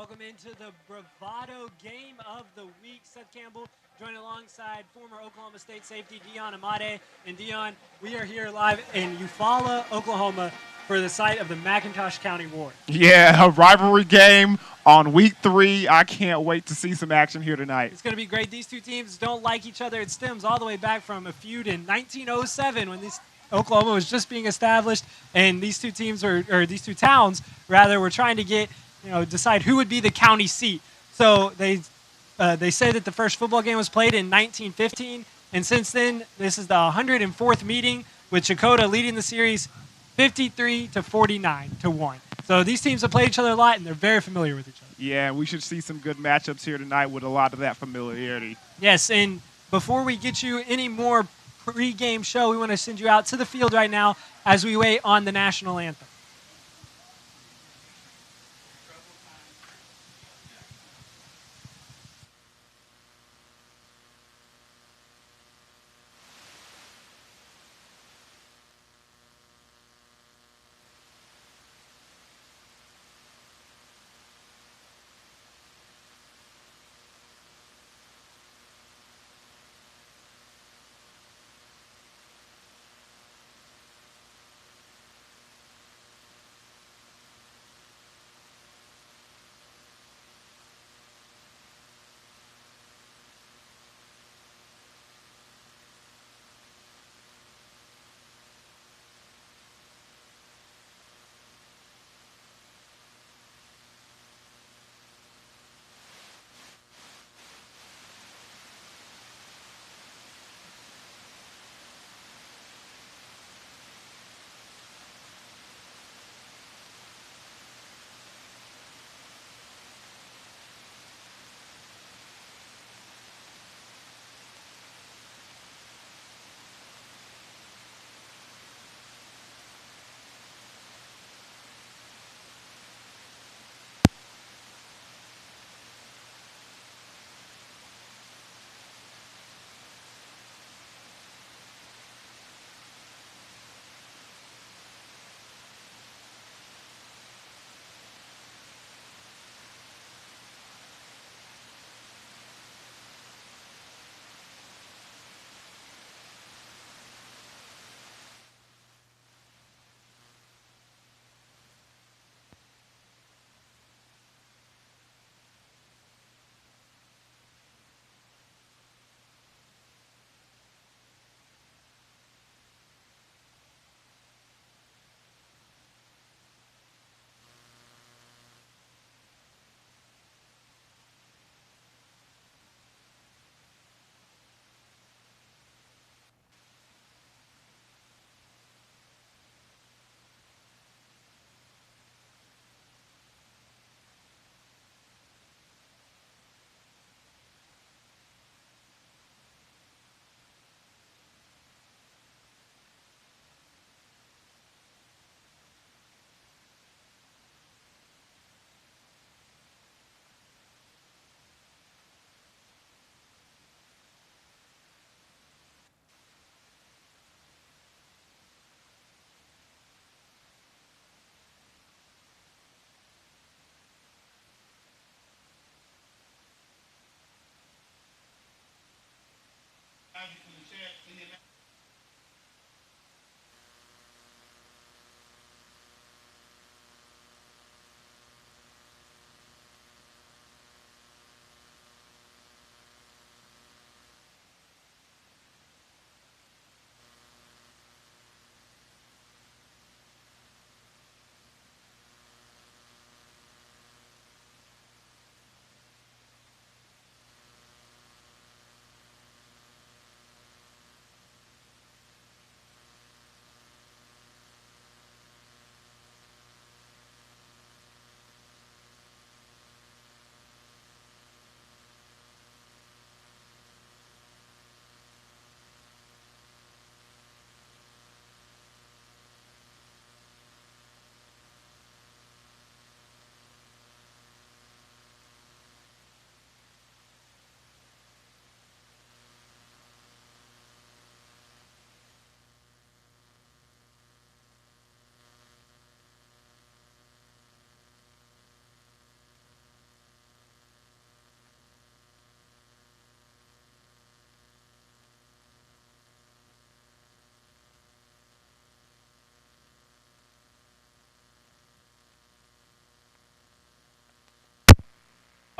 Welcome into the Bravado Game of the Week. Seth Campbell joined alongside former Oklahoma State safety Dion Amade. And Dion, we are here live in Eufaula, Oklahoma for the site of the McIntosh County War. Yeah, a rivalry game on week 3. I can't wait to see some action here tonight. It's going to be great. These two teams don't like each other. It stems all the way back from a feud in 1907 when Oklahoma was just being established, and these two teams or these two towns rather were trying to decide who would be the county seat. So they say that the first football game was played in 1915, and since then this is the 104th meeting with Checotah leading the series 53-49-1. So these teams have played each other a lot, and they're very familiar with each other. Yeah, we should see some good matchups here tonight with a lot of that familiarity. Yes, and before we get you any more pre-game show, we want to send you out to the field right now as we wait on the national anthem.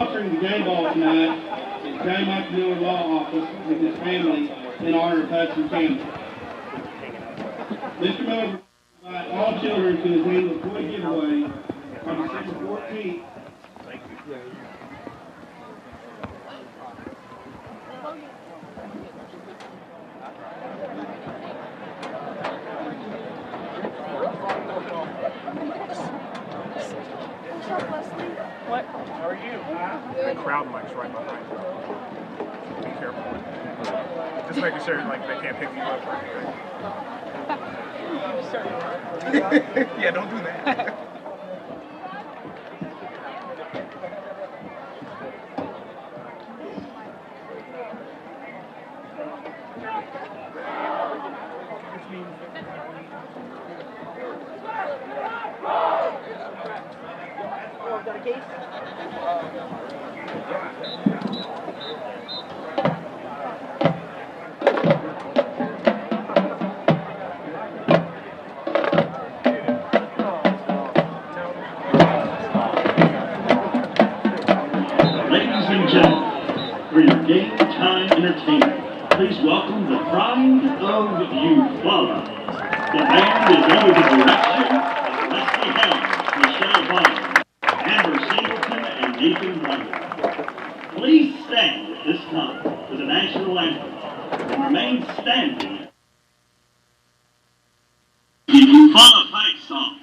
Sponsoring the game ball tonight is James McNeil Law Office with his family in honor of Hudson Campbell. Mr. Miller invites all children to his annual toy giveaway on December 14th. What? How are you? The crowd mic's right behind you. Be careful. Just making sure like they can't pick you up or anything. Yeah, don't do that. Ladies and gentlemen, for your game time entertainment, please welcome the pride of Eufaula. The band is under the direction of Leslie Helms, Michelle Bonner, Amber Singleton, and Nathan Bryant. Please stand at this time for the national anthem and remain standing. The Eufaula fight song.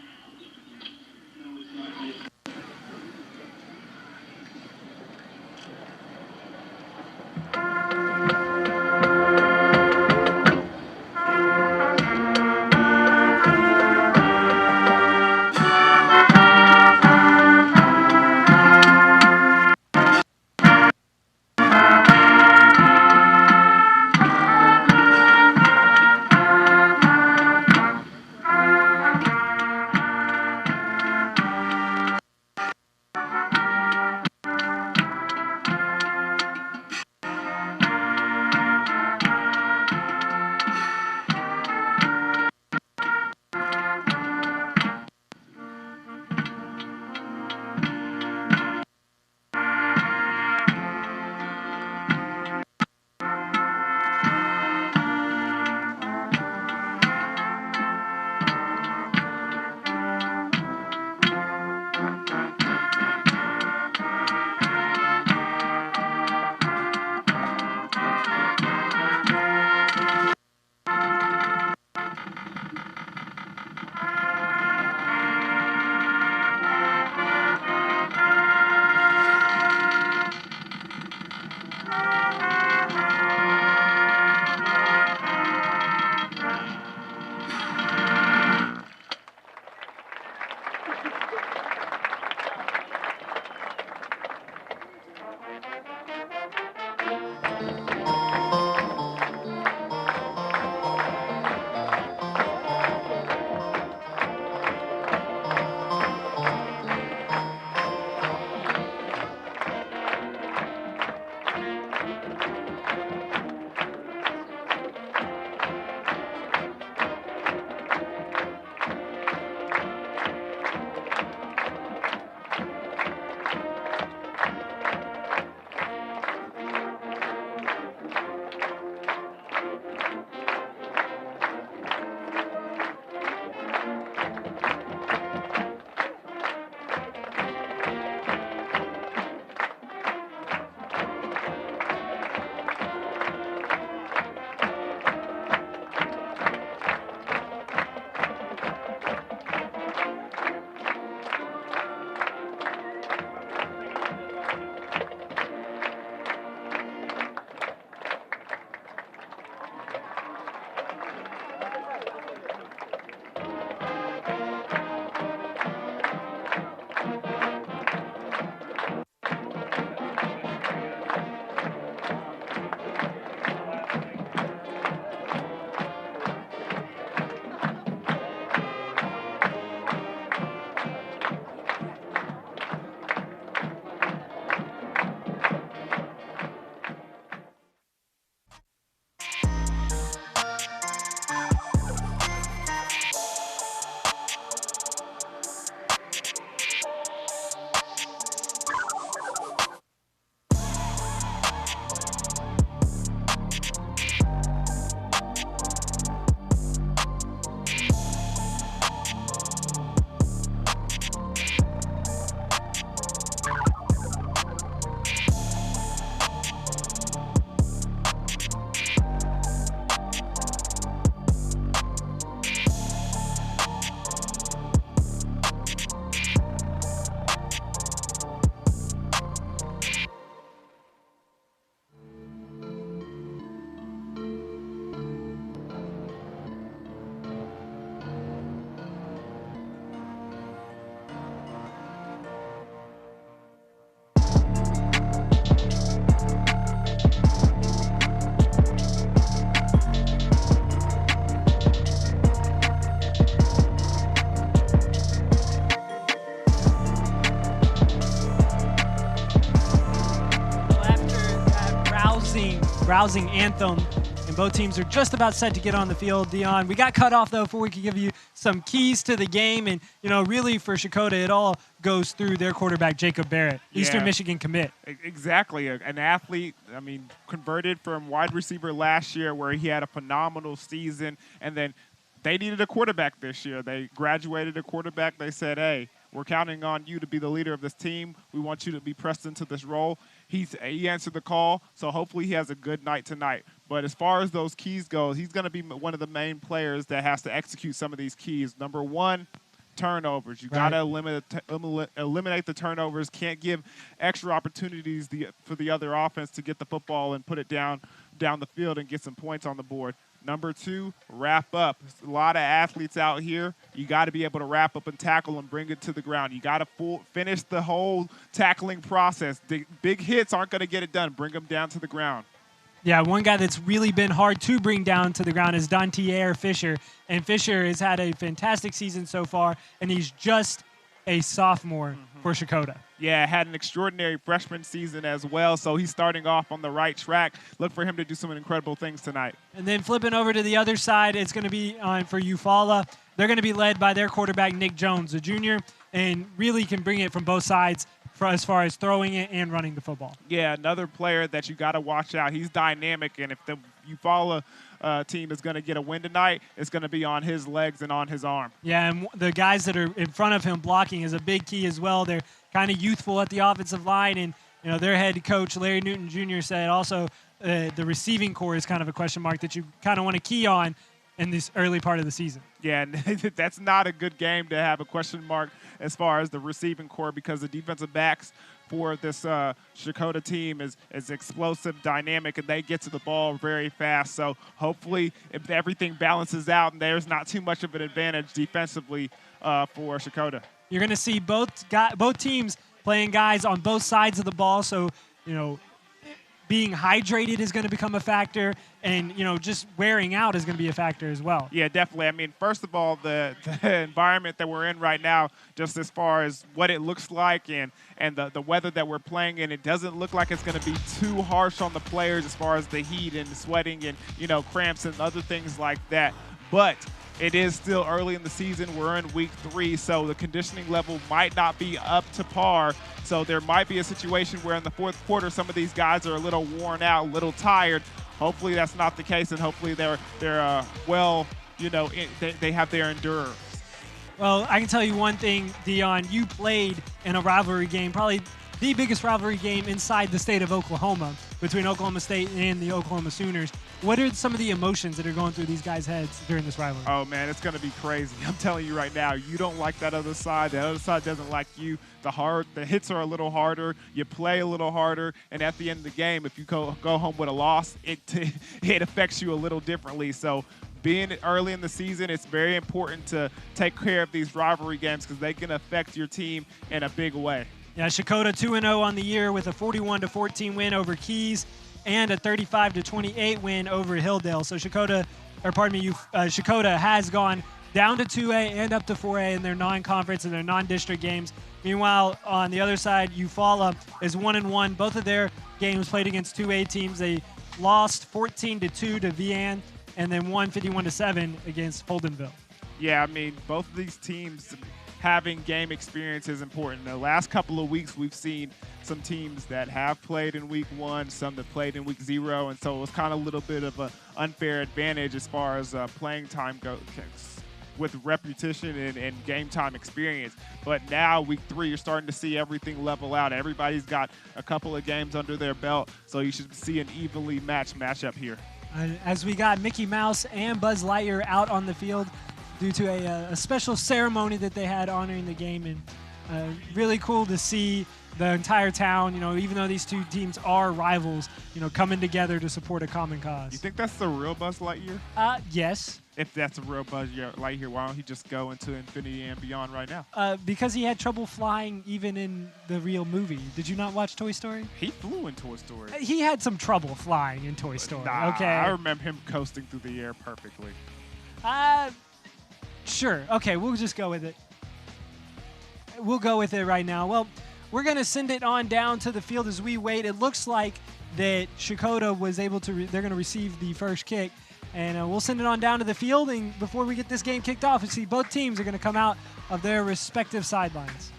rousing anthem. And both teams are just about set to get on the field. Dion, we got cut off, though, before we could give you some keys to the game. And, really for Checotah, it all goes through their quarterback, Jacob Barrett, Eastern Michigan commit. Exactly. An athlete, converted from wide receiver last year where he had a phenomenal season. And then they needed a quarterback this year. They graduated a quarterback. They said, hey, we're counting on you to be the leader of this team. We want you to be pressed into this role. He answered the call, so hopefully he has a good night tonight. But as far as those keys go, he's going to be one of the main players that has to execute some of these keys. Number one, turnovers. You got to eliminate the turnovers. Can't give extra opportunities for the other offense to get the football and put it down the field and get some points on the board. Number two, wrap up. There's a lot of athletes out here. You got to be able to wrap up and tackle and bring it to the ground. You got to finish the whole tackling process. The big hits aren't going to get it done. Bring them down to the ground. Yeah, one guy that's really been hard to bring down to the ground is Dontier Fisher. And Fisher has had a fantastic season so far, and he's just a sophomore for Checotah. Yeah, had an extraordinary freshman season as well, so he's starting off on the right track. Look for him to do some incredible things tonight. And then flipping over to the other side, it's going to be on for Eufaula. They're going to be led by their quarterback, Nick Jones, a junior, and really can bring it from both sides as far as throwing it and running the football. Yeah, another player that you got to watch out. He's dynamic, and if the Eufaula team is going to get a win tonight, it's going to be on his legs and on his arm. Yeah, and the guys that are in front of him blocking is a big key as well. They're kind of youthful at the offensive line, and their head coach, Larry Newton Jr., said also the receiving core is kind of a question mark that you kind of want to key on in this early part of the season. Yeah, and that's not a good game to have a question mark as far as the receiving core, because the defensive backs for this Checotah team is explosive, dynamic, and they get to the ball very fast. So hopefully if everything balances out and there's not too much of an advantage defensively for Checotah. You're going to see both teams playing guys on both sides of the ball, so being hydrated is going to become a factor, and just wearing out is going to be a factor as well. Yeah, definitely. First of all, the environment that we're in right now, just as far as what it looks like and the weather that we're playing in, it doesn't look like it's going to be too harsh on the players as far as the heat and the sweating and cramps and other things like that. But it is still early in the season. We're in week 3, so the conditioning level might not be up to par. So there might be a situation where in the fourth quarter, some of these guys are a little worn out, a little tired. Hopefully that's not the case, and hopefully they're well, they have their endurance. Well, I can tell you one thing, Dion. You played in a rivalry game, probably the biggest rivalry game inside the state of Oklahoma, between Oklahoma State and the Oklahoma Sooners. What are some of the emotions that are going through these guys' heads during this rivalry? Oh, man, it's going to be crazy. I'm telling you right now, you don't like that other side. The other side doesn't like you. The hits are a little harder. You play a little harder. And at the end of the game, if you go home with a loss, it affects you a little differently. So being early in the season, it's very important to take care of these rivalry games because they can affect your team in a big way. Yeah, Checotah 2-0 on the year with a 41-14 win over Keys and a 35-28 win over Hilldale. So Checotah has gone down to 2A and up to 4A in their non-conference and their non-district games. Meanwhile, on the other side, Eufaula is 1-1. Both of their games played against 2A teams. They lost 14-2 to Vian and then won 51-7 against Holdenville. Yeah, both of these teams having game experience is important. The last couple of weeks, we've seen some teams that have played in week 1, some that played in week 0, and so it was kind of a little bit of an unfair advantage as far as playing time goes with repetition and game time experience. But now, week 3, you're starting to see everything level out. Everybody's got a couple of games under their belt, so you should see an evenly matched matchup here. As we got Mickey Mouse and Buzz Lightyear out on the field due to a special ceremony that they had honoring the game, and really cool to see the entire town, even though these two teams are rivals, coming together to support a common cause. You think that's the real Buzz Lightyear? Yes. If that's a real Buzz Lightyear, why don't he just go into infinity and beyond right now? Because he had trouble flying even in the real movie. Did you not watch Toy Story? He flew in Toy Story. He had some trouble flying in Toy Story. Nah, okay. I remember him coasting through the air perfectly. Sure. Okay, we'll just go with it. We'll go with it right now. Well, we're going to send it on down to the field as we wait. It looks like that Checotah was able to, they're going to receive the first kick. And we'll send it on down to the field. And before we get this game kicked off, we see both teams are going to come out of their respective sidelines.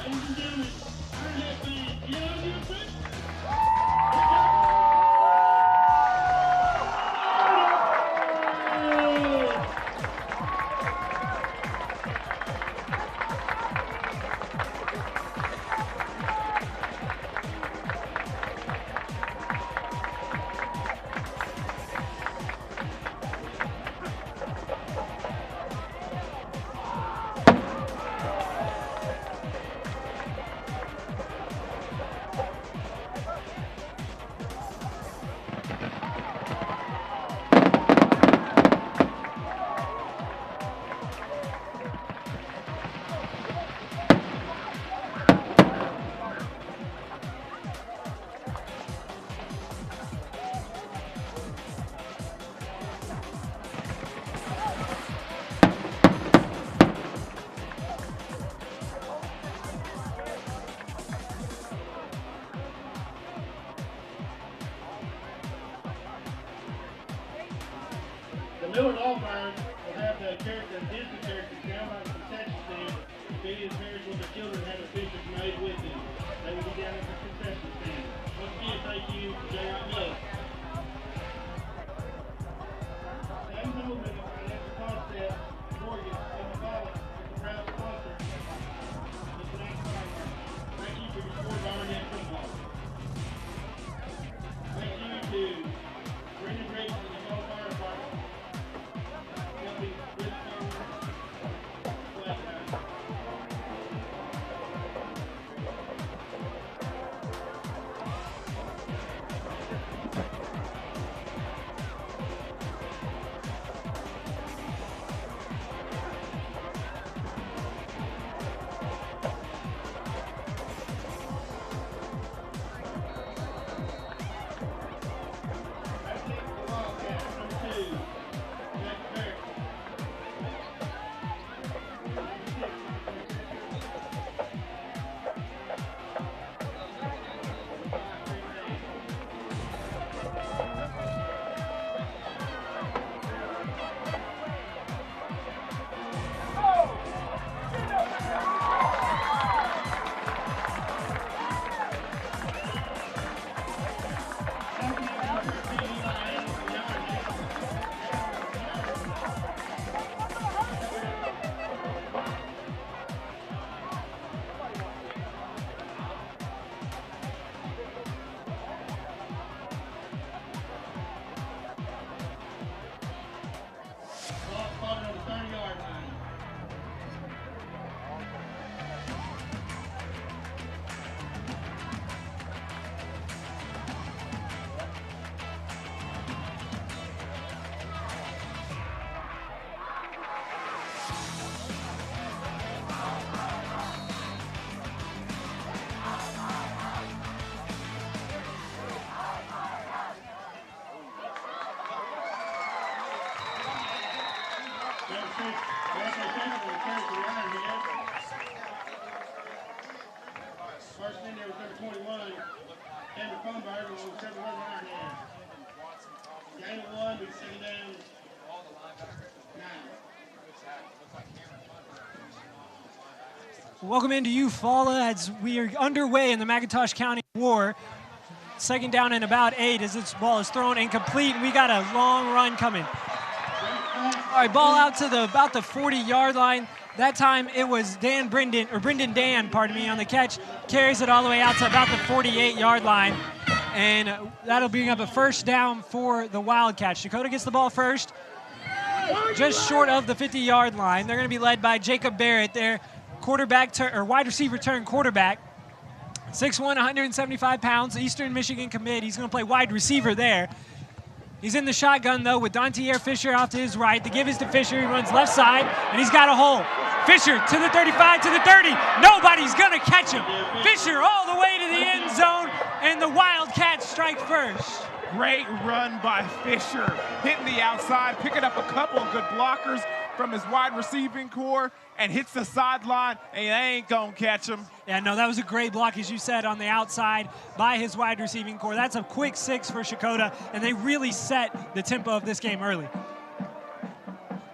Ladies and gentlemen, our next man, get on your feet. The Miller Law Firm will have the character and Disney characters down by the concession stand. Billy and parents with their children have a picture made with them. They will be down at the concession stand. Once again, thank you, J.R. Miller. Sam Newman of Financial Concept, Morgan, and Eufaula is the proud sponsor of tonight's fight. Thank you for your support of our net football. Thank you to Brendan Riggs and the Eufaula Fire Department. First in there was number 21, Andrew Funberg, on 7-11 iron hand. Gain of 1, but second down, 9. Welcome into Eufaula as we are underway in the McIntosh County War. Second down and about 8 as this ball is thrown incomplete, and we got a long run coming. All right, ball out to about the 40-yard line. That time it was Brendan Dan, pardon me, on the catch. Carries it all the way out to about the 48-yard line. And that'll bring up a first down for the Wildcats. Checotah gets the ball first, just short of the 50-yard line. They're going to be led by Jacob Barrett, their wide receiver turned quarterback. 6'1", 175 pounds, Eastern Michigan commit. He's going to play wide receiver there. He's in the shotgun, though, with Dontier Fisher off to his right. The give is to Fisher. He runs left side, and he's got a hole. Fisher to the 35, to the 30. Nobody's going to catch him. Fisher all the way to the end zone, and the Wildcats strike first. Great run by Fisher, hitting the outside, picking up a couple of good blockers from his wide receiving core, and hits the sideline, and they ain't gonna catch him. Yeah, no, that was a great block, as you said, on the outside by his wide receiving core. That's a quick 6 for Checotah, and they really set the tempo of this game early.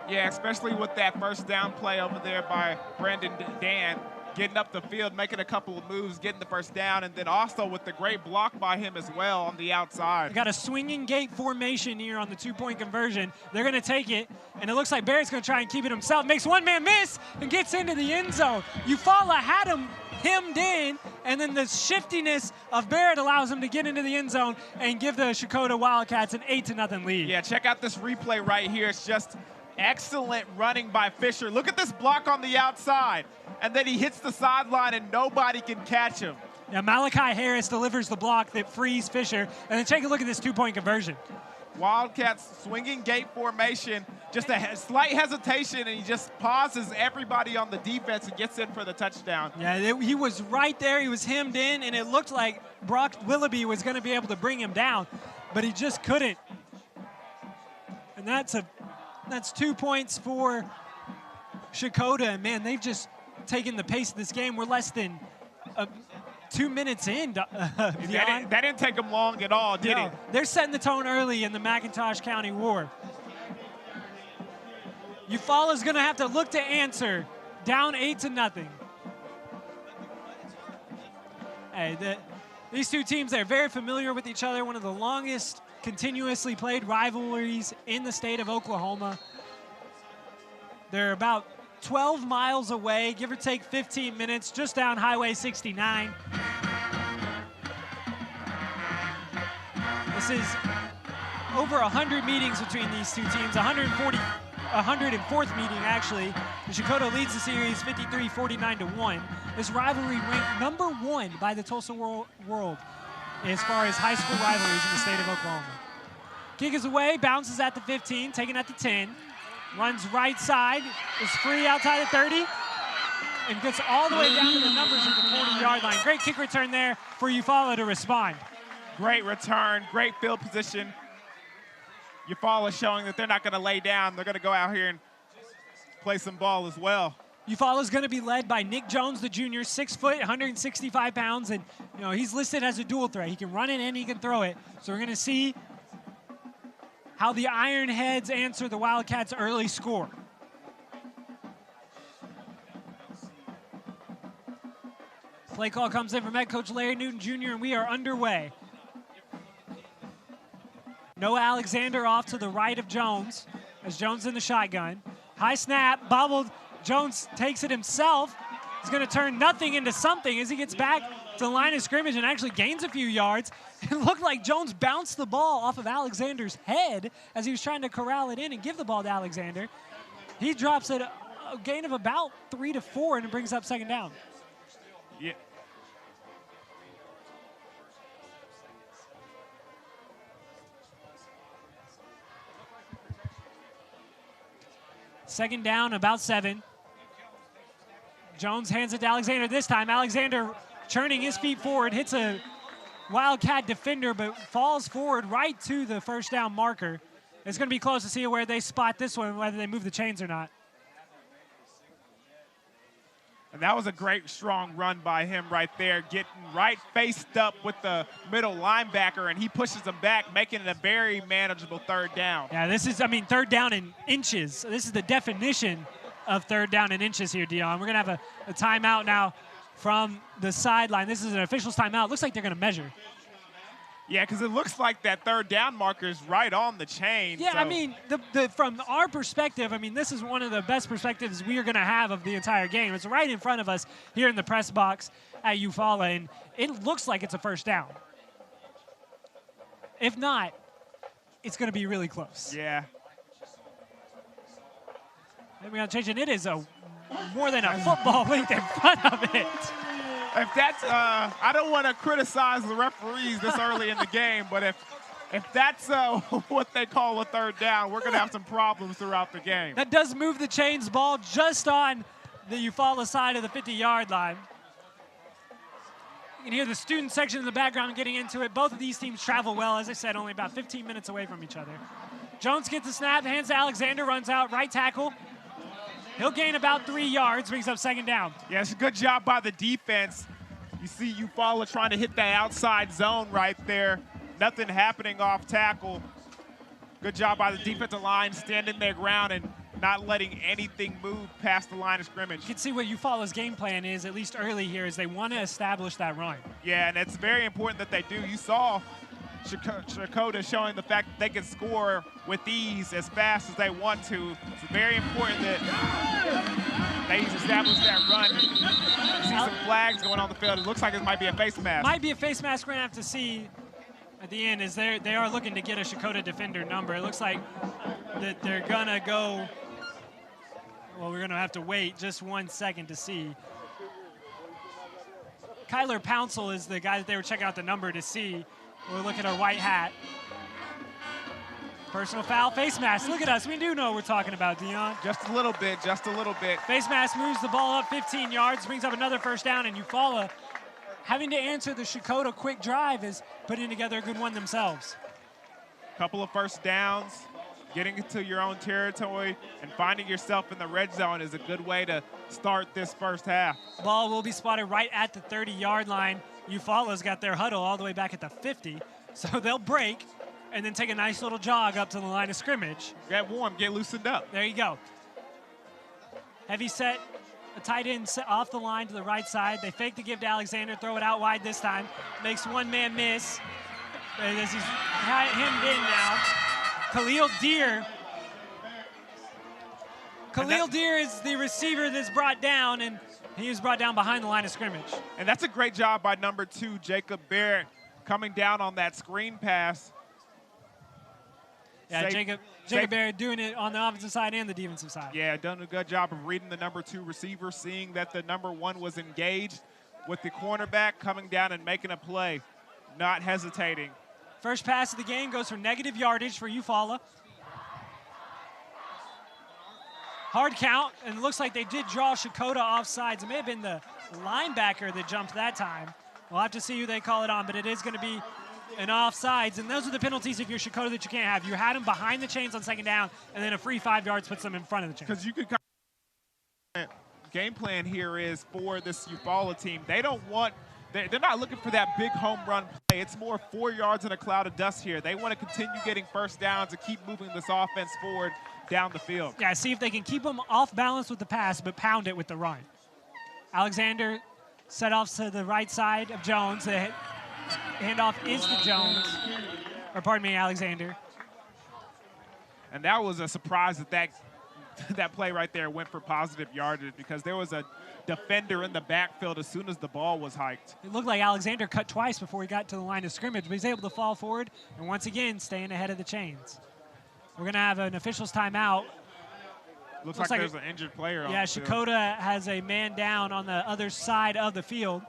Yeah, especially with that first down play over there by Brandon Dan, getting up the field, making a couple of moves, getting the first down, and then also with the great block by him as well on the outside. They got a swinging gate formation here on the 2-point conversion. They're going to take it, and it looks like Barrett's going to try and keep it himself. Makes one-man miss and gets into the end zone. Eufaula had him hemmed in, and then the shiftiness of Barrett allows him to get into the end zone and give the Checotah Wildcats an 8-0 lead. Yeah, check out this replay right here. It's just excellent running by Fisher. Look at this block on the outside, and then he hits the sideline and nobody can catch him. Now Malachi Harris delivers the block that frees Fisher, and then take a look at this 2-point conversion. Wildcats swinging gate formation, just a slight hesitation, and he just pauses everybody on the defense and gets in for the touchdown. Yeah, he was right there. He was hemmed in, and it looked like Brock Willoughby was going to be able to bring him down, but he just couldn't. And that's 2 points for Checotah. And man, they've just taken the pace of this game. We're less than 2 minutes in. That didn't take them long at all, did it? They're setting the tone early in the McIntosh County War. Eufaula's going to have to look to answer, down 8-0. Hey, these two teams, they're very familiar with each other. One of the longest continuously played rivalries in the state of Oklahoma. They're about 12 miles away, give or take 15 minutes, just down Highway 69. This is over 100 meetings between these two teams, 104th meeting actually. The Checotah leads the series 53-49-1. This rivalry ranked #1 by the Tulsa World as far as high school rivalries in the state of Oklahoma. Kick is away, bounces at the 15, taken at the 10. Runs right side, is free outside the 30, and gets all the way down to the numbers at the 40-yard line. Great kick return there for Eufaula to respond. Great return, great field position. Eufaula showing that they're not going to lay down. They're going to go out here and play some ball as well. Eufaula is going to be led by Nick Jones, the junior, 6 foot, 165 pounds, and he's listed as a dual threat. He can run it and he can throw it. So we're going to see how the Ironheads answer the Wildcats' early score. Play call comes in from head coach Larry Newton Jr., and we are underway. Noah Alexander off to the right of Jones, as Jones in the shotgun. High snap, bobbled. Jones takes it himself. He's going to turn nothing into something as he gets back to the line of scrimmage and actually gains a few yards. It looked like Jones bounced the ball off of Alexander's head as he was trying to corral it in and give the ball to Alexander. He drops it a gain of about 3 to 4, and it brings up second down. Yeah. Second down, about 7. Jones hands it to Alexander this time. Alexander churning his feet forward, hits a Wildcat defender, but falls forward right to the first down marker. It's going to be close to see where they spot this one, whether they move the chains or not. And that was a great, strong run by him right there, getting right faced up with the middle linebacker, and he pushes him back, making it a very manageable third down. Yeah, this is, third down in inches. This is the definition of third down in inches here, Dion. We're going to have a timeout now from the sideline. This is an official's timeout. Looks like they're going to measure. Yeah, because it looks like that third down marker is right on the chain. Yeah, so. From our perspective, this is one of the best perspectives we are going to have of the entire game. It's right in front of us here in the press box at Eufaula, and it looks like it's a first down. If not, it's going to be really close. Yeah. And we're going to change it. It is more than a football length in front of it. If that's, I don't want to criticize the referees this early in the game, but if that's what they call a third down, we're going to have some problems throughout the game. That does move the chains. Ball just on the Eufaula side of the 50-yard line. You can hear the student section in the background getting into it. Both of these teams travel well, as I said, only about 15 minutes away from each other. Jones gets the snap, hands to Alexander, runs out, right tackle. He'll gain about 3 yards, brings up second down. Yeah, it's a good job by the defense. You see Eufaula trying to hit that outside zone right there. Nothing happening off tackle. Good job by the defensive line, standing their ground and not letting anything move past the line of scrimmage. You can see what Eufaula's game plan is, at least early here, is they want to establish that run. Yeah, and it's very important that they do. You saw Checotah showing the fact that they can score with ease as fast as they want to. It's very important that they establish that run. You see some flags going on the field. It looks like it might be a face mask. Might be a face mask we're going to have to see at the end, is they are looking to get a Checotah defender number. It looks like that they're going to go, well, we're going to have to wait just 1 second to see. Kyler Pouncil is the guy that they were checking out the number to see. We'll look at our white hat. Personal foul, face mask. Look at us. We do know what we're talking about, Dion. Just a little bit, just a little bit. Face mask moves the ball up 15 yards, brings up another first down, and Eufaula, having to answer the Checotah quick drive, is putting together a good one themselves. Couple of first downs, getting into your own territory, and finding yourself in the red zone is a good way to start this first half. Ball will be spotted right at the 30-yard line. Eufaula's got their huddle all the way back at the 50, so they'll break and then take a nice little jog up to the line of scrimmage. Get warm, get loosened up. There you go. Heavy set, a tight end set off the line to the right side. They fake the give to Alexander, throw it out wide this time. Makes one man miss. As he's hemmed in now. Khalil Deer is the receiver that's brought down, and he was brought down behind the line of scrimmage. And that's a great job by number 2, Jacob Barrett, coming down on that screen pass. Yeah, Jacob Barrett doing it on the offensive side and the defensive side. Yeah, done a good job of reading the number 2 receiver, seeing that the number 1 was engaged with the cornerback, coming down and making a play, not hesitating. First pass of the game goes for negative yardage for Eufaula. Hard count, and it looks like they did draw Checotah offsides. It may have been the linebacker that jumped that time. We'll have to see who they call it on, but it is going to be an offsides, and those are the penalties if you're Checotah that you can't have. You had them behind the chains on second down, and then a free 5 yards puts them in front of the chains. Because you could game plan here is for this Eufaula team. They don't want, they're not looking for that big home run play. It's more 4 yards in a cloud of dust here. They want to continue getting first downs and keep moving this offense forward down the field. Yeah, see if they can keep them off balance with the pass, but pound it with the run. Alexander set off to the right side of Jones. The handoff is to Jones, or pardon me, Alexander. And that was a surprise that play right there went for positive yardage, because there was a defender in the backfield as soon as the ball was hiked. It looked like Alexander cut twice before he got to the line of scrimmage, but he's able to fall forward and once again staying ahead of the chains. We're going to have an official's timeout. Looks like there's an injured player on the field. Checotah has a man down on the other side of the field.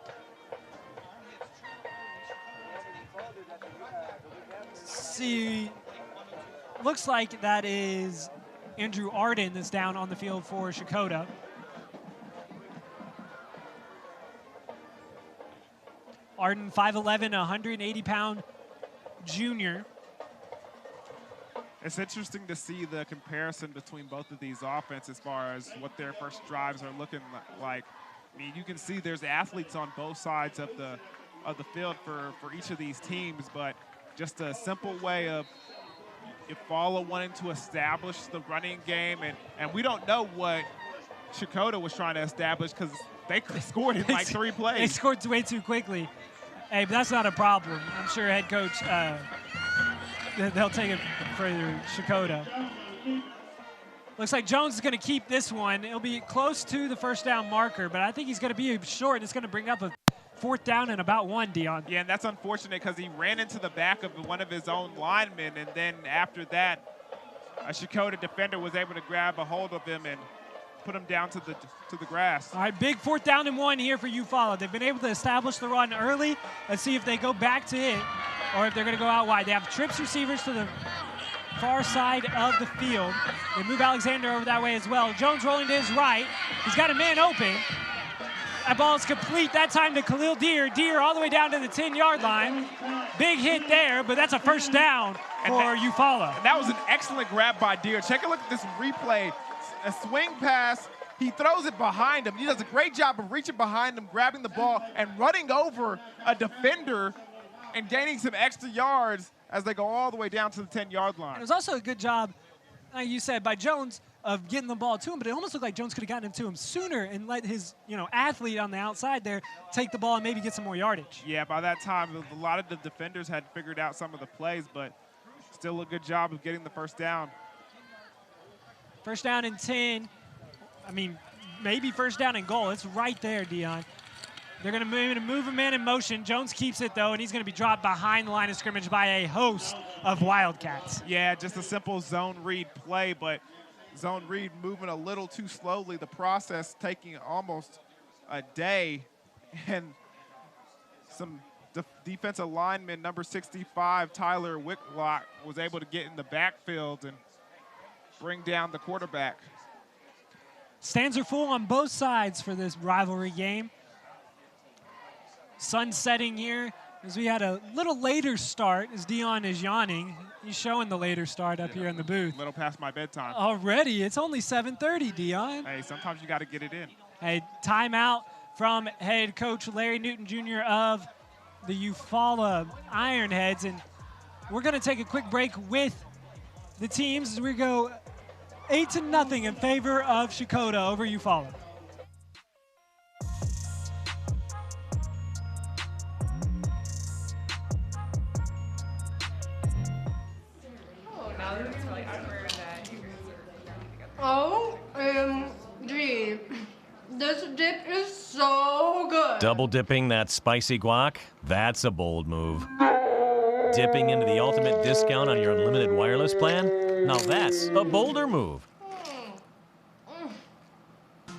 See, looks like that is Andrew Arden that's down on the field for Checotah. Arden, 5'11", 180-pound junior. It's interesting to see the comparison between both of these offenses as far as what their first drives are looking like. I mean, you can see there's athletes on both sides of the field for each of these teams, but just a simple way of Eufaula wanting to establish the running game, and we don't know what Checotah was trying to establish, because they scored in like 3 plays. They scored way too quickly. Hey, but that's not a problem. I'm sure head coach, they'll take it further, Checotah. Looks like Jones is going to keep this one. It'll be close to the first down marker, but I think he's going to be short, and it's going to bring up a 4th down and about 1, Dion. Yeah, and that's unfortunate because he ran into the back of one of his own linemen, and then after that, a Checotah defender was able to grab a hold of him, and put him down to the grass. All right, big 4th down and 1 here for Eufaula. They've been able to establish the run early. Let's see if they go back to it or if they're going to go out wide. They have trips receivers to the far side of the field. They move Alexander over that way as well. Jones rolling to his right. He's got a man open. That ball is complete that time to Khalil Deer. Deer all the way down to the 10-yard line. Big hit there, but that's a 1st down for Eufaula. That was an excellent grab by Deer. Take a look at this replay. A swing pass. He throws it behind him. He does a great job of reaching behind him, grabbing the ball, and running over a defender and gaining some extra yards as they go all the way down to the 10-yard line. It was also a good job, like you said, by Jones of getting the ball to him, but it almost looked like Jones could have gotten him to him sooner and let his athlete on the outside there take the ball and maybe get some more yardage. Yeah, by that time, a lot of the defenders had figured out some of the plays, but still a good job of getting the 1st down. 1st down and 10. I mean, maybe 1st down and goal. It's right there, Dion. They're going to move a man in motion. Jones keeps it, though, and he's going to be dropped behind the line of scrimmage by a host of Wildcats. Yeah, just a simple zone read play, but zone read moving a little too slowly. The process taking almost a day, and some defensive lineman, number 65, Tyler Wicklock, was able to get in the backfield and bring down the quarterback. Stands are full on both sides for this rivalry game. Sun setting here as we had a little later start as Dion is yawning. He's showing the later start up here in the booth. A little past my bedtime. Already, it's only 7:30, Dion. Hey, sometimes you got to get it in. Hey, timeout from head coach Larry Newton Jr. of the Eufaula Ironheads. And we're going to take a quick break with the teams as we go 8-0 in favor of Checotah over Eufaula. OMG. This dip is so good. Double dipping that spicy guac? That's a bold move. Dipping into the ultimate discount on your unlimited wireless plan? Now that's a bolder move.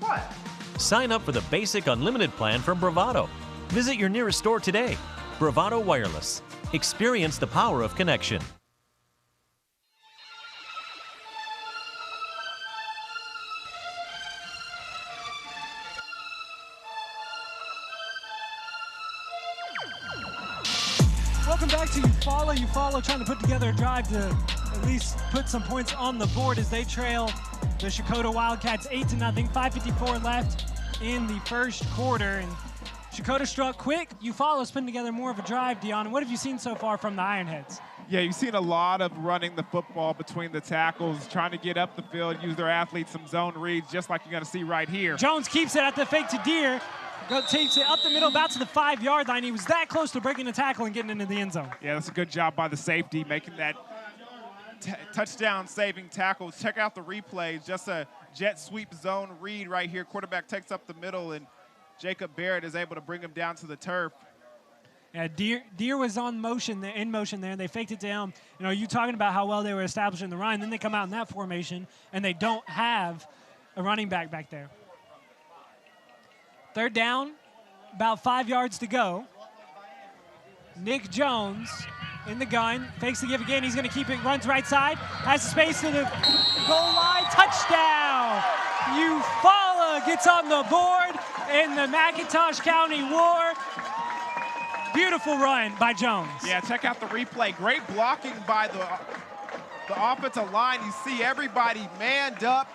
What? Sign up for the basic unlimited plan from Bravado. Visit your nearest store today. Bravado Wireless. Experience the power of connection. Welcome back to Eufaula. Eufaula trying to put together a drive to at least put some points on the board as they trail the Checotah Wildcats 8-0. 5:54 left in the 1st quarter. And Checotah struck quick. Eufaula's putting together more of a drive, Dion. What have you seen so far from the Ironheads? Yeah, you've seen a lot of running the football between the tackles, trying to get up the field, use their athletes, some zone reads, just like you're going to see right here. Jones keeps it at the fake to Deer. Takes it up the middle, about to the 5-yard line. He was that close to breaking the tackle and getting into the end zone. Yeah, that's a good job by the safety, making that touchdown-saving tackle. Check out the replay. Just a jet sweep zone read right here. Quarterback takes up the middle, and Jacob Barrett is able to bring him down to the turf. Yeah, Deer was in motion there, and they faked it down. You know, you talking about how well they were establishing the run, then they come out in that formation, and they don't have a running back back there. 3rd down, about 5 yards to go. Nick Jones in the gun, fakes the give again. He's going to keep it, runs right side, has space to the goal line, touchdown! Eufaula gets on the board in the McIntosh County War. Beautiful run by Jones. Yeah, check out the replay. Great blocking by the offensive line. You see everybody manned up.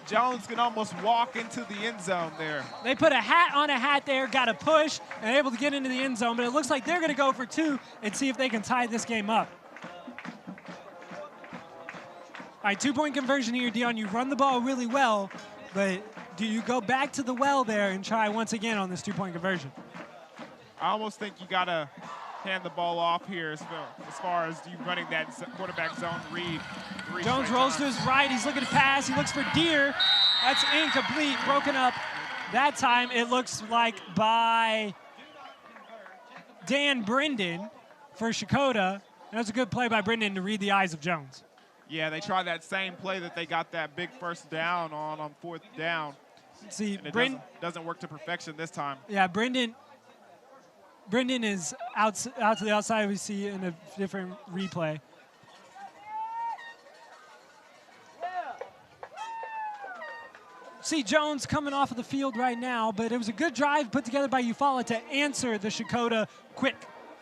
Jones can almost walk into the end zone there. They put a hat on a hat there, got a push, and able to get into the end zone, but it looks like they're going to go for 2 and see if they can tie this game up. All right, 2-point conversion here, Dion. You run the ball really well, but do you go back to the well there and try once again on this 2-point conversion? I almost think you got to hand the ball off here as far as you running that quarterback zone read. Jones rolls to his right. He's looking to pass. He looks for Deer. That's incomplete. Broken up that time, it looks like, by Dan Brendan for Checotah. And that's a good play by Brendan to read the eyes of Jones. Yeah, they tried that same play that they got that big first down on 4th down. See, And it doesn't work to perfection this time. Yeah, Brendan is out to the outside. We see in a different replay. See Jones coming off of the field right now, but it was a good drive put together by Eufaula to answer the Checotah quick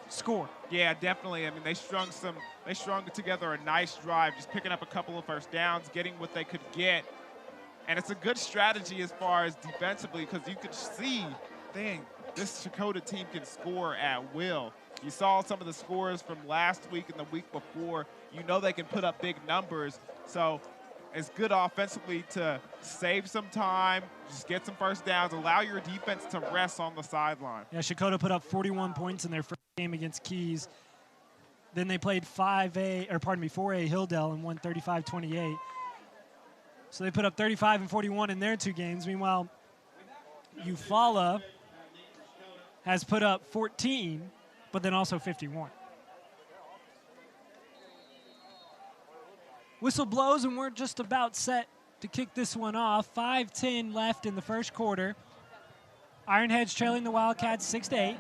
score. Yeah, definitely. I mean, they strung together a nice drive, just picking up a couple of first downs, getting what they could get. And it's a good strategy as far as defensively, because you could see, dang, this Checotah team can score at will. You saw some of the scores from last week and the week before. You know they can put up big numbers. So it's good offensively to save some time, just get some first downs, allow your defense to rest on the sideline. Yeah, Checotah put up 41 points in their first game against Keys. Then they played 4A Hilldale and won 35-28. So they put up 35 and 41 in their 2 games. Meanwhile, Eufaula has put up 14, but then also 51. Whistle blows, and we're just about set to kick this one off. 5:10 left in the first quarter. Ironheads trailing the Wildcats 6-8.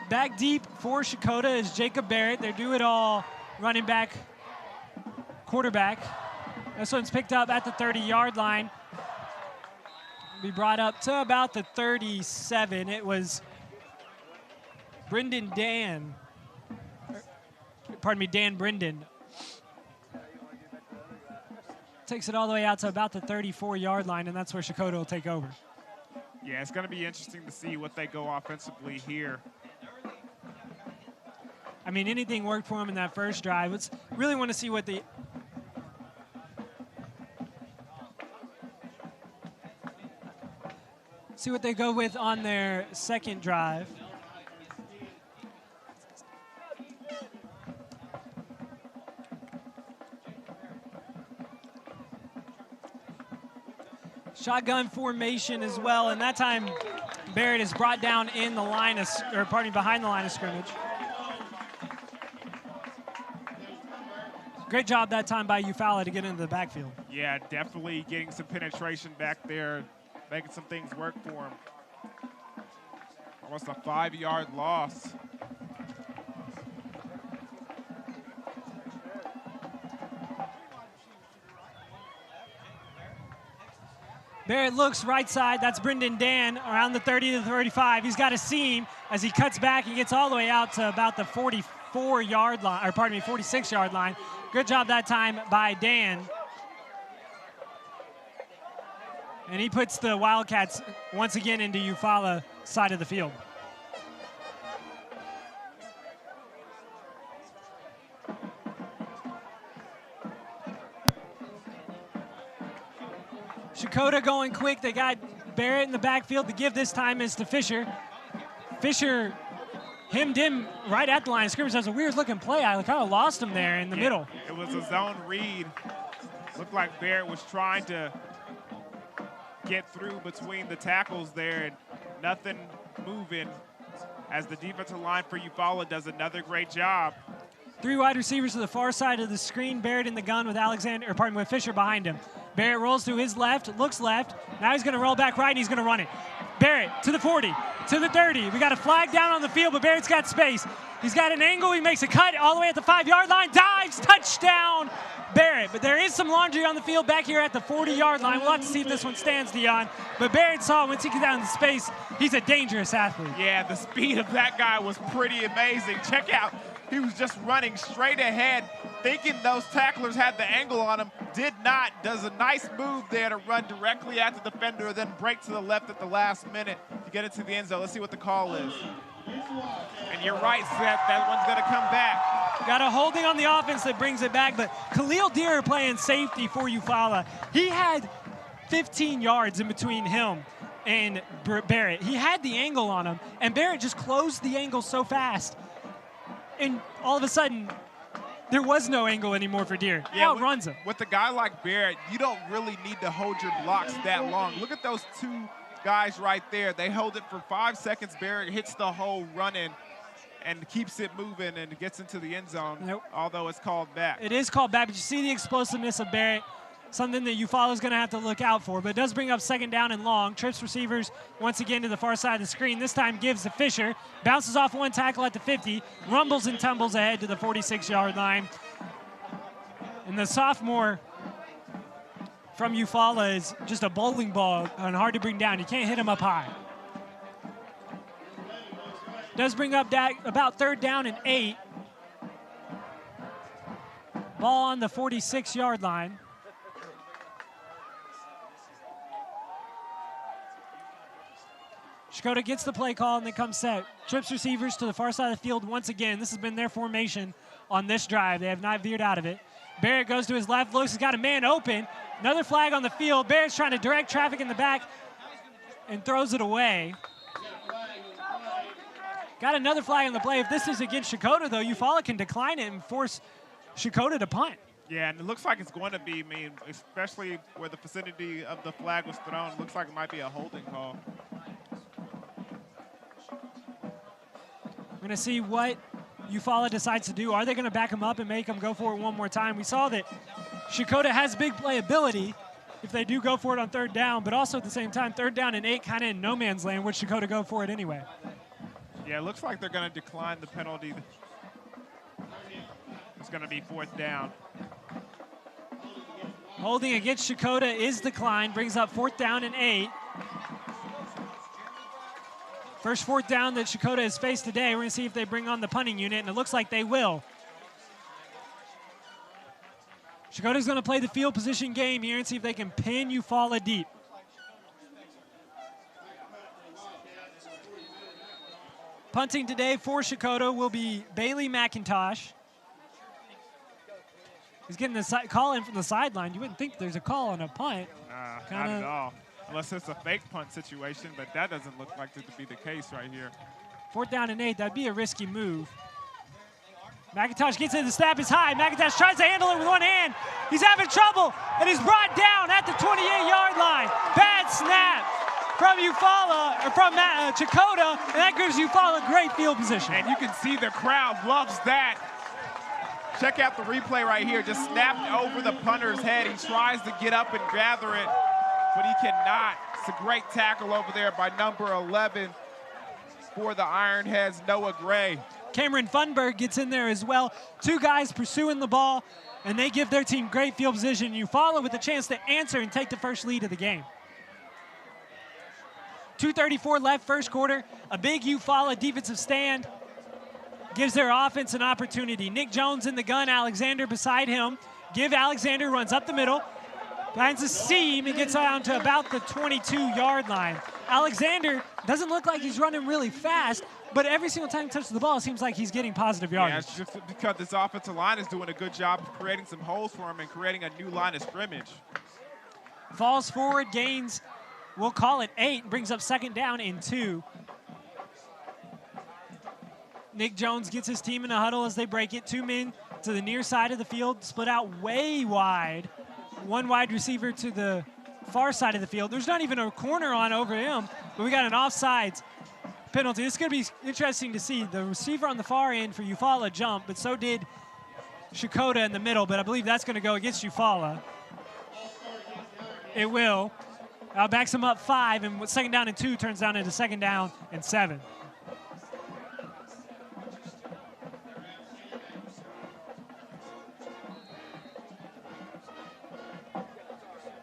Back deep for Checotah is Jacob Barrett. Their do-it-all running back, quarterback. This one's picked up at the 30-yard line. Be brought up to about the 37. It was Dan Brendan. Takes it all the way out to about the 34-yard line, and that's where Checotah will take over. Yeah, it's going to be interesting to see what they go offensively here. I mean, anything worked for them in that first drive. Let's really want to see what they go with on their second drive. Shotgun formation as well, and that time Barrett is brought down in the line of, behind the line of scrimmage. Great job that time by Eufaula to get into the backfield. Yeah, definitely getting some penetration back there, making some things work for him. Almost a 5-yard loss. Barrett looks right side. That's Brendan Dan around the 30 to the 35. He's got a seam as he cuts back and gets all the way out to about the 46-yard line. Good job that time by Dan. And he puts the Wildcats once again into Eufaula side of the field. Checotah going quick. They got Barrett in the backfield. The give this time is to Fisher. Fisher hemmed him right at the line of scrimmage. That was a weird-looking play. I kind of lost him there in the middle. It was a zone read. Looked like Barrett was trying to get through between the tackles there, and nothing moving as the defensive line for Eufaula does another great job. 3 wide receivers to the far side of the screen. Barrett in the gun with Fisher behind him. Barrett rolls to his left, looks left. Now he's going to roll back right, and he's going to run it. Barrett to the 40, to the 30. We got a flag down on the field, but Barrett's got space. He's got an angle. He makes a cut all the way at the 5-yard line. Dives, touchdown, Barrett. But there is some laundry on the field back here at the 40-yard line. We'll have to see if this one stands, Dion. But Barrett saw once he gets down into space, he's a dangerous athlete. Yeah, the speed of that guy was pretty amazing. Check out. He was just running straight ahead, thinking those tacklers had the angle on him. Did not. Does a nice move there to run directly at the defender, then break to the left at the last minute to get into the end zone. Let's see what the call is. And you're right, Seth. That one's going to come back. Got a holding on the offense that brings it back, but Khalil Deere playing safety for Eufaula. He had 15 yards in between him and Barrett. He had the angle on him, and Barrett just closed the angle so fast. And all of a sudden, there was no angle anymore for Deere. He outruns him. With a guy like Barrett, you don't really need to hold your blocks that long. Look at those 2 guys right there. They hold it for 5 seconds. Barrett hits the hole running, and keeps it moving and gets into the end zone, Nope. although it's called back. It is called back, but you see the explosiveness of Barrett, something that Eufaula is going to have to look out for. But it does bring up second down and long. Trips receivers once again to the far side of the screen. This time gives to Fisher. Bounces off one tackle at the 50. Rumbles and tumbles ahead to the 46-yard line. And the sophomore from Eufaula is just a bowling ball and hard to bring down. You can't hit him up high. Does bring up about 3rd down and 8. Ball on the 46-yard line. Checotah gets the play call and they come set. Trips receivers to the far side of the field once again. This has been their formation on this drive. They have not veered out of it. Barrett goes to his left, looks, he's got a man open. Another flag on the field. Barrett's trying to direct traffic in the back and throws it away. Got another flag on the play. If this is against Checotah, though, Eufaula can decline it and force Checotah to punt. Yeah, and it looks like it's going to be, I mean, especially where the vicinity of the flag was thrown, it looks like it might be a holding call. We're going to see what Eufaula decides to do. Are they going to back him up and make him go for it one more time? We saw that Checotah has big playability if they do go for it on 3rd down, but also at the same time, 3rd down and 8 kind of in no man's land. Would Checotah go for it anyway? Yeah, it looks like they're going to decline the penalty. It's going to be 4th down. Holding against Checotah is declined, brings up 4th down and 8. First 4th down that Checotah has faced today. We're going to see if they bring on the punting unit, and it looks like they will. Checotah's going to play the field position game here and see if they can pin Eufaula deep. Punting today for Checotah will be Bailey McIntosh. He's getting the call in from the sideline. You wouldn't think there's a call on a punt. Nah, not at all. Unless it's a fake punt situation, but that doesn't look like it to be the case right here. 4th down and 8, that'd be a risky move. McIntosh gets in, the snap is high. McIntosh tries to handle it with one hand. He's having trouble, and he's brought down at the 28-yard line. Bad snap from Eufaula, or from Checotah, and that gives Eufaula great field position. And you can see the crowd loves that. Check out the replay right here. Just snapped over the punter's head. He tries to get up and gather it, but he cannot. It's a great tackle over there by number 11 for the Ironheads, Noah Gray. Cameron Funberg gets in there as well. 2 guys pursuing the ball, and they give their team great field position. Eufaula with a chance to answer and take the first lead of the game. 2:34 left, first quarter. A big Eufaula defensive stand gives their offense an opportunity. Nick Jones in the gun, Alexander beside him. Alexander runs up the middle, finds a seam, and gets down to about the 22-yard line. Alexander doesn't look like he's running really fast, but every single time he touches the ball, it seems like he's getting positive yardage. Yeah, it's just because this offensive line is doing a good job of creating some holes for him and creating a new line of scrimmage. Falls forward, gains, we'll call it 8, brings up 2nd down and 2. Nick Jones gets his team in a huddle as they break it. 2 men to the near side of the field, split out way wide. 1 wide receiver to the far side of the field. There's not even a corner on over him, but we got an offsides penalty. This is going to be interesting to see. The receiver on the far end for Eufaula jumped, but so did Checotah in the middle, but I believe that's going to go against Eufaula. It will. Backs him up 5, and 2nd down and 2 turns down into 2nd down and 7.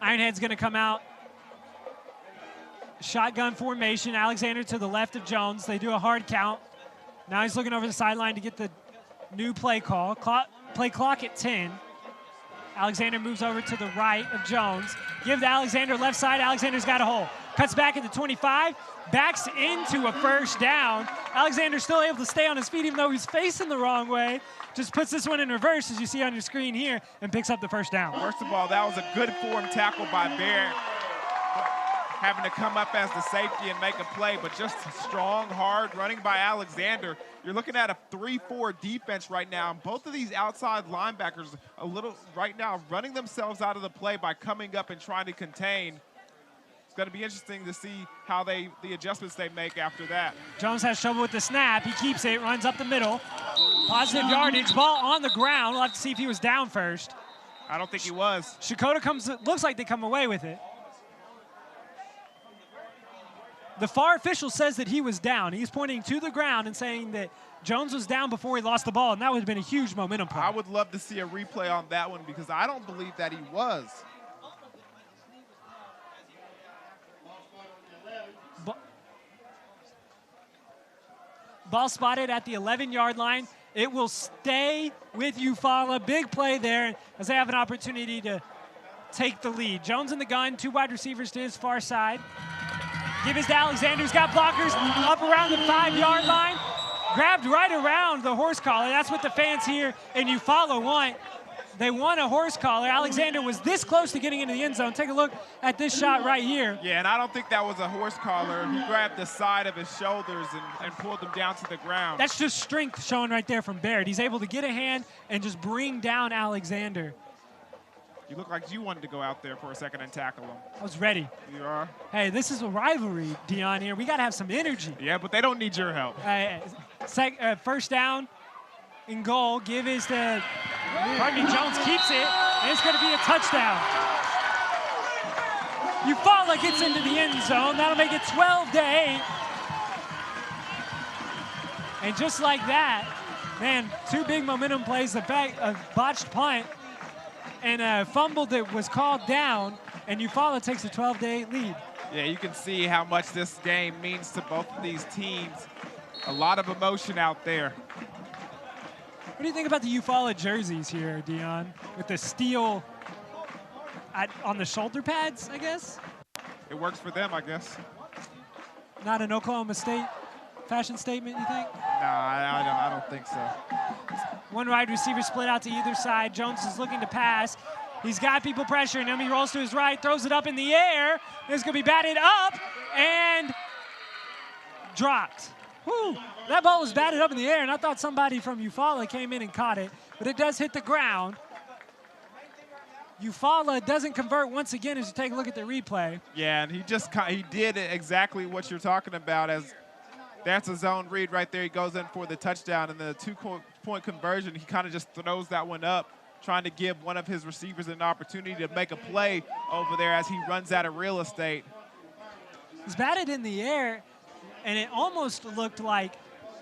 Ironhead's going to come out. Shotgun formation. Alexander to the left of Jones. They do a hard count. Now he's looking over the sideline to get the new play call. Play clock at 10. Alexander moves over to the right of Jones. Give to Alexander left side. Alexander's got a hole. Cuts back at the 25. Backs into a first down. Alexander's still able to stay on his feet even though he's facing the wrong way. Just puts this one in reverse as you see on your screen here and picks up the first down. First of all, that was a good form tackle by Barrett. Having to come up as the safety and make a play, but just strong, hard running by Alexander. You're looking at a 3-4 defense right now. And both of these outside linebackers right now running themselves out of the play by coming up and trying to contain it's going to be interesting to see how the adjustments they make after that. Jones has trouble with the snap. He keeps it, runs up the middle. Positive yardage, ball on the ground. We'll have to see if he was down first. I don't think he was. Checotah looks like they come away with it. The FAR official says that he was down. He's pointing to the ground and saying that Jones was down before he lost the ball, and that would have been a huge momentum play. I would love to see a replay on that one because I don't believe that he was. Ball spotted at the 11-yard line. It will stay with Eufaula. Big play there as they have an opportunity to take the lead. Jones in the gun, 2 wide receivers to his far side. Give his to Alexander, who's got blockers up around the 5-yard line. Grabbed right around the horse collar. That's what the fans here in Eufaula want. They want a horse collar. Alexander was this close to getting into the end zone. Take a look at this shot right here. Yeah, and I don't think that was a horse collar. He grabbed the side of his shoulders and pulled them down to the ground. That's just strength showing right there from Baird. He's able to get a hand and just bring down Alexander. You look like you wanted to go out there for a second and tackle him. I was ready. You are? Hey, this is a rivalry, Dion, here. We got to have some energy. Yeah, but they don't need your help. First down and goal. Give is to Jones, keeps it, and it's going to be a touchdown. Eufaula gets into the end zone. That'll make it 12-8. And just like that, man, 2 big momentum plays, a botched punt, and a fumble that was called down, and Eufaula takes a 12-8 lead. Yeah, you can see how much this game means to both of these teams. A lot of emotion out there. What do you think about the Eufaula jerseys here, Dion? With the steel on the shoulder pads, I guess? It works for them, I guess. Not an Oklahoma State fashion statement, you think? No, I don't think so. 1 wide receiver split out to either side. Jones is looking to pass. He's got people pressuring him. He rolls to his right, throws it up in the air. It's going to be batted up and dropped. Whew. That ball was batted up in the air, and I thought somebody from Eufaula came in and caught it, but it does hit the ground. Eufaula doesn't convert once again as you take a look at the replay. Yeah, and he did exactly what you're talking about. As that's a zone read right there. He goes in for the touchdown, and the 2-point conversion, he kind of just throws that one up, trying to give one of his receivers an opportunity to make a play over there as he runs out of real estate. He's batted in the air, and it almost looked like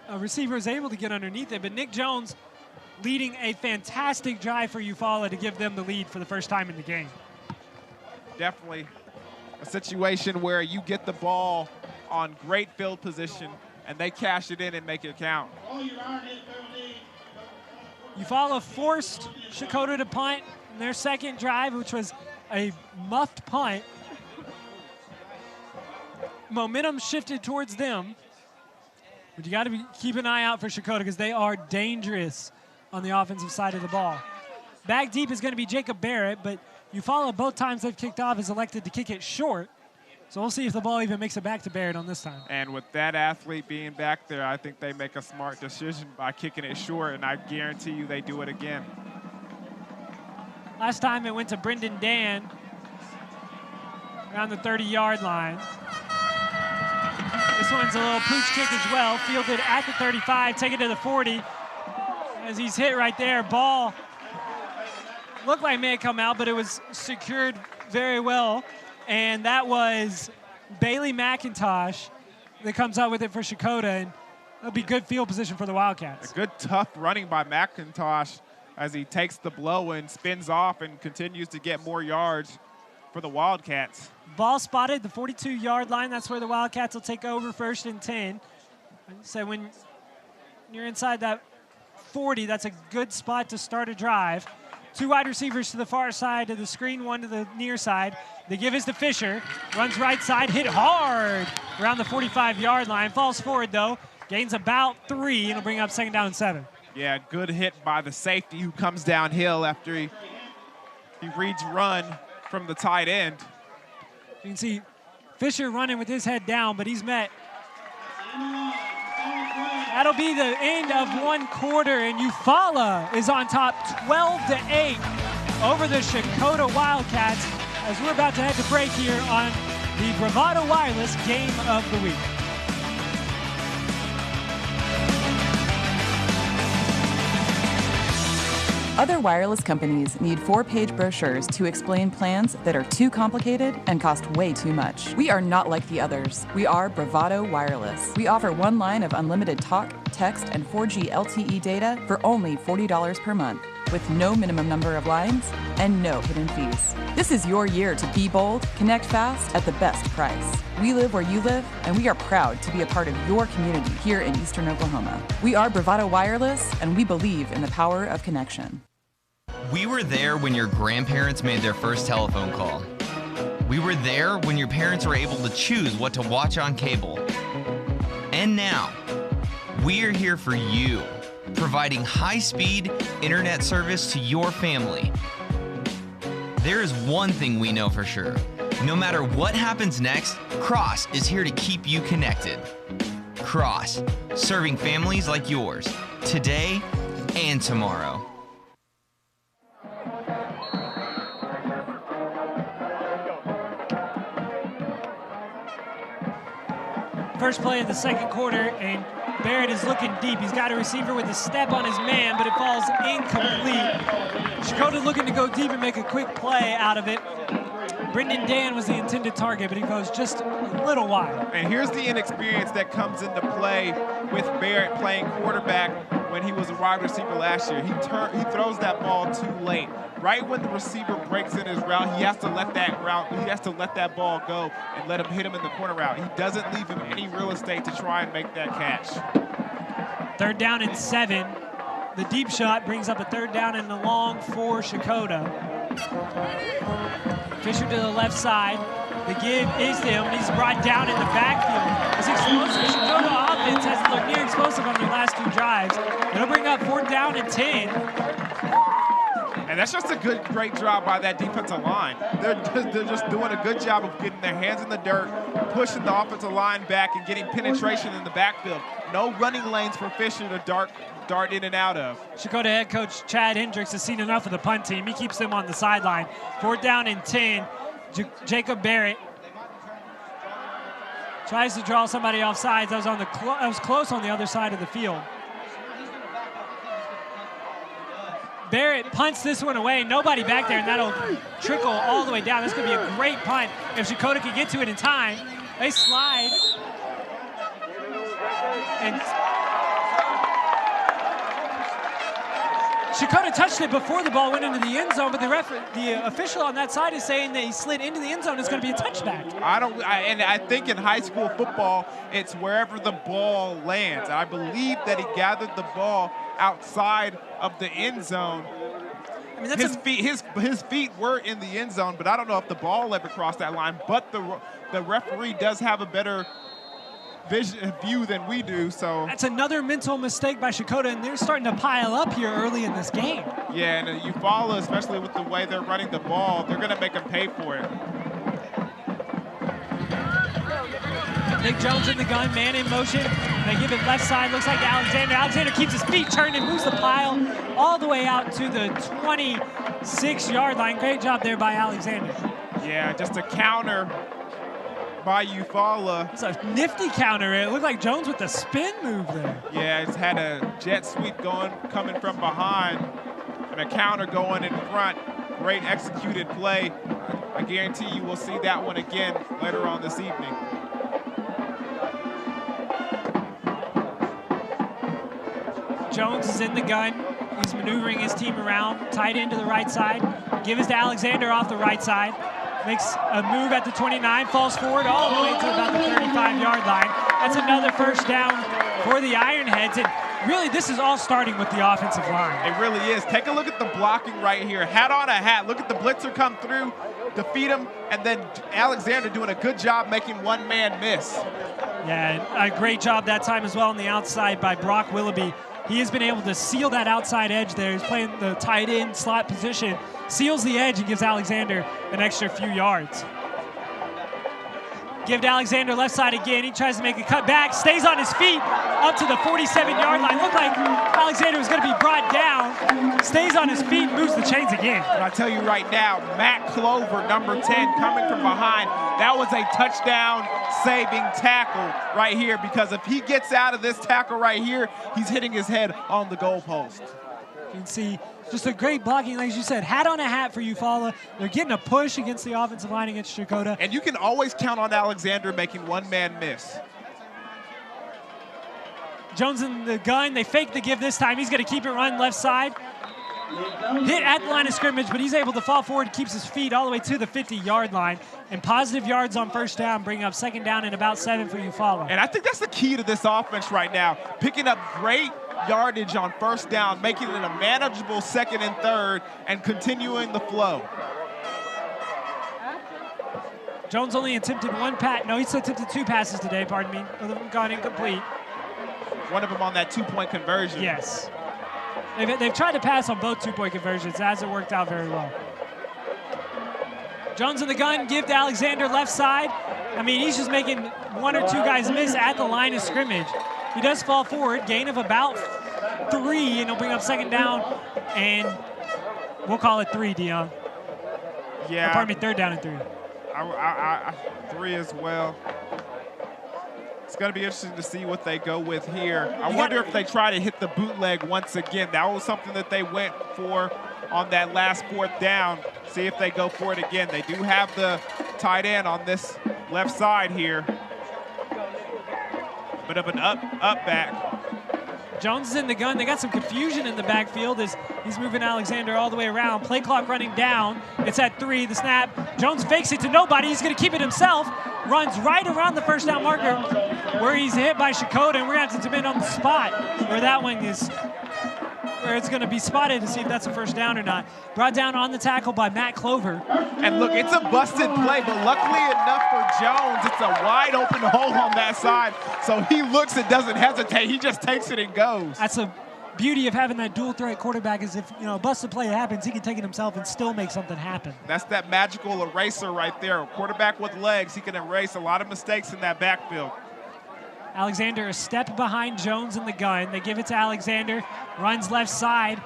a receiver was able to get underneath it, but Nick Jones leading a fantastic drive for Eufaula to give them the lead for the first time in the game. Definitely a situation where you get the ball on great field position, and they cash it in and make it count. Eufaula forced Checotah to punt in their second drive, which was a muffed punt. Momentum shifted towards them, but you got to keep an eye out for Checotah because they are dangerous on the offensive side of the ball. Back deep is going to be Jacob Barrett, but Eufaula, both times they've kicked off, has elected to kick it short. So we'll see if the ball even makes it back to Barrett on this time. And with that athlete being back there, I think they make a smart decision by kicking it short, and I guarantee you they do it again. Last time it went to Brendan Dan around the 30-yard line. This one's a little pooch kick as well, fielded at the 35, take it to the 40. As he's hit right there, ball looked like it may have come out, but it was secured very well. And that was Bailey McIntosh that comes out with it for Checotah, and that'll be good field position for the Wildcats. A good tough running by McIntosh as he takes the blow and spins off and continues to get more yards for the Wildcats. Ball spotted, the 42-yard line. That's where the Wildcats will take over, 1st and 10. So when you're inside that 40, that's a good spot to start a drive. 2 wide receivers to the far side of the screen, 1 to the near side. They give his to Fisher, runs right side, hit hard around the 45-yard line. Falls forward, though, gains about 3, and it'll bring up 2nd down and 7. Yeah, good hit by the safety who comes downhill after he reads run from the tight end. You can see Fisher running with his head down, but he's met. That'll be the end of 1 quarter, and Eufaula is on top 12-8 over the Checotah Wildcats as we're about to head to break here on the Bravado Wireless Game of the Week. Other wireless companies need 4-page brochures to explain plans that are too complicated and cost way too much. We are not like the others. We are Bravado Wireless. We offer 1 line of unlimited talk, text, and 4G LTE data for only $40 per month, with no minimum number of lines and no hidden fees. This is your year to be bold, connect fast at the best price. We live where you live, and we are proud to be a part of your community here in Eastern Oklahoma. We are Bravado Wireless, and we believe in the power of connection. We were there when your grandparents made their first telephone call. We were there when your parents were able to choose what to watch on cable. And now, we are here for you, providing high-speed internet service to your family. There is one thing we know for sure. No matter what happens next, Cross is here to keep you connected. Cross, serving families like yours, today and tomorrow. First play of the second quarter, and Barrett is looking deep. He's got a receiver with a step on his man, but it falls incomplete. Checotah looking to go deep and make a quick play out of it. Brendan Dan was the intended target, but he goes just a little wide. And here's the inexperience that comes into play with Barrett playing quarterback when he was a wide receiver last year. He throws that ball too late. Right when the receiver breaks in his route, he has to let that ball go and let him hit him in the corner route. He doesn't leave him any real estate to try and make that catch. 3rd down and 7. The deep shot brings up a 3rd down and a long for Checotah. Fisher to the left side. The give is to him, and he's brought down in the backfield. This explosive Checotah offense has looked near explosive on their last 2 drives. It'll bring up 4th down and 10. And that's just a great job by that defensive line. They're just doing a good job of getting their hands in the dirt, pushing the offensive line back, and getting penetration in the backfield. No running lanes for Fisher to dart in and out of. Checotah head coach Chad Hendricks has seen enough of the punt team. He keeps them on the sideline. 4th down and 10. Jacob Barrett tries to draw somebody off sides. That was close on the other side of the field. Barrett punts this one away. Nobody back there, and that'll trickle all the way down. This could be a great punt if Checotah can get to it in time. They slide. And Checotah touched it before the ball went into the end zone, but the official on that side is saying that he slid into the end zone. It's going to be a touchback. And I think in high school football, it's wherever the ball lands. I believe that he gathered the ball outside of the end zone. I mean, his feet were in the end zone, but I don't know if the ball ever crossed that line. But the referee does have a better view than we do, so that's another mental mistake by Checotah, and they're starting to pile up here early in this game. Yeah, and Eufaula, especially with the way they're running the ball, they're going to make them pay for it. Nick Jones in the gun, man in motion. They give it left side, looks like Alexander. Alexander keeps his feet turned and moves the pile all the way out to the 26-yard line. Great job there by Alexander. Yeah, just a counter by Eufaula. It's a nifty counter. It looked like Jones with the spin move there. Yeah, it's had a jet sweep coming from behind and a counter going in front. Great executed play. I guarantee you will see that one again later on this evening. Jones is in the gun. He's maneuvering his team around. Tight end to the right side. Give it to Alexander off the right side. Makes a move at the 29, falls forward all the way to about the 35-yard line. That's another 1st down for the Ironheads. And really, this is all starting with the offensive line. It really is. Take a look at the blocking right here. Hat on a hat. Look at the blitzer come through, defeat him, and then Alexander doing a good job making one man miss. Yeah, a great job that time as well on the outside by Brock Willoughby. He has been able to seal that outside edge there. He's playing the tight end slot position, seals the edge and gives Alexander an extra few yards. Give to Alexander left side again. He tries to make a cut back, stays on his feet up to the 47-yard line. Looked like Alexander was going to be brought down. Stays on his feet, moves the chains again. And I tell you right now, Matt Clover, number 10, coming from behind, that was a touchdown-saving tackle right here, because if he gets out of this tackle right here, he's hitting his head on the goalpost. You can see just a great blocking, like you said, hat on a hat for Eufaula. They're getting a push against the offensive line against Checotah. And you can always count on Alexander making one man miss. Jones in the gun. They fake the give this time. He's going to keep it running left side. Hit at the line of scrimmage, but he's able to fall forward, keeps his feet all the way to the 50-yard line. And positive yards on first down, bringing up second down and about 7 for Eufaula. And I think that's the key to this offense right now. Picking up great yardage on first down, making it a manageable second and third, and continuing the flow. Jones only attempted one pass. No, he's attempted 2 passes today, pardon me. Both of them gone incomplete. One of them on that 2-point conversion. Yes. They've tried to pass on both 2-point conversions. It hasn't worked out very well. Jones in the gun, give to Alexander left side. I mean, he's just making 1 or 2 guys miss at the line of scrimmage. He does fall forward, gain of about 3, and he'll bring up second down, and we'll call it 3, Dion. Yeah. Or pardon me, third down and 3. 3 as well. It's going to be interesting to see what they go with here. I wonder if they try to hit the bootleg once again. That was something that they went for on that last 4th down. See if they go for it again. They do have the tight end on this left side here. Bit of an up back. Jones is in the gun. They got some confusion in the backfield as he's moving Alexander all the way around. Play clock running down. It's at 3, the snap. Jones fakes it to nobody. He's going to keep it himself. Runs right around the first down marker where he's hit by Checotah, and we're going to have to depend on the spot where that one is, where it's going to be spotted to see if that's a first down or not. Brought down on the tackle by Matt Clover. And look, it's a busted play, but luckily enough for Jones, it's a wide open hole on that side. So he looks and doesn't hesitate. He just takes it and goes. That's the beauty of having that dual threat quarterback, is if a busted play happens, he can take it himself and still make something happen. That's that magical eraser right there. A quarterback with legs, he can erase a lot of mistakes in that backfield. Alexander a step behind Jones in the gun. They give it to Alexander, runs left side,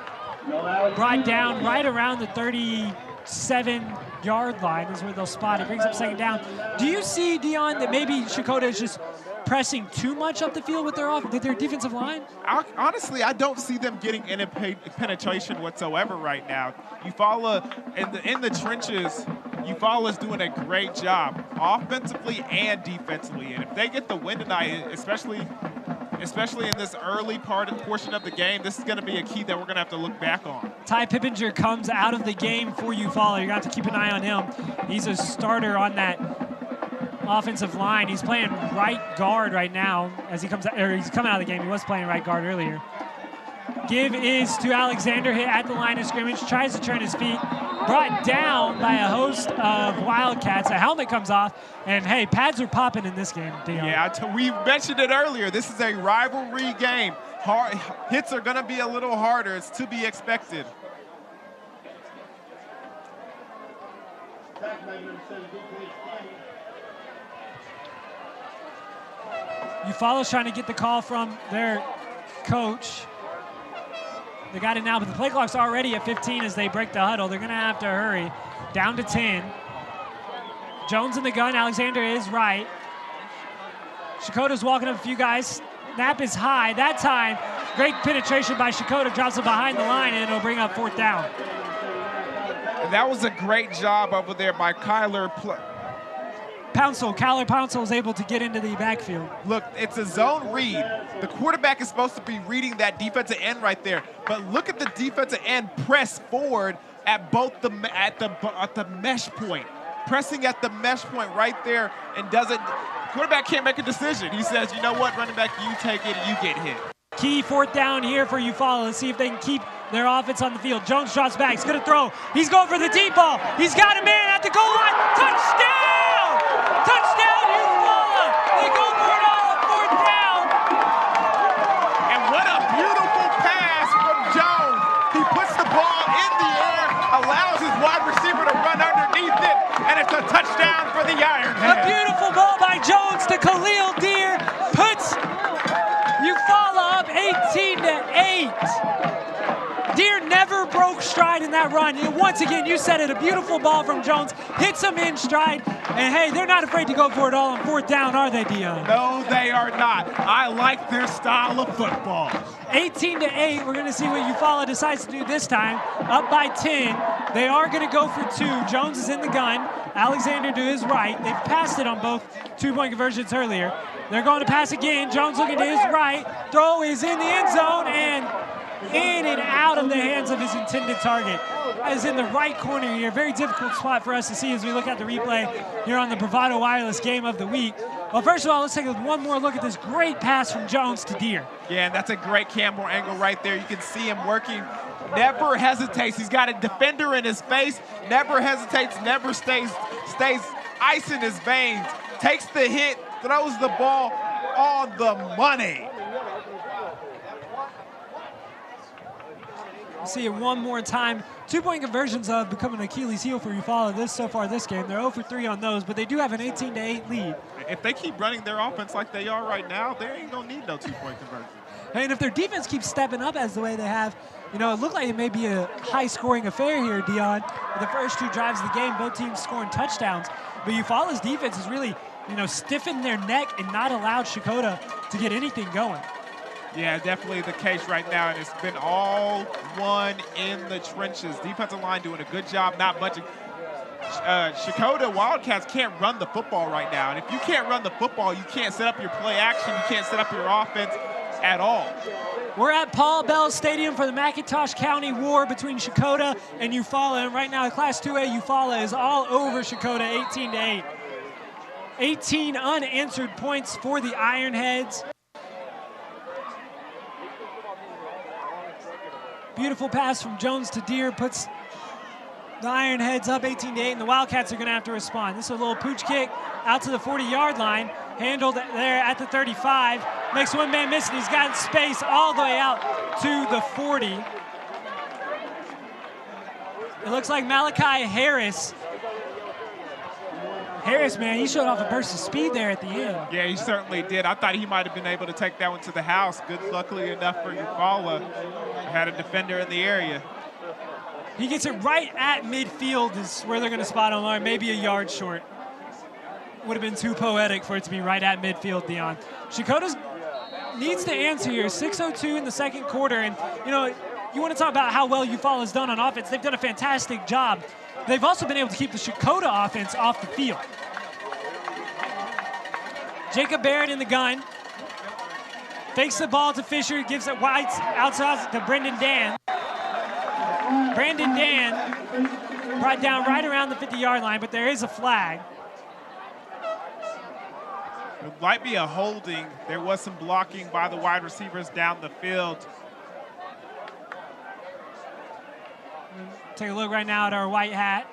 brought down right around the 37-yard line is where they'll spot it. Brings up second down. Do you see, Dion, that maybe Checotah is just pressing too much up the field with their defensive line? Honestly, I don't see them getting any penetration whatsoever right now. Eufaula in the trenches, Eufaula's doing a great job offensively and defensively. And if they get the win tonight, especially in this early portion of the game, this is going to be a key that we're going to have to look back on. Ty Pippinger comes out of the game for Eufaula. You're going to have to keep an eye on him. He's a starter on that offensive line. He's playing right guard right now as he's coming out of the game. He was playing right guard earlier. Give is to Alexander, hit at the line of scrimmage, tries to turn his feet, brought down by a host of Wildcats. A helmet comes off, and hey, pads are popping in this game, Dion. Yeah, we mentioned it earlier. This is a rivalry game. Hits are going to be a little harder. It's to be expected. Eufaula's trying to get the call from their coach. They got it now, but the play clock's already at 15 as they break the huddle. They're going to have to hurry. Down to 10. Jones in the gun. Alexander is right. Checotah's walking up a few guys. Snap is high. That time, great penetration by Checotah. Drops it behind the line, and it'll bring up 4th down. And that was a great job over there by Kyler Pouncil is able to get into the backfield. Look, it's a zone read. The quarterback is supposed to be reading that defensive end right there. But look at the defensive end press forward at both the mesh point. Pressing at the mesh point right there, and quarterback can't make a decision. He says, you know what, running back, you take it, you get hit. Key 4th down here for Eufaula. Let's see if they can keep their offense on the field. Jones drops back. He's going to throw. He's going for the deep ball. He's got a man at the goal line. Touchdown! Touchdown, Eufaula! They go for it all on 4th down. And what a beautiful pass from Jones. He puts the ball in the air, allows his wide receiver to run underneath it, and it's a touchdown for the Ironheads. A beautiful ball by Jones to Khalil Deer. Puts Eufaula up 18-8. Deer never broke stride in that run. And once again, you said it, a beautiful ball from Jones. Hits him in stride. And hey, they're not afraid to go for it all on 4th down, are they, Dion? No, they are not. I like their style of football. 18-8, we're going to see what Eufaula decides to do this time. Up by 10. They are going to go for 2. Jones is in the gun. Alexander to his right. They've passed it on both 2-point conversions earlier. They're going to pass again. Jones looking to his right. Throw is in the end zone and in and out of the hands of his intended target. That is in the right corner here. Very difficult spot for us to see as we look at the replay here on the Bravado Wireless Game of the Week. Well, first of all, let's take one more look at this great pass from Jones to Deere. Yeah, and that's a great camera angle right there. You can see him working. Never hesitates. He's got a defender in his face. Never hesitates. Never stays ice in his veins. Takes the hit. Throws the ball on the money. See it one more time. 2-point conversions have become an Achilles heel for Eufaula so far this game. They're 0 for 3 on those, but they do have an 18-8 lead. If they keep running their offense like they are right now, they ain't gonna need no 2-point conversion. And if their defense keeps stepping up as the way they have, you know, it looked like it may be a high-scoring affair here, Dion. The first 2 drives of the game, both teams scoring touchdowns. But Eufaula's defense has really, you know, stiffened their neck and not allowed Checotah to get anything going. Yeah, definitely the case right now, and it's been all one in the trenches. Defensive line doing a good job, not budging. Checotah Wildcats can't run the football right now, and if you can't run the football, you can't set up your play action, you can't set up your offense at all. We're at Paul Bell Stadium for the McIntosh County War between Checotah and Eufaula, and right now Class 2A Eufaula is all over Checotah, 18-8. 18 unanswered points for the Ironheads. Beautiful pass from Jones to Deere puts the Ironheads up 18-8, and the Wildcats are going to have to respond. This is a little pooch kick out to the 40-yard line, handled there at the 35. Makes one man miss, and he's got space all the way out to the 40. It looks like Malachi Harris. Harris, man, he showed off a burst of speed there at the end. Yeah, he certainly did. I thought he might have been able to take that one to the house. Good, luckily enough for Eufaula. Had a defender in the area. He gets it right at midfield is where they're going to spot him, or maybe a yard short. Would have been too poetic for it to be right at midfield, Dion. Checotah needs to answer here. 6:02 in the second quarter, and you know, you want to talk about how well Eufaula has done on offense. They've done a fantastic job. They've also been able to keep the Checotah offense off the field. Jacob Barrett in the gun. Fakes the ball to Fisher, gives it wide outside to Brendan Dan. Brandon Dan brought down right around the 50-yard line, but there is a flag. It might be a holding. There was some blocking by the wide receivers down the field. Take a look right now at our white hat.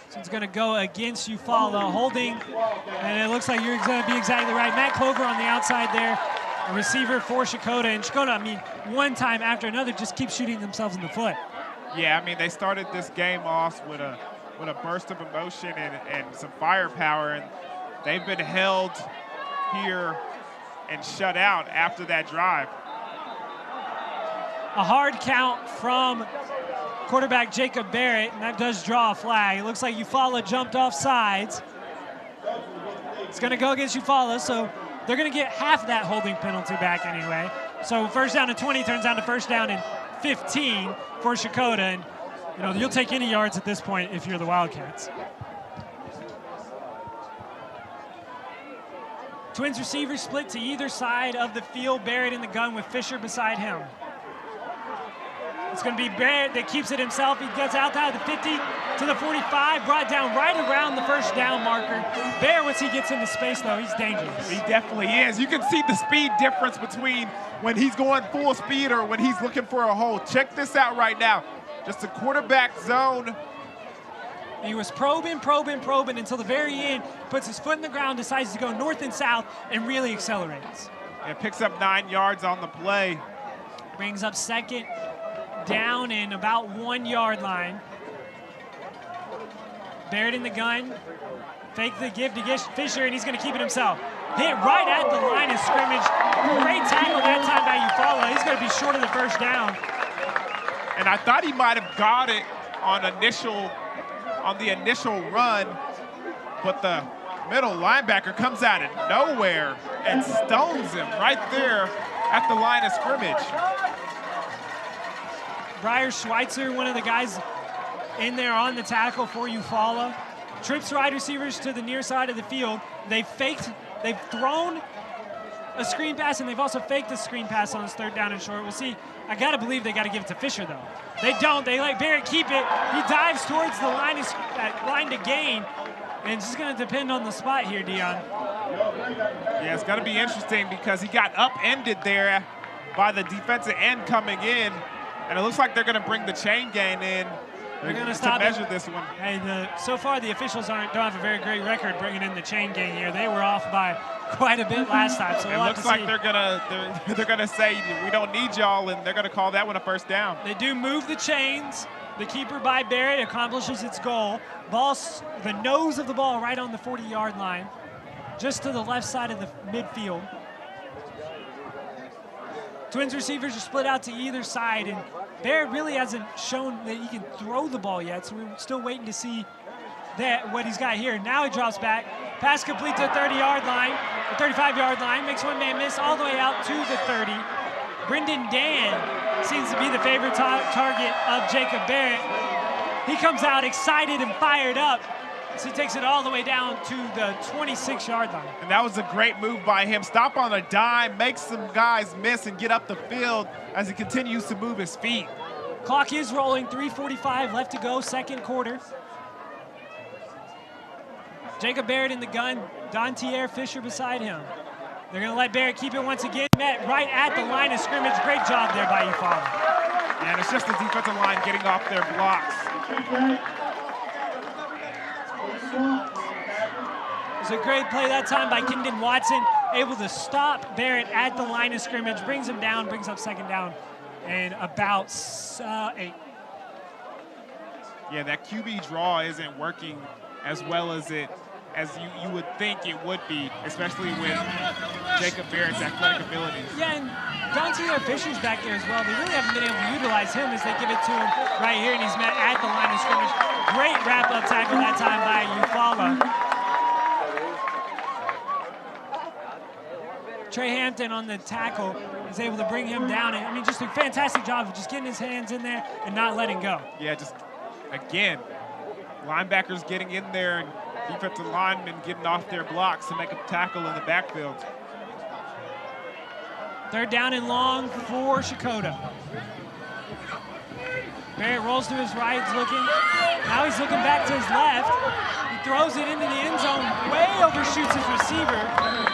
So it's going to go against Eufaula, holding, and it looks like you're going to be exactly right. Matt Clover on the outside there, a receiver for Checotah. And Checotah, I mean, one time after another, just keep shooting themselves in the foot. Yeah, I mean, they started this game off with a burst of emotion and some firepower, and they've been held here and shut out after that drive. A hard count from quarterback Jacob Barrett, and that does draw a flag. It looks like Eufaula jumped off sides. It's going to go against Eufaula, so they're going to get half that holding penalty back anyway. So first down and 20 turns down to first down and 15 for Checotah, and you know, you'll take any yards at this point if you're the Wildcats. Twins receivers split to either side of the field. Barrett in the gun with Fisher beside him. It's going to be Barrett that keeps it himself. He gets outside the 50 to the 45, brought down right around the first down marker. Barrett, once he gets into space, though, he's dangerous. He definitely is. You can see the speed difference between when he's going full speed or when he's looking for a hole. Check this out right now. Just a quarterback zone. He was probing until the very end, puts his foot in the ground, decides to go north and south, and really accelerates. It picks up 9 yards on the play. Brings up second down and about 1 yard line. Barrett in the gun. Fake the give to Fisher, and he's going to keep it himself. Hit right at the line of scrimmage. Great tackle that time by Eufaula. He's going to be short of the first down. And I thought he might have got it on the initial run, but the middle linebacker comes out of nowhere and stones him right there at the line of scrimmage. Briar Schweitzer, one of the guys in there on the tackle for Eufaula, trips wide receivers to the near side of the field. They've thrown a screen pass, and they've also faked a screen pass on his 3rd down and short. We'll see. I got to believe they got to give it to Fisher, though. They don't. They let Barrett keep it. He dives towards the line to gain, and it's just going to depend on the spot here, Dion. Yeah, it's going to be interesting because he got upended there by the defensive end coming in, and it looks like they're going to bring the chain gain in. They're going to stop measure this one. Hey, so far the officials don't have a very great record bringing in the chain gain here. They were off by quite a bit last time. So it looks like they're gonna say we don't need y'all, and they're gonna call that one a 1st down. They do move the chains. The keeper by Barrett accomplishes its goal. The nose of the ball right on the 40-yard line, just to the left side of the midfield. Twins receivers are split out to either side, and Barrett really hasn't shown that he can throw the ball yet, so we're still waiting to see what he's got here. Now he drops back. Pass complete to the 30-yard line, the 35-yard line, makes one man miss all the way out to the 30. Brendan Dan seems to be the favorite target of Jacob Barrett. He comes out excited and fired up, so he takes it all the way down to the 26-yard line. And that was a great move by him. Stop on a dime, make some guys miss, and get up the field as he continues to move his feet. Clock is rolling, 3:45 left to go, 2nd quarter. Jacob Barrett in the gun, Dontier Fisher beside him. They're going to let Barrett keep it once again, met right at the line of scrimmage. Great job there by Eufaula. And it's just the defensive line getting off their blocks. It was a great play that time by Kendon Watson, able to stop Barrett at the line of scrimmage, brings him down, brings up 2nd down, and about 8. Yeah, that QB draw isn't working as well as you would think it would be, especially with Jacob Barrett's athletic abilities. Yeah, and Dontier Fisher's back there as well. They really haven't been able to utilize him as they give it to him right here, and he's met at the line of scrimmage. Great wrap-up tackle that time by Eufaula. Trey Hampton on the tackle is able to bring him down. And, I mean, just a fantastic job of just getting his hands in there and not letting go. Yeah, just, again, linebackers getting in there and defensive linemen getting off their blocks to make a tackle in the backfield. 3rd down and long for Checotah. Barrett rolls to his right, looking. Now he's looking back to his left. He throws it into the end zone, way overshoots his receiver.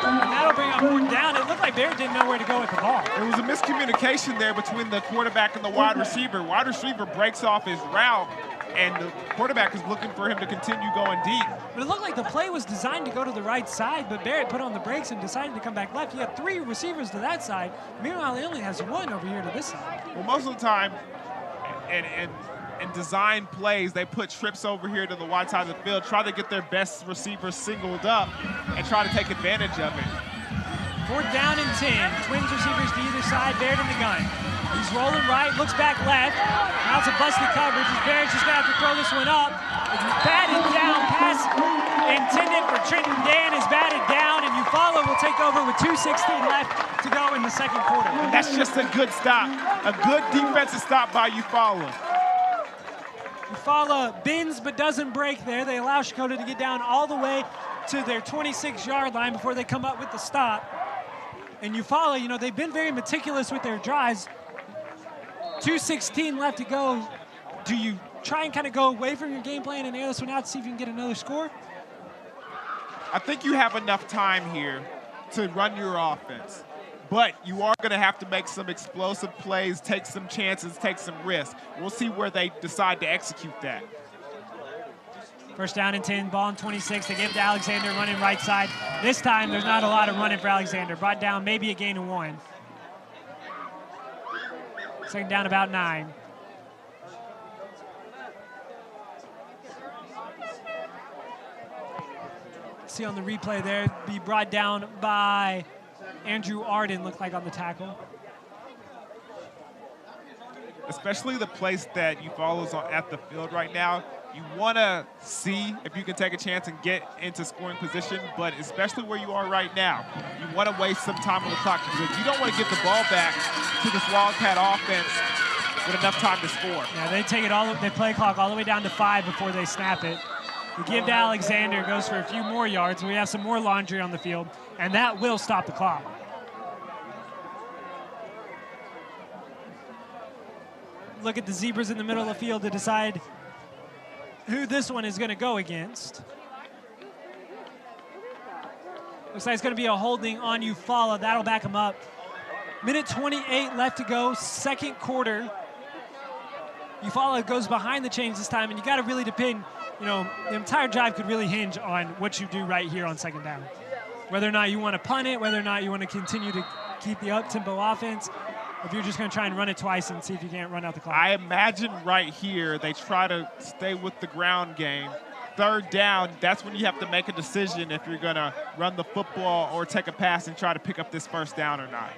And that'll bring up 4th down. It looked like Barrett didn't know where to go with the ball. There was a miscommunication there between the quarterback and the wide receiver. Wide receiver breaks off his route, and the quarterback is looking for him to continue going deep. But it looked like the play was designed to go to the right side, but Barrett put on the brakes and decided to come back left. He had 3 receivers to that side. Meanwhile, he only has 1 over here to this side. Well, most of the time, and design plays, they put trips over here to the wide side of the field, try to get their best receiver singled up, and try to take advantage of it. 4th down and 10. Twins receivers to either side. Barrett in the gun. He's rolling right, looks back left. Now it's a busted coverage. Barrett's just going to have to throw this one up. It's batted down. Pass intended for Trenton Dan is batted down, and Eufaula will take over with 2:16 left to go in the 2nd quarter. And that's just a good stop. A good defensive stop by Eufaula. Eufaula bends but doesn't break there. They allow Checotah to get down all the way to their 26-yard line before they come up with the stop. And Eufaula, you know, they've been very meticulous with their drives. 2:16 left to go. Do you try and kind of go away from your game plan and air this one out to see if you can get another score? I think you have enough time here to run your offense. But you are going to have to make some explosive plays, take some chances, take some risks. We'll see where they decide to execute that. 1st down and 10, ball and 26. They give to Alexander running right side. This time, there's not a lot of running for Alexander. Brought down, maybe a gain of 1. 2nd down, about 9. See on the replay there, be brought down by Andrew Arden, looked like on the tackle. especially the place that Eufaula's on at the field right now, you want to see if you can take a chance and get into scoring position, but especially where you are right now, you want to waste some time on the clock because you don't want to give the ball back to this Wildcat offense with enough time to score. Yeah, they take it they play clock all the way down to 5 before they snap it. We give to Alexander, goes for a few more yards. We have some more laundry on the field, and that will stop the clock. Look at the zebras in the middle of the field to decide who this one is going to go against. Looks like it's going to be a holding on Eufaula. That'll back him up. Minute 28 left to go, second quarter. Eufaula goes behind the chains this time, and you got to really depend, you know, the entire drive could really hinge on what you do right here on second down. Whether or not you want to punt it, whether or not you want to continue to keep the up-tempo offense, if you're just going to try and run it twice and see if you can't run out the clock. I imagine right here they try to stay with the ground game. Third down, that's when you have to make a decision if you're going to run the football or take a pass and try to pick up this first down or not.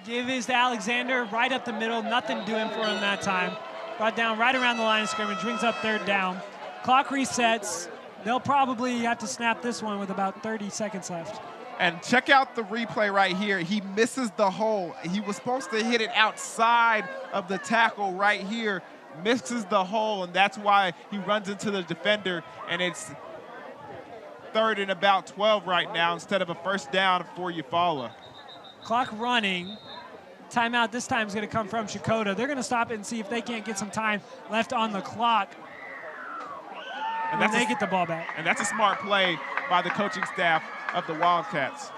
Give is to Alexander, right up the middle, nothing doing for him that time. Brought down right around the line of scrimmage, brings up third down. Clock resets. They'll probably have to snap this one with about 30 seconds left. And check out the replay right here. He misses the hole. He was supposed to hit it outside of the tackle right here, misses the hole, and that's why he runs into the defender, and it's third and about 12 right now instead of a first down for Eufaula. Clock running. Timeout this time is going to come from Checotah. They're going to stop it and see if they can't get some time left on the clock. And then they get the ball back. And that's a smart play by the coaching staff of the Wildcats.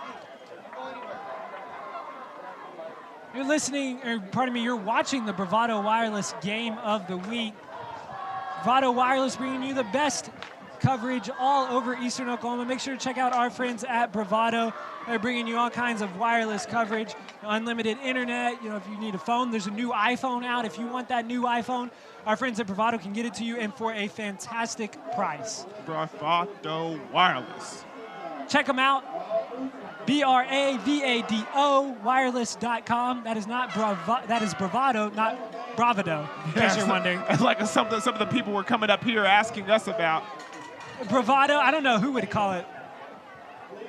You're listening, or pardon me, you're watching the Bravado Wireless Game of the Week. Bravado Wireless bringing you the best coverage all over Eastern Oklahoma. Make sure to check out our friends at Bravado. They're bringing you all kinds of wireless coverage, unlimited internet. You know, if you need a phone, there's a new iPhone out. If you want that new iPhone, our friends at Bravado can get it to you, and for a fantastic price. Bravado Wireless. Check them out. BRAVADO wireless.com. That is not that is Bravado, not Bravado, in case you're wondering. Like some of the people were coming up here asking us about. Bravado, I don't know who would call it.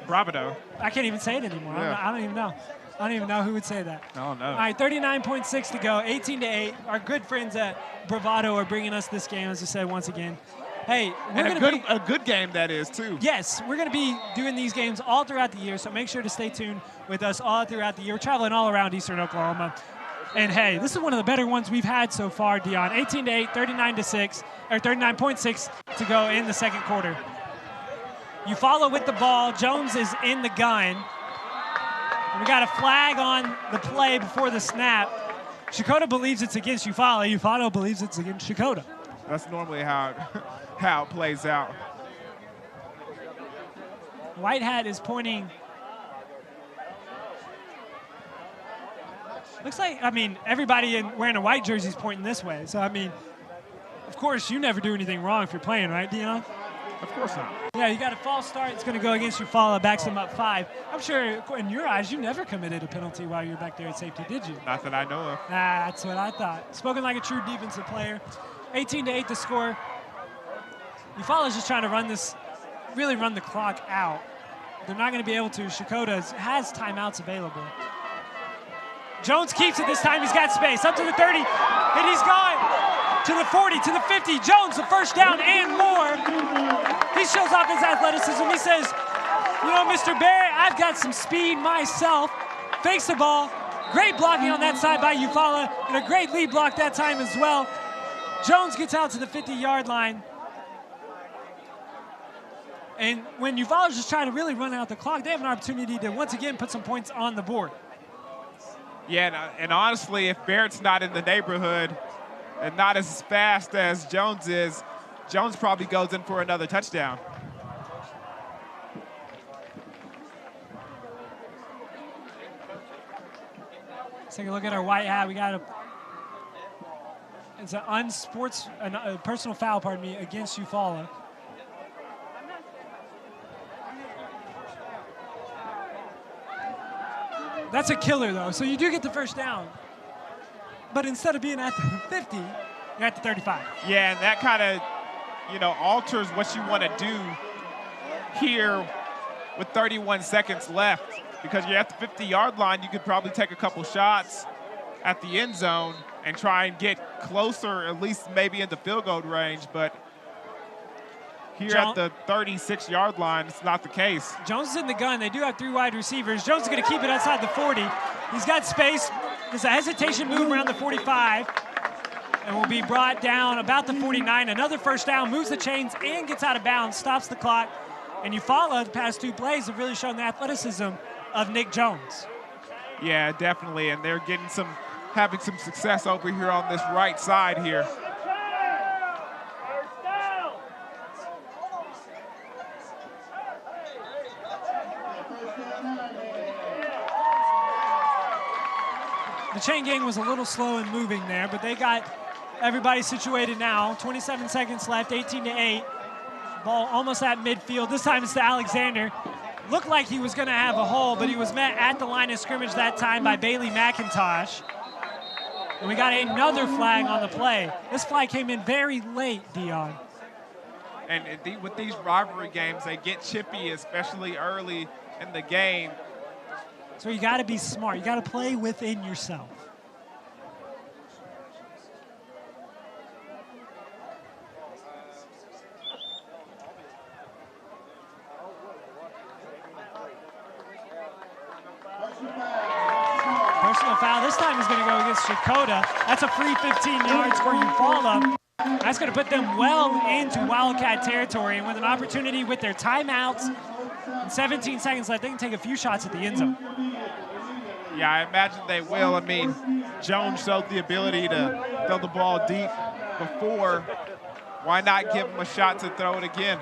Bravado. I can't even say it anymore. Yeah. I don't even know. I don't even know who would say that. Oh, no. All right, 39.6 to go, 18-8. Our good friends at Bravado are bringing us this game, as I said once again. Hey, we're going to be a good game that is too. Yes, we're going to be doing these games all throughout the year, so make sure to stay tuned with us all throughout the year. We're traveling all around Eastern Oklahoma. And hey, this is one of the better ones we've had so far, Dion. 18-8, 39-6, or 39.6 to go in the second quarter. Eufaula with the ball. Jones is in the gun. And we got a flag on the play before the snap. Checotah believes it's against Eufaula. Eufaula believes it's against Checotah. That's normally how it plays out. White Hat is pointing. Looks like, I mean, everybody wearing a white jersey is pointing this way. So, I mean, of course, you never do anything wrong if you're playing, right, Dion? Of course not. Yeah, you got a false start. It's going to go against Eufaula, backs them up 5. I'm sure in your eyes, you never committed a penalty while you were back there at safety, did you? Not that I know of. That's what I thought. Spoken like a true defensive player. 18-8 to score. Eufaula's just trying to really run the clock out. They're not going to be able to. Checotah has timeouts available. Jones keeps it this time. He's got space. Up to the 30, and he's gone. To the 40, to the 50. Jones, the first down and more. He shows off his athleticism. He says, you know, Mr. Barrett, I've got some speed myself. Fakes the ball. Great blocking on that side by Eufaula, and a great lead block that time as well. Jones gets out to the 50-yard line. And when Eufaula's just trying to really run out the clock, they have an opportunity to once again put some points on the board. Yeah, and honestly, if Barrett's not in the neighborhood and not as fast as Jones is, Jones probably goes in for another touchdown. Let's take a look at our White Hat. We got it's a personal foul, pardon me, against Eufaula. That's a killer, though. So you do get the first down. But instead of being at the 50, you're at the 35. Yeah, and that kind of, alters what you want to do here with 31 seconds left. Because you're at the 50-yard line, you could probably take a couple shots at the end zone and try and get closer, at least maybe into field goal range. But here at the 36-yard line, it's not the case. Jones is in the gun. They do have 3 wide receivers. Jones is going to keep it outside the 40. He's got space. There's a hesitation move around the 45 and will be brought down about the 49. Another first down, moves the chains and gets out of bounds, stops the clock. And Eufaula, the past 2 plays, have really shown the athleticism of Nick Jones. Yeah, definitely, and they're having some success over here on this right side here. The chain gang was a little slow in moving there, but they got everybody situated now. 27 seconds left, 18-8. Ball almost at midfield. This time it's to Alexander. Looked like he was going to have a hole, but he was met at the line of scrimmage that time by Bailey McIntosh. And we got another flag on the play. This flag came in very late, Dion. And with these rivalry games, they get chippy, especially early in the game. So you got to be smart. You got to play within yourself. Personal foul. This time is going to go against Checotah. That's a free 15 yards for Eufaula. That's going to put them well into Wildcat territory. And with an opportunity with their timeouts and 17 seconds left, they can take a few shots at the end zone. Yeah, I imagine they will. I mean, Jones showed the ability to throw the ball deep before. Why not give him a shot to throw it again?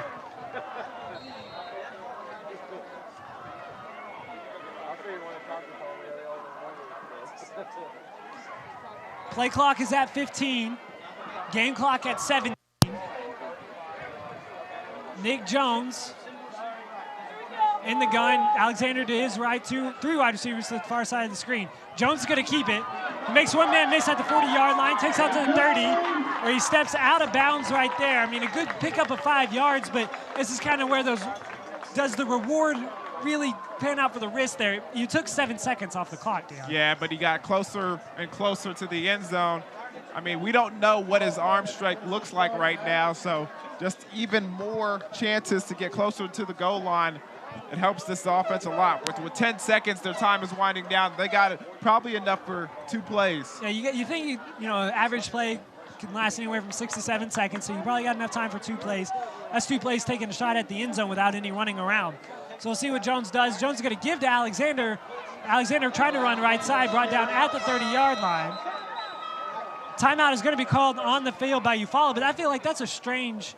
Play clock is at 15. Game clock at 17. Nick Jones in the gun. Alexander to his right, 3 wide receivers to the far side of the screen. Jones is going to keep it. He makes one man miss at the 40-yard line, takes out to the 30, where he steps out of bounds right there. I mean, a good pickup of 5 yards, but this is kind of where does the reward really pan out for the wrist there? You took 7 seconds off the clock, Deion. Yeah, but he got closer and closer to the end zone. I mean, we don't know what his arm strength looks like right now, so just even more chances to get closer to the goal line. It helps this offense a lot. With 10 seconds, their time is winding down. They got it probably enough for 2 plays. Yeah, you think average play can last anywhere from 6 to 7 seconds, so you probably got enough time for 2 plays. That's 2 plays taking a shot at the end zone without any running around. So we'll see what Jones does. Jones is going to give to Alexander. Alexander trying to run right side, brought down at the 30-yard line. Timeout is going to be called on the field by Eufaula, but I feel like that's a strange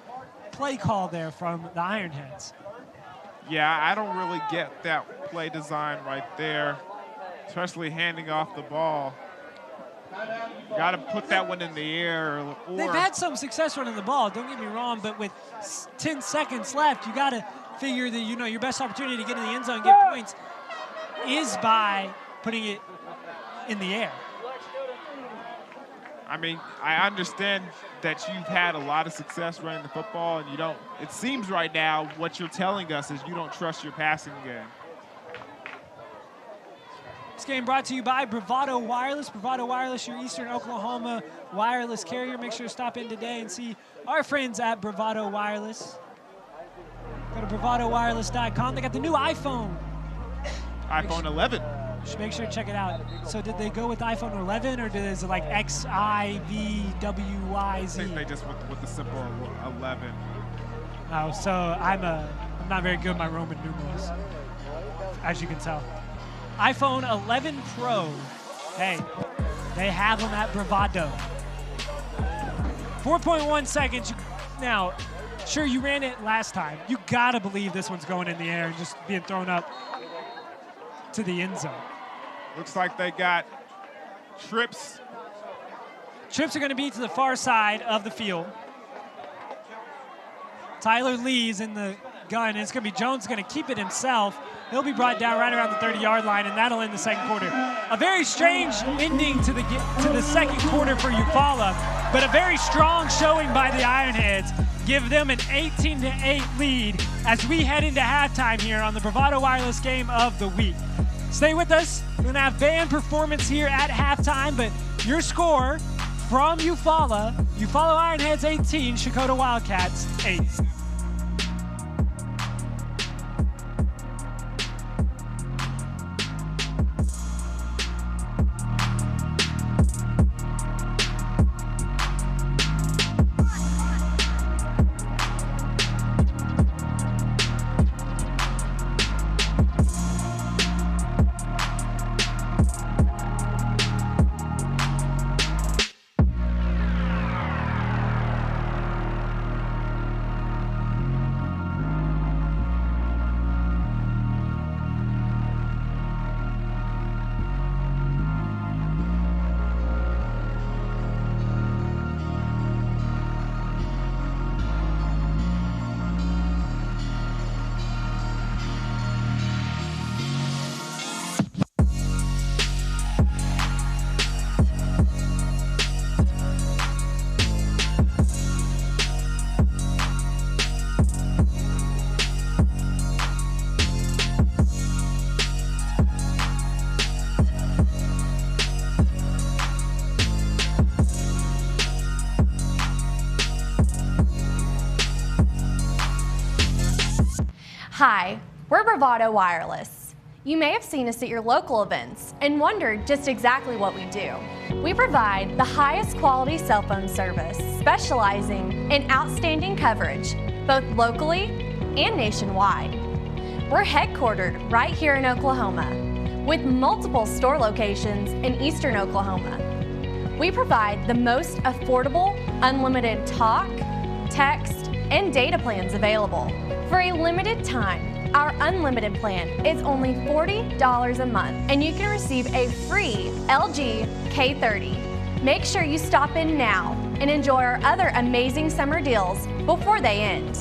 play call there from the Ironheads. Yeah, I don't really get that play design right there, especially handing off the ball. Got to put that one in the air. They've had some success running the ball, don't get me wrong, but with 10 seconds left, you got to figure that your best opportunity to get in the end zone and get points is by putting it in the air. I mean, I understand that you've had a lot of success running the football, and it seems right now what you're telling us is you don't trust your passing game. This game brought to you by Bravado Wireless. Bravado Wireless, your Eastern Oklahoma wireless carrier. Make sure to stop in today and see our friends at Bravado Wireless. Go to bravadowireless.com. They got the new iPhone. iPhone 11. Should make sure to check it out. So did they go with iPhone 11 or is it like XIVWYZ? I think they just went with the simple 11. Oh, so I'm not very good with my Roman numerals, as you can tell. iPhone 11 Pro. Hey, they have them at Bravado. 4.1 seconds. Now, sure, you ran it last time. You gotta believe this one's going in the air and just being thrown up to the end zone. Looks like they got trips. Trips are going to be to the far side of the field. Tyler Lee's in the gun. It's going to be Jones going to keep it himself. He'll be brought down right around the 30-yard line, and that'll end the second quarter. A very strange ending to the second quarter for Eufaula, but a very strong showing by the Ironheads. Give them an 18-8 lead as we head into halftime here on the Bravado Wireless Game of the Week. Stay with us. We're going to have band performance here at halftime, but your score from Eufaula Ironheads 18, Checotah Wildcats 8. Hi, we're Bravado Wireless. You may have seen us at your local events and wondered just exactly what we do. We provide the highest quality cell phone service, specializing in outstanding coverage, both locally and nationwide. We're headquartered right here in Oklahoma, with multiple store locations in eastern Oklahoma. We provide the most affordable, unlimited talk, text, and data plans available. For a limited time, our unlimited plan is only $40 a month, and you can receive a free LG K30. Make sure you stop in now and enjoy our other amazing summer deals before they end.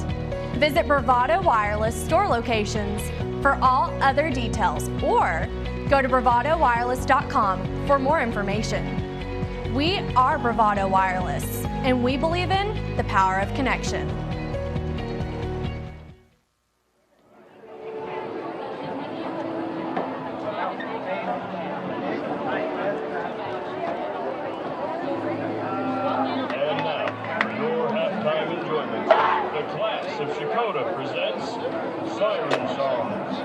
Visit Bravado Wireless store locations for all other details, or go to bravadowireless.com for more information. We are Bravado Wireless, and we believe in the power of connection. Of Checotah presents Siren Songs.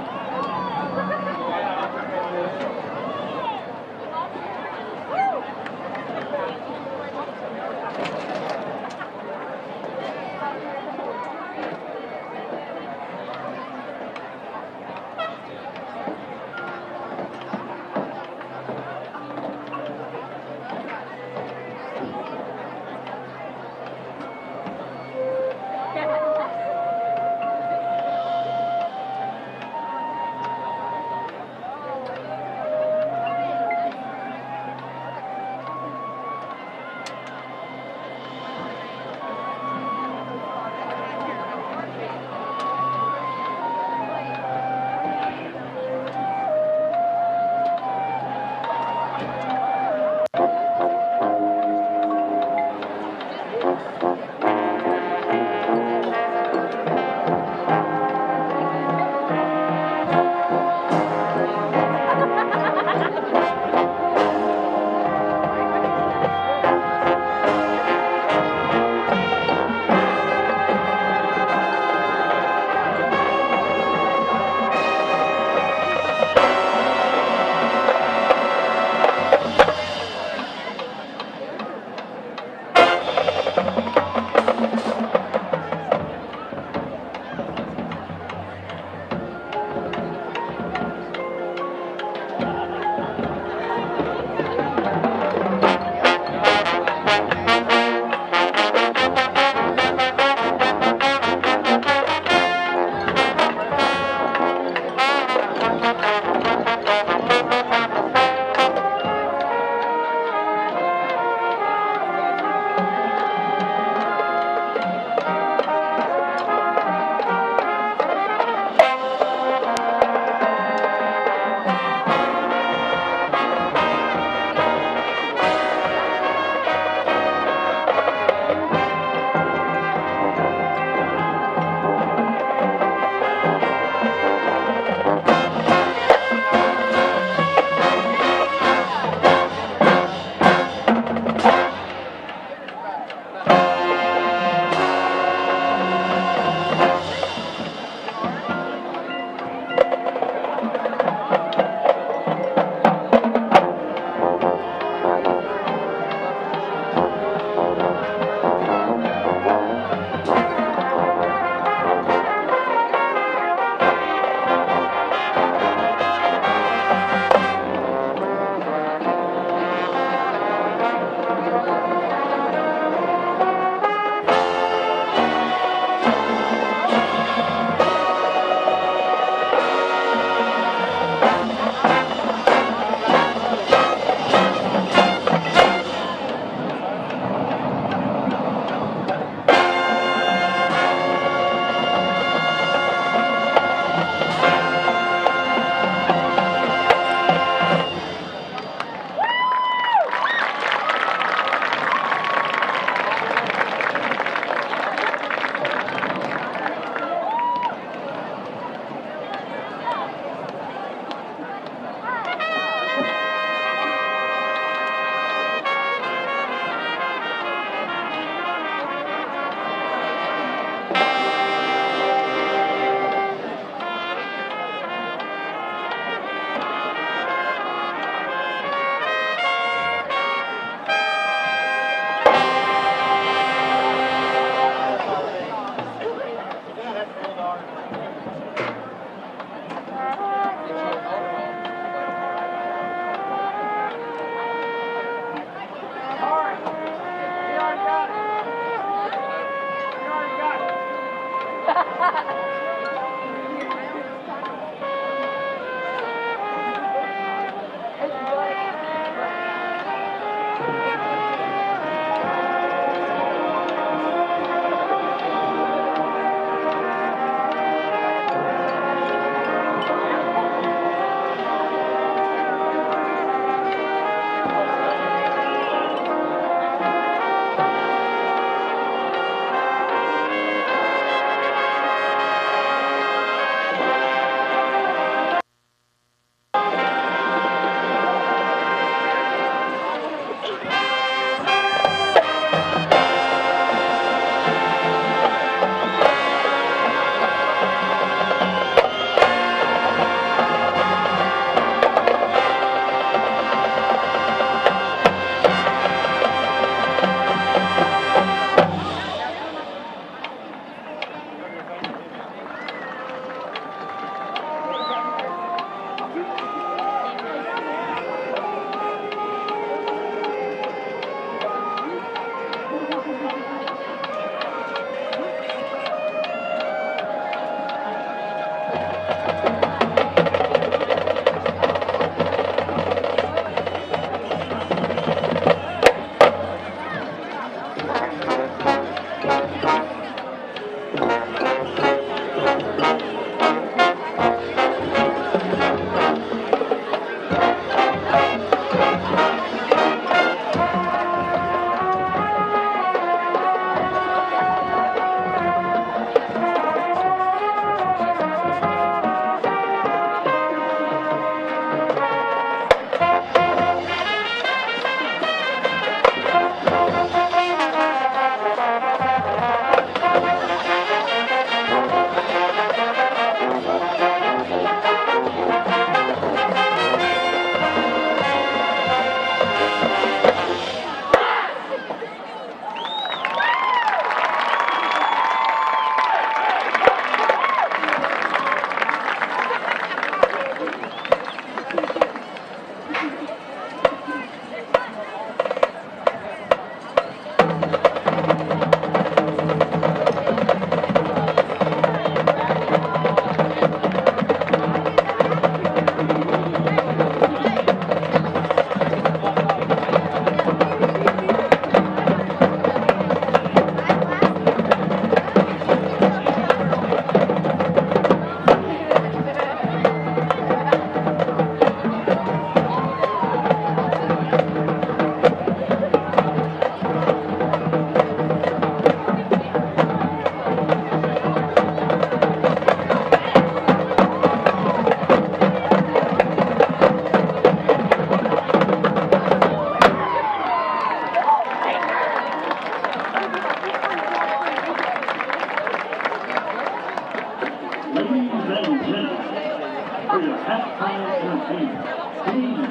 for your halftime entertainment. Please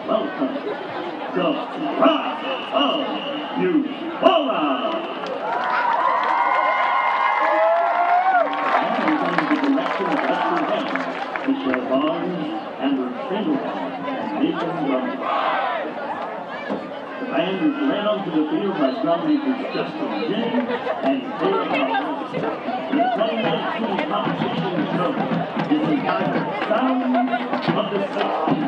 welcome the Pride of Eufaula. And under the direction of Esther Banks, Michelle Barnes, Amber Singleton, and Nathan Drummond. The band is led onto the field by drum makers Justin Jennings and Taylor Collins. The 2019 competition show is entitled Sounds of the 60s.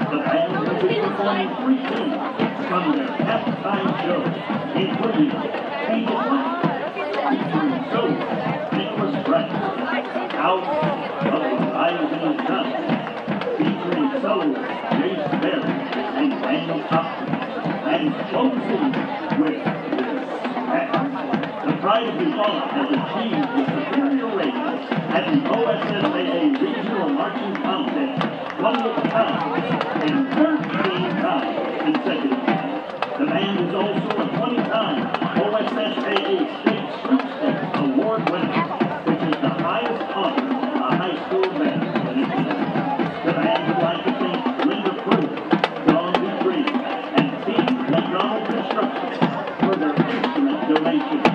The band will be performing 3 tunes from their halftime show, including Paint It Black, featuring Soul, Nicholas Brett, Out of the Rising Sun, featuring Soul, Jace Berry, and Daniel Hopkins, and closing with Respect. The Pride of Eufaula has achieved the superior rating at the OSSAA Regional Marching Contest 20th time and 13 times consecutively. The band is also a 20-time OSSAA State Sweepstakes Award winner, which is the highest honor a high school band can achieve. The band would like to thank Linda Pruitt, Dawn Dupree, and Team McDonald Construction for their instrument donations.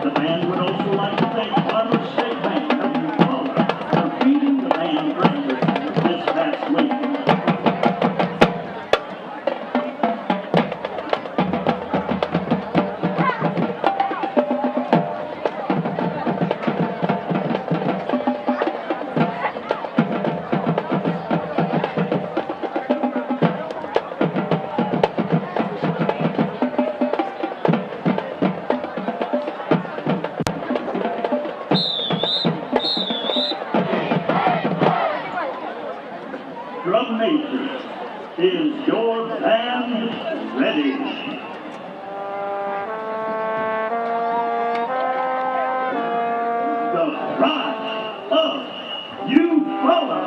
The band would also like to thank Farmers State Bank of Eufaula for feeding the band breakfast this past week. Drum Major, is your band ready? The Pride of Eufaula.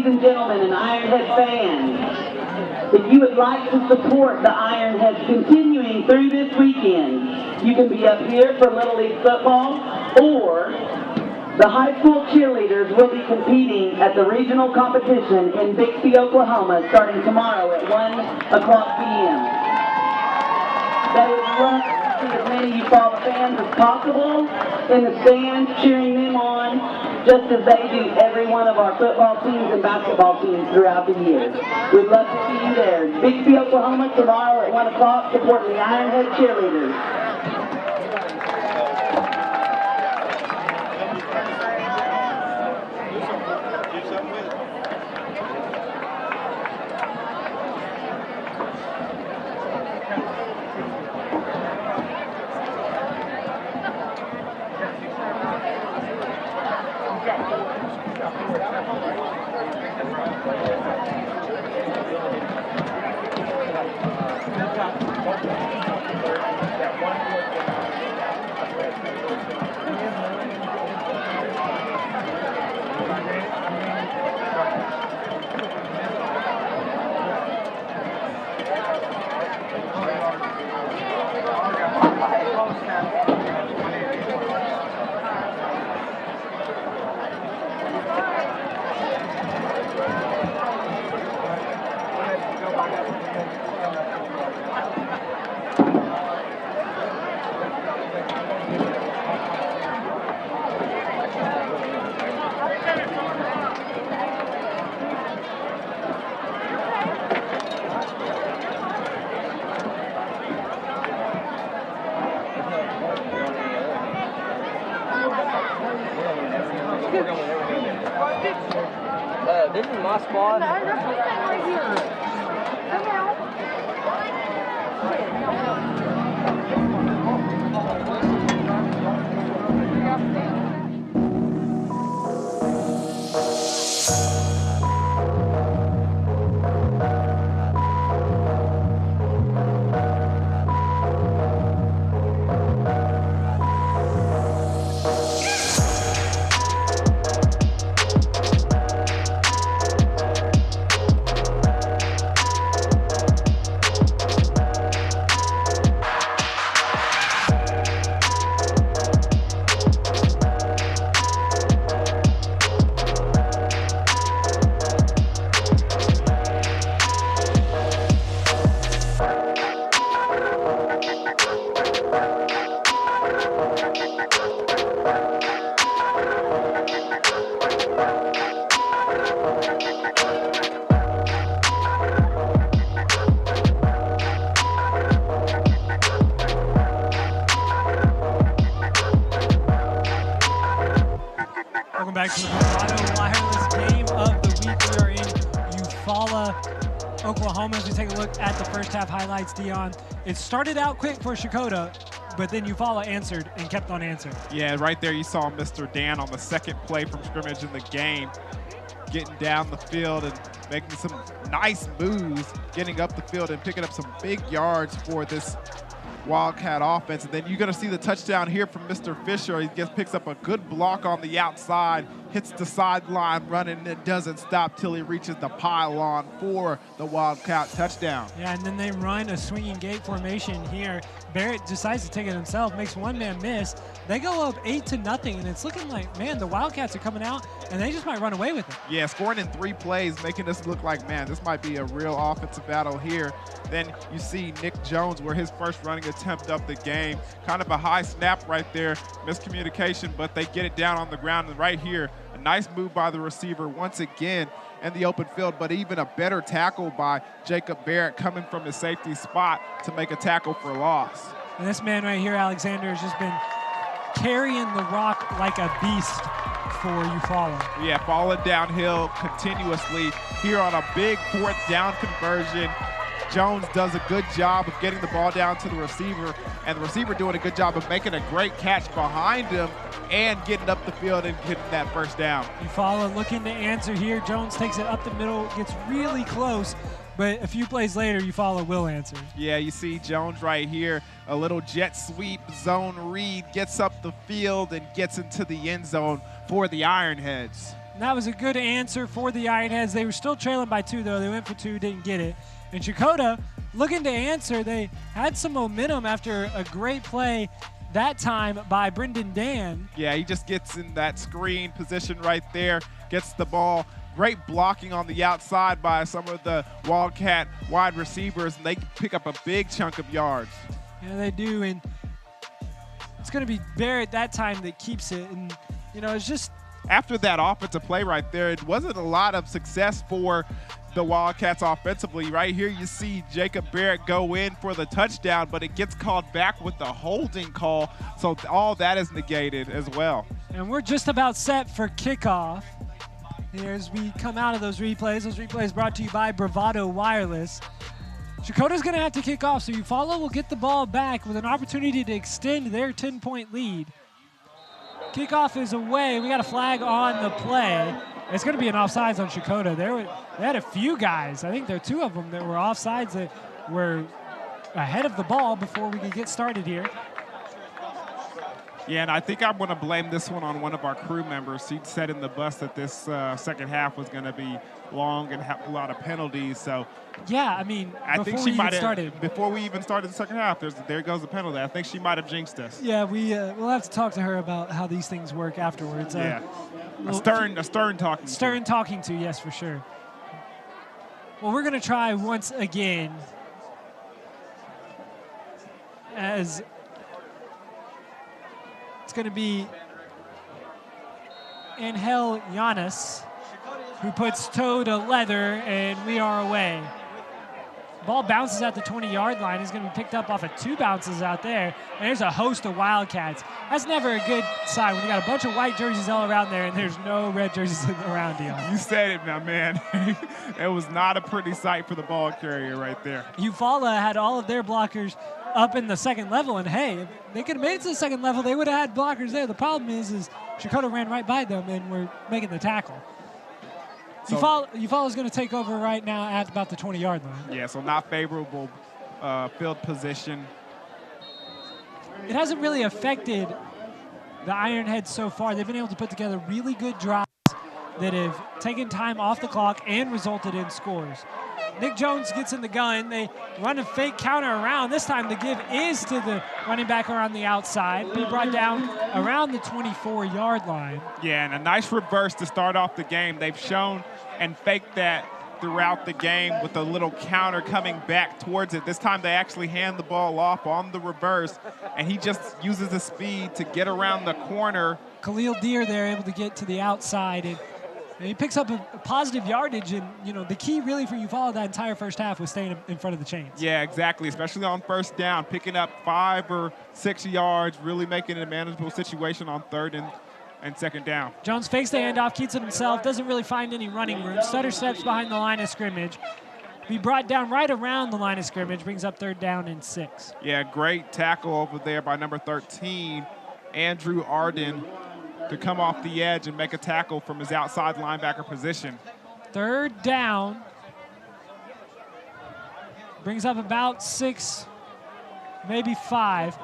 Ladies and gentlemen and Ironhead fans, if you would like to support the Ironheads continuing through this weekend, you can be up here for Little League football, or the high school cheerleaders will be competing at the regional competition in Bixby, Oklahoma, starting tomorrow at 1 o'clock p.m. They would love to see as many Eufaula fans as possible in the stands cheering them on, just as they do every one of our football teams and basketball teams throughout the year. We'd love to see you there. Bixby, Oklahoma, tomorrow at 1 o'clock, supporting the Ironhead cheerleaders. This is my spot. Right here. Welcome back to the Bravado Wireless Game of the Week. We are in Eufaula, Oklahoma, as we take a look at the first half highlights, Dion. It started out quick for Checotah, but then Eufaula answered and kept on answering. Yeah, right there you saw Mr. Dan on the second play from scrimmage in the game, getting down the field and making some nice moves, getting up the field and picking up some big yards for this Wildcat offense. And then you're going to see the touchdown here from Mr. Fisher. He picks up a good block on the outside, hits the sideline running, and doesn't stop till he reaches the pylon for the Wildcat touchdown. Yeah, and then they run a swinging gate formation here. Barrett decides to take it himself, makes one man miss. They go up 8-0, and it's looking like, man, the Wildcats are coming out, and they just might run away with it. Yeah, scoring in 3 plays, making this look like, man, this might be a real offensive battle here. Then you see Nick Jones, where his first running attempt of the game. Kind of a high snap right there, miscommunication, but they get it down on the ground. And right here, a nice move by the receiver once again in the open field, but even a better tackle by Jacob Barrett coming from his safety spot to make a tackle for loss. And this man right here, Alexander, has just been carrying the rock like a beast for Eufaula. Yeah, falling downhill continuously here on a big 4th down conversion. Jones does a good job of getting the ball down to the receiver, and the receiver doing a good job of making a great catch behind him and getting up the field and getting that first down. Eufaula looking to answer here. Jones takes it up the middle, gets really close, but a few plays later, Eufaula will answer. Yeah, you see Jones right here, a little jet sweep zone read, gets up the field and gets into the end zone for the Ironheads. And that was a good answer for the Ironheads. They were still trailing by 2, though. They went for 2, didn't get it. And Checotah, looking to answer, they had some momentum after a great play that time by Brendan Dan. Yeah, he just gets in that screen position right there, gets the ball. Great blocking on the outside by some of the Wildcat wide receivers, and they pick up a big chunk of yards. Yeah, they do, and it's going to be Barrett that time that keeps it. And, you know, it's just... After that offensive play right there, it wasn't a lot of success for the Wildcats offensively. Right here you see Jacob Barrett go in for the touchdown, but it gets called back with the holding call, so all that is negated as well. And we're just about set for kickoff. Here as we come out of those replays brought to you by Bravado Wireless. Checotah's going to have to kick off, so Eufaula will get the ball back with an opportunity to extend their 10-point lead. Kickoff is away. We got a flag on the play. It's going to be an offsides on Checotah. They had a few guys. I think there are 2 of them that were offsides that were ahead of the ball before we could get started here. Yeah, and I think I'm going to blame this one on one of our crew members. He said in the bus that this second half was going to be long and have a lot of penalties. So yeah, I mean, before we even started the second half, there goes the penalty. I think she might have jinxed us. Yeah, we'll have to talk to her about how these things work afterwards. Yeah, a stern talking. Stern talking to, yes, for sure. Well, we're going to try once again as it's going to be Angel Yanis who puts toe to leather, and we are away. Ball bounces at the 20-yard line. It's going to be picked up off of 2 bounces out there, and there's a host of Wildcats. That's never a good sign when you got a bunch of white jerseys all around there and there's no red jerseys around you. You said it, my man. It was not a pretty sight for the ball carrier right there. Eufaula had all of their blockers up in the second level, and hey, if they could have made it to the second level, they would have had blockers there. The problem is Checotah ran right by them and we're making the tackle. So Eufaula's going to take over right now at about the 20-yard line. Yeah, so not favorable field position. It hasn't really affected the Ironheads so far. They've been able to put together really good drives that have taken time off the clock and resulted in scores. Nick Jones gets in the gun. They run a fake counter around. This time the give is to the running back around the outside. Be brought down around the 24-yard line. Yeah, and a nice reverse to start off the game. They've shown and faked that throughout the game with a little counter coming back towards it. This time they actually hand the ball off on the reverse, and he just uses the speed to get around the corner. Khalil Deer there able to get to the outside, and he picks up a positive yardage, and you know the key really for Eufaula that entire first half was staying in front of the chains. Yeah, exactly, especially on first down, picking up 5 or 6 yards, really making it a manageable situation on third and second down. Jones fakes the handoff, keeps it himself, doesn't really find any running room. Stutter steps behind the line of scrimmage. Be brought down right around the line of scrimmage, brings up 3rd down and 6. Yeah, great tackle over there by number 13, Andrew Arden, to come off the edge and make a tackle from his outside linebacker position. 3rd down. Brings up about 6, maybe 5.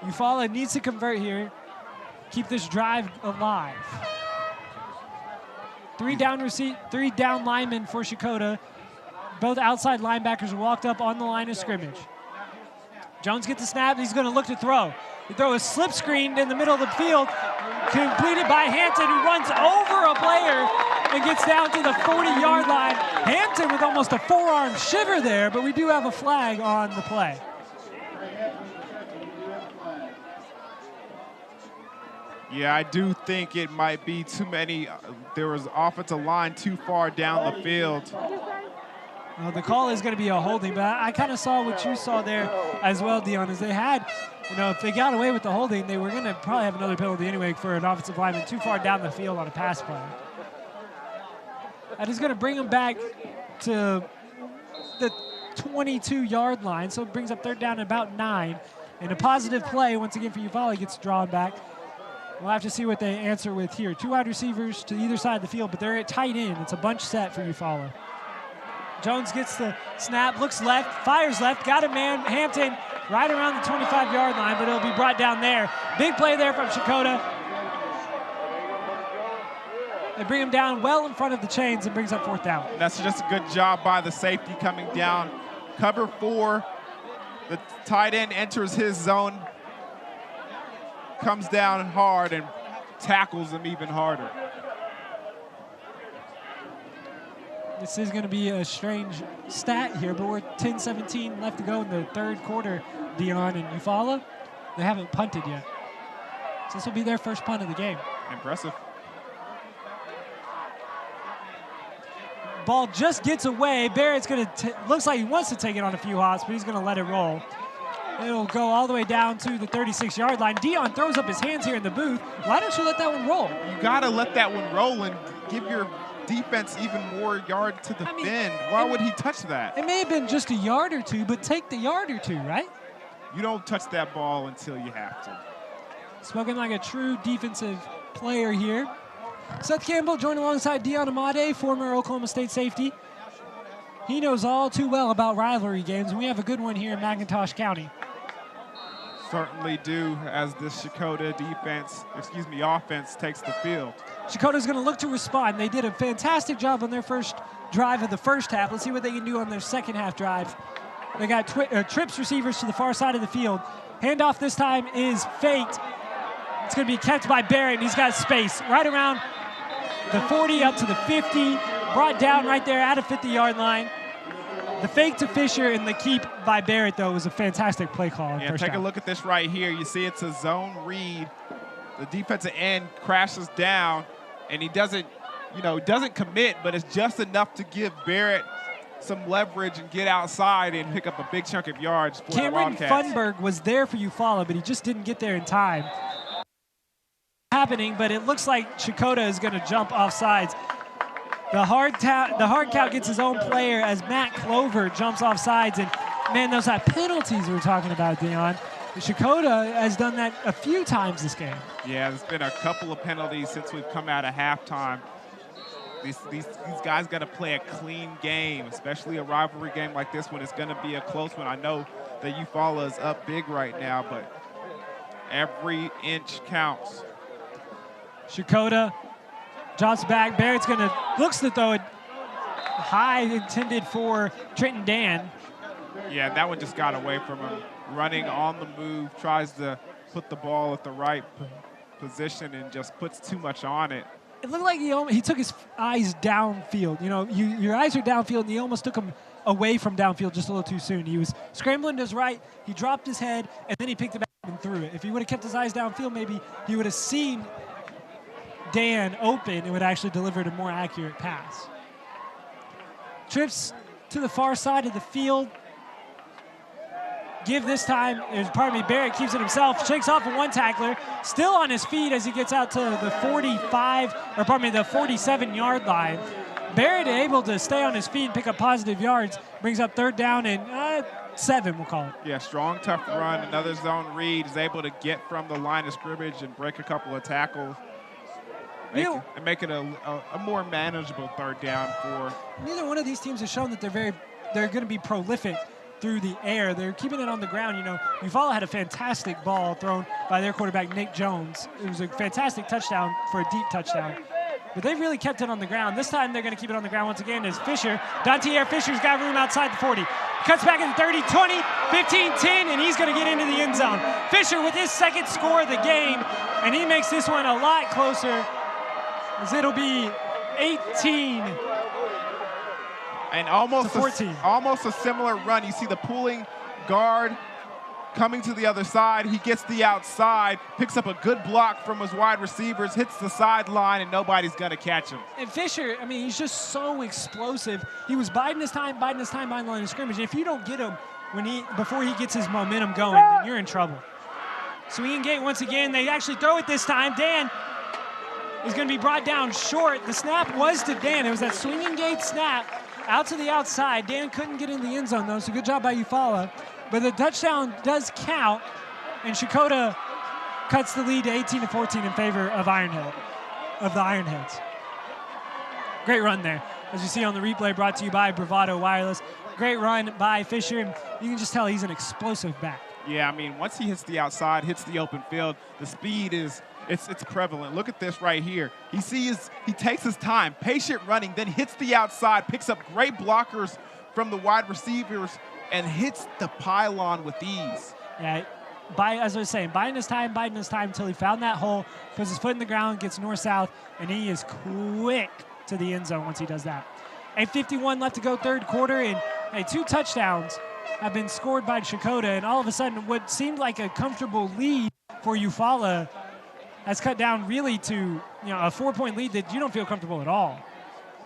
Eufaula needs to convert here. Keep this drive alive. 3 down linemen for Checotah. Both outside linebackers walked up on the line of scrimmage. Jones gets the snap. He's going to look to throw. He throws a slip screen in the middle of the field, completed by Hampton, who runs over a player and gets down to the 40-yard line. Hampton with almost a forearm shiver there, but we do have a flag on the play. Yeah, I do think it might be too many. There was offensive line too far down the field. Well, the call is going to be a holding, but I kind of saw what you saw there as well, Dion, is they had, you know, if they got away with the holding, they were going to probably have another penalty anyway for an offensive lineman too far down the field on a pass play. That is going to bring them back to the 22-yard line, so it brings up 3rd down at about 9. And a positive play, once again, for Eufaula gets drawn back. We'll have to see what they answer with here. 2 wide receivers to either side of the field, but they're at tight end. It's a bunch set for Eufaula. Jones gets the snap, looks left, fires left, got a man, Hampton, right around the 25-yard line, but it'll be brought down there. Big play there from Checotah. They bring him down well in front of the chains and brings up 4th down. That's just a good job by the safety coming down. Cover 4. The tight end enters his zone, comes down hard and tackles him even harder. This is going to be a strange stat here, but we're 10-17 left to go in the 3rd quarter. Dion and Eufaula, they haven't punted yet. So this will be their first punt of the game. Impressive. Ball just gets away. Barrett's going to, looks like he wants to take it on a few hops, but he's going to let it roll. It'll go all the way down to the 36-yard line. Dion throws up his hands here in the booth. Why don't you let that one roll? You got to let that one roll and give your defense even more yard to defend. Why would he touch that? It may have been just a yard or two, but take the yard or two, right? You don't touch that ball until you have to. Spoken like a true defensive player here. Seth Campbell joined alongside Dion Amade, former Oklahoma State safety. He knows all too well about rivalry games, and we have a good one here in McIntosh County. Certainly do, as this Checotah offense takes the field. Checotah's going to look to respond. They did a fantastic job on their first drive of the first half. Let's see what they can do on their second half drive. They got trips receivers to the far side of the field. Handoff this time is faked. It's going to be kept by Barrett, and he's got space right around the 40 up to the 50. Brought down right there at a 50-yard line. The fake to Fisher and the keep by Barrett, though, was a fantastic play call. Yeah, take a look at this right here. You see it's a zone read. The defensive end crashes down, and he doesn't commit, but it's just enough to give Barrett some leverage and get outside and pick up a big chunk of yards for the Wildcats. Cameron Funberg was there for Eufaula, but he just didn't get there in time. Happening, but it looks like Checotah is going to jump off sides. The hard count gets his own player as Matt Clover jumps off sides, and man, those are penalties we were talking about, Dion. Checotah has done that a few times this game. Yeah, there's been a couple of penalties since we've come out of halftime. These guys got to play a clean game, especially a rivalry game like this one. It's going to be a close one. I know that Eufaula is up big right now, but every inch counts. Checotah drops back. Barrett's going to, looks to throw it high, intended for Trenton Dan. Yeah, that one just got away from him. Running on the move, tries to put the ball at the right position and just puts too much on it. It looked like he took his eyes downfield. You know, your eyes are downfield, and he almost took them away from downfield just a little too soon. He was scrambling to his right, he dropped his head, and then he picked it back and threw it. If he would have kept his eyes downfield, maybe he would have seen Dan open and would actually delivered a more accurate pass. Trips to the far side of the field. Give this time, Barrett keeps it himself, shakes off a one tackler, still on his feet as he gets out to the 47-yard line. Barrett able to stay on his feet and pick up positive yards, brings up 3rd down and 7, we'll call it. Yeah, strong, tough run, another zone read, is able to get from the line of scrimmage and break a couple of tackles. Make it a more manageable 3rd down for. Neither one of these teams has shown that they're going to be prolific through the air. They're keeping it on the ground. You know, Eufaula had a fantastic ball thrown by their quarterback, Nick Jones. It was a fantastic touchdown for a deep touchdown. But they've really kept it on the ground. This time they're going to keep it on the ground once again as Fisher. Dontier Fisher's got room outside the 40. Cuts back at the 30, 20, 15, 10, and he's going to get into the end zone. Fisher with his 2nd score of the game, and he makes this one a lot closer as it'll be 18 and almost to 14. Almost a similar run. You see the pulling guard coming to the other side. He gets the outside, picks up a good block from his wide receivers, hits the sideline, and nobody's going to catch him. And Fisher, I mean, he's just so explosive. He was biding his time behind the line of scrimmage. If you don't get him before he gets his momentum going, then you're in trouble. Swinging gate once again. They actually throw it this time. Dan is going to be brought down short. The snap was to Dan. It was that swinging gate snap out to the outside. Dan couldn't get in the end zone, though, so good job by Eufaula. But the touchdown does count, and Checotah cuts the lead to 18-14 in favor of the Ironheads. Great run there. As you see on the replay, brought to you by Bravado Wireless. Great run by Fisher, and you can just tell he's an explosive back. Yeah, I mean, once he hits the outside, hits the open field, the speed is it's prevalent. Look at this right here. He takes his time, patient running, then hits the outside, picks up great blockers from the wide receivers, and hits the pylon with ease. Yeah, as I was saying, biding his time until he found that hole, puts his foot in the ground, gets north-south, and he is quick to the end zone once he does that. 8:51 left to go, third quarter, and 2 touchdowns have been scored by Checotah, and all of a sudden what seemed like a comfortable lead for Eufaula has cut down really to a 4-point lead that you don't feel comfortable at all.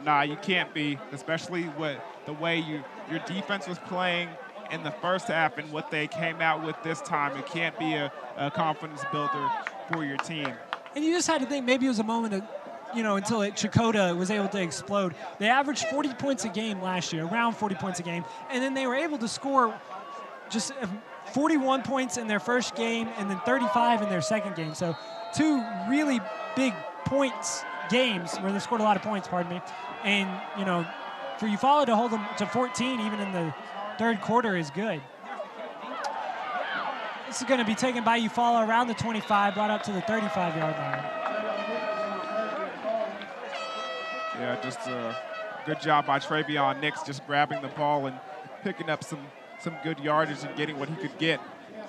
Nah, you can't be, especially with the way your defense was playing in the first half and what they came out with this time. It can't be a confidence builder for your team. And you just had to think maybe it was a moment of, until Checotah was able to explode. They averaged 40 points a game last year, around 40 points a game, and then they were able to score just 41 points in their first game and then 35 in their second game. So 2 really big points games where they scored a lot of points, pardon me. And, for Eufaula to hold them to 14 even in the third quarter is good. This is going to be taken by Eufaula around the 25, brought up to the 35-yard line. Yeah, just a good job by Travion Nix just grabbing the ball and picking up some good yardage and getting what he could get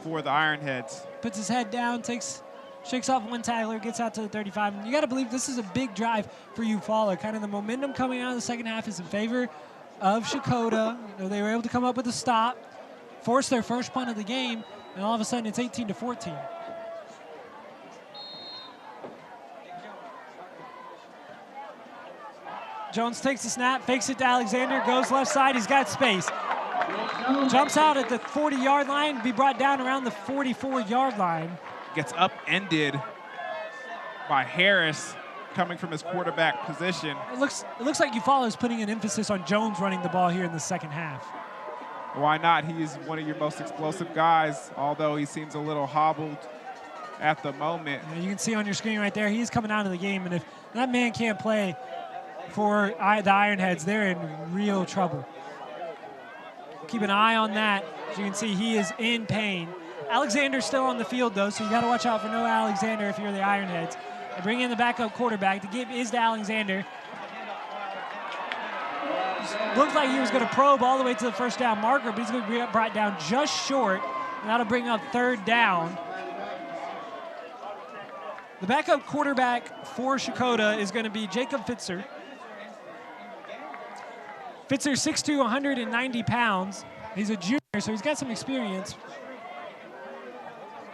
for the Ironheads. Puts his head down, shakes off one tackler, gets out to the 35. And you got to believe this is a big drive for Eufaula. Kind of the momentum coming out of the second half is in favor of Checotah. They were able to come up with a stop, force their first punt of the game, and all of a sudden it's 18-14. Jones takes the snap, fakes it to Alexander, goes left side, he's got space. Jumps out at the 40-yard line, be brought down around the 44-yard line. Gets upended by Harris coming from his quarterback position. It looks like Eufaula is putting an emphasis on Jones running the ball here in the second half. Why not? He's one of your most explosive guys, although he seems a little hobbled at the moment. Yeah, you can see on your screen right there, he's coming out of the game, and if that man can't play for the Ironheads, they're in real trouble. Keep an eye on that. As you can see, he is in pain. Alexander's still on the field, though, so you got to watch out for no Alexander if you're the Ironheads. They bring in the backup quarterback. The give is to Alexander. Looked like he was going to probe all the way to the first down marker, but he's going to be brought down just short, and that'll bring up third down. The backup quarterback for Checotah is going to be Jacob Fitzer. Fitzer, 6'2", 190 pounds. He's a junior, so he's got some experience.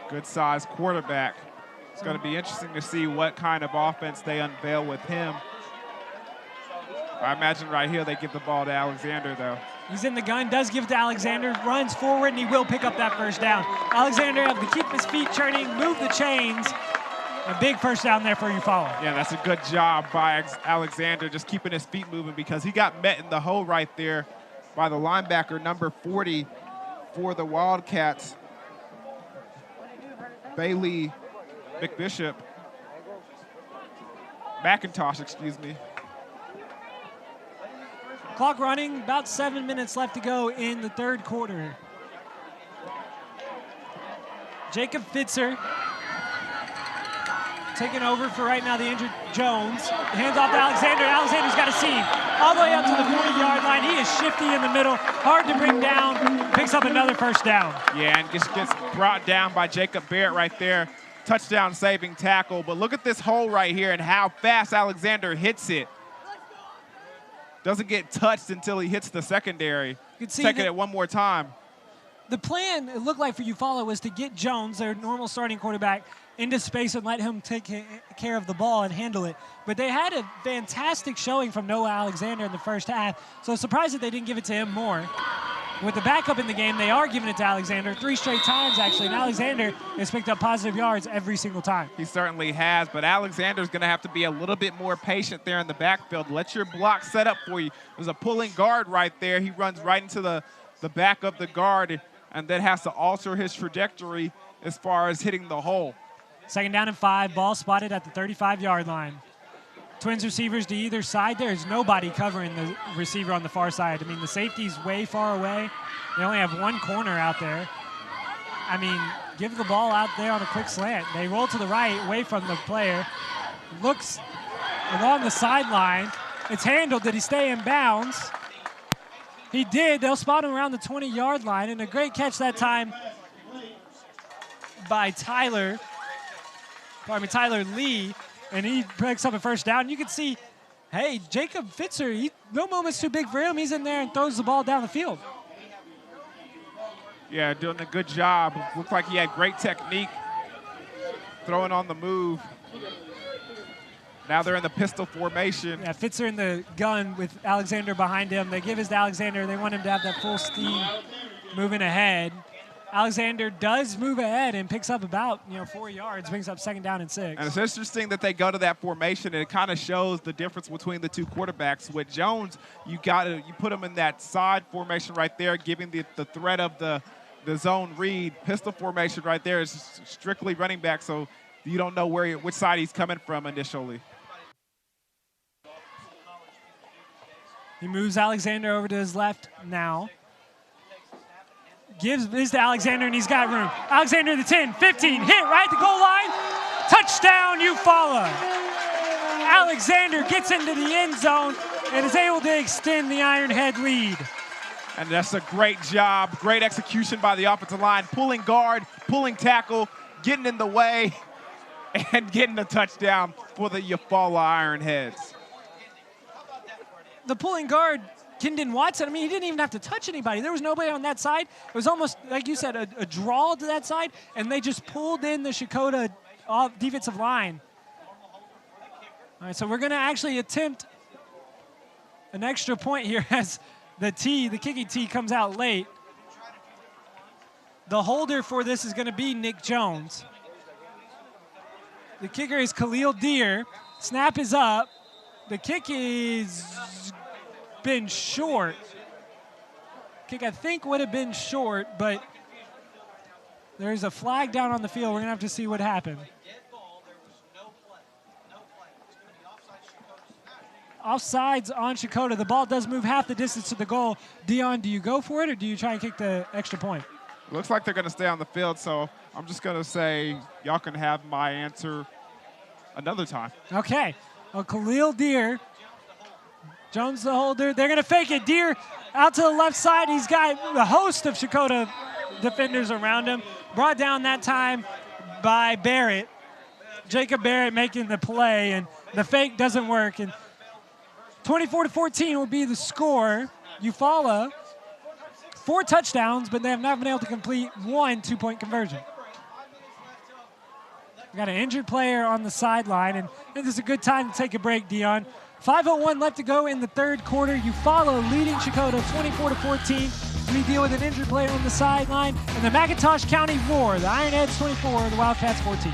Good size quarterback. It's going to be interesting to see what kind of offense they unveil with him. I imagine right here they give the ball to Alexander, though. He's in the gun, does give it to Alexander, runs forward, and he will pick up that first down. Alexander have to keep his feet churning, move the chains. A big first down there for Eufaula. Yeah, that's a good job by Alexander, just keeping his feet moving, because he got met in the hole right there by the linebacker, number 40 for the Wildcats, Bailey McIntosh, excuse me. Clock running, about 7 minutes left to go in the third quarter. Jacob Fitzer taking over for right now the injured Jones. Hands off to Alexander. Alexander's got a seam all the way up to the 40-yard line. He is shifty in the middle, hard to bring down, picks up another first down. Yeah, and just gets brought down by Jacob Barrett right there. Touchdown saving tackle. But look at this hole right here and how fast Alexander hits it. Doesn't get touched until he hits the secondary. You can see taking it one more time. The plan, it looked like for Eufaula, was to get Jones, their normal starting quarterback, into space and let him take care of the ball and handle it. But they had a fantastic showing from Noah Alexander in the first half, so surprised that they didn't give it to him more. With the backup in the game, they are giving it to Alexander 3 straight times, actually, and Alexander has picked up positive yards every single time. He certainly has, but Alexander's going to have to be a little bit more patient there in the backfield. Let your block set up for you. There's a pulling guard right there. He runs right into the back of the guard and then has to alter his trajectory as far as hitting the hole. 2nd down and 5, ball spotted at the 35-yard line. Twins receivers to either side. There's nobody covering the receiver on the far side. I mean, the safety's way far away. They only have one corner out there. I mean, give the ball out there on a quick slant. They roll to the right, away from the player. Looks along the sideline. It's handled. Did he stay in bounds? He did. They'll spot him around the 20-yard line, and a great catch that time by Tyler Lee, and he picks up a first down. You can see, hey, Jacob Fitzer, no moment's too big for him. He's in there and throws the ball down the field. Yeah, doing a good job. Looked like he had great technique, throwing on the move. Now they're in the pistol formation. Yeah, Fitzer in the gun with Alexander behind him. They give his to Alexander. They want him to have that full steam moving ahead. Alexander does move ahead and picks up about 4 yards, brings up 2nd down and 6. And it's interesting that they go to that formation, and it kind of shows the difference between the two quarterbacks. With Jones, you put him in that side formation right there, giving the threat of the zone read. Pistol formation right there is strictly running back, so you don't know which side he's coming from initially. He moves Alexander over to his left now. Gives this to Alexander, and he's got room. Alexander the 10, 15, hit right at the goal line. Touchdown, Eufaula. Alexander gets into the end zone and is able to extend the Ironhead lead. And that's a great job, great execution by the offensive line, pulling guard, pulling tackle, getting in the way, and getting a touchdown for the Eufaula Ironheads. The pulling guard, Kendon Watson, he didn't even have to touch anybody. There was nobody on that side. It was almost, like you said, a draw to that side, and they just pulled in the Checotah defensive line. All right, so we're going to actually attempt an extra point here as the kicking tee comes out late. The holder for this is going to be Nick Jones. The kicker is Khalil Deer. Snap is up. The kick is been short. Kick, I think, would have been short, but there's a flag down on the field. We're going to have to see what happened. Offsides on Checotah. The ball does move half the distance to the goal. Dion, do you go for it, or do you try and kick the extra point? Looks like they're going to stay on the field, so I'm just going to say y'all can have my answer another time. Okay. Well, Khalil Deer, Jones the holder. They're going to fake it. Deer out to the left side. He's got the host of Checotah defenders around him. Brought down that time by Barrett. Jacob Barrett making the play, and the fake doesn't work. And 24-14 will be the score. Eufaula, 4 touchdowns, but they have not been able to complete 1 2-point conversion. We got an injured player on the sideline, and this is a good time to take a break, Dion. 5:01 left to go in the 3rd quarter. Eufaula leading Checotah 24-14. We deal with an injured player on the sideline. And the McIntosh County War, the Ironheads 24, the Wildcats 14.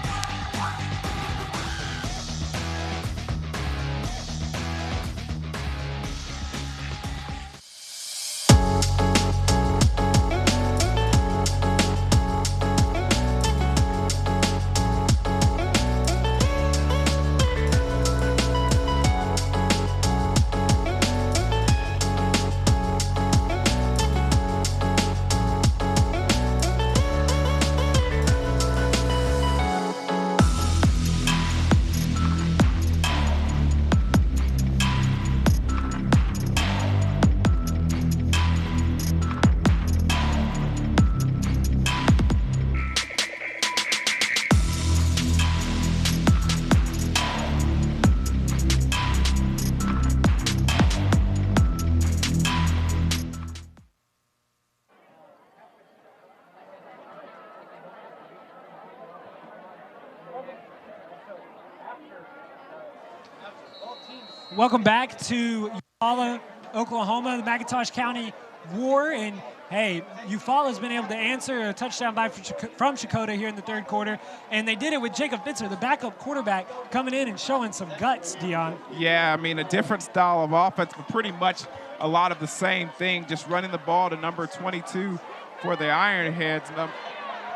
Welcome back to Eufaula, Oklahoma, the McIntosh County War. And hey, Eufaula's been able to answer a touchdown from Checotah here in the 3rd quarter. And they did it with Jacob Fitzer, the backup quarterback, coming in and showing some guts, Dion. Yeah, a different style of offense, but pretty much a lot of the same thing, just running the ball to number 22 for the Ironheads,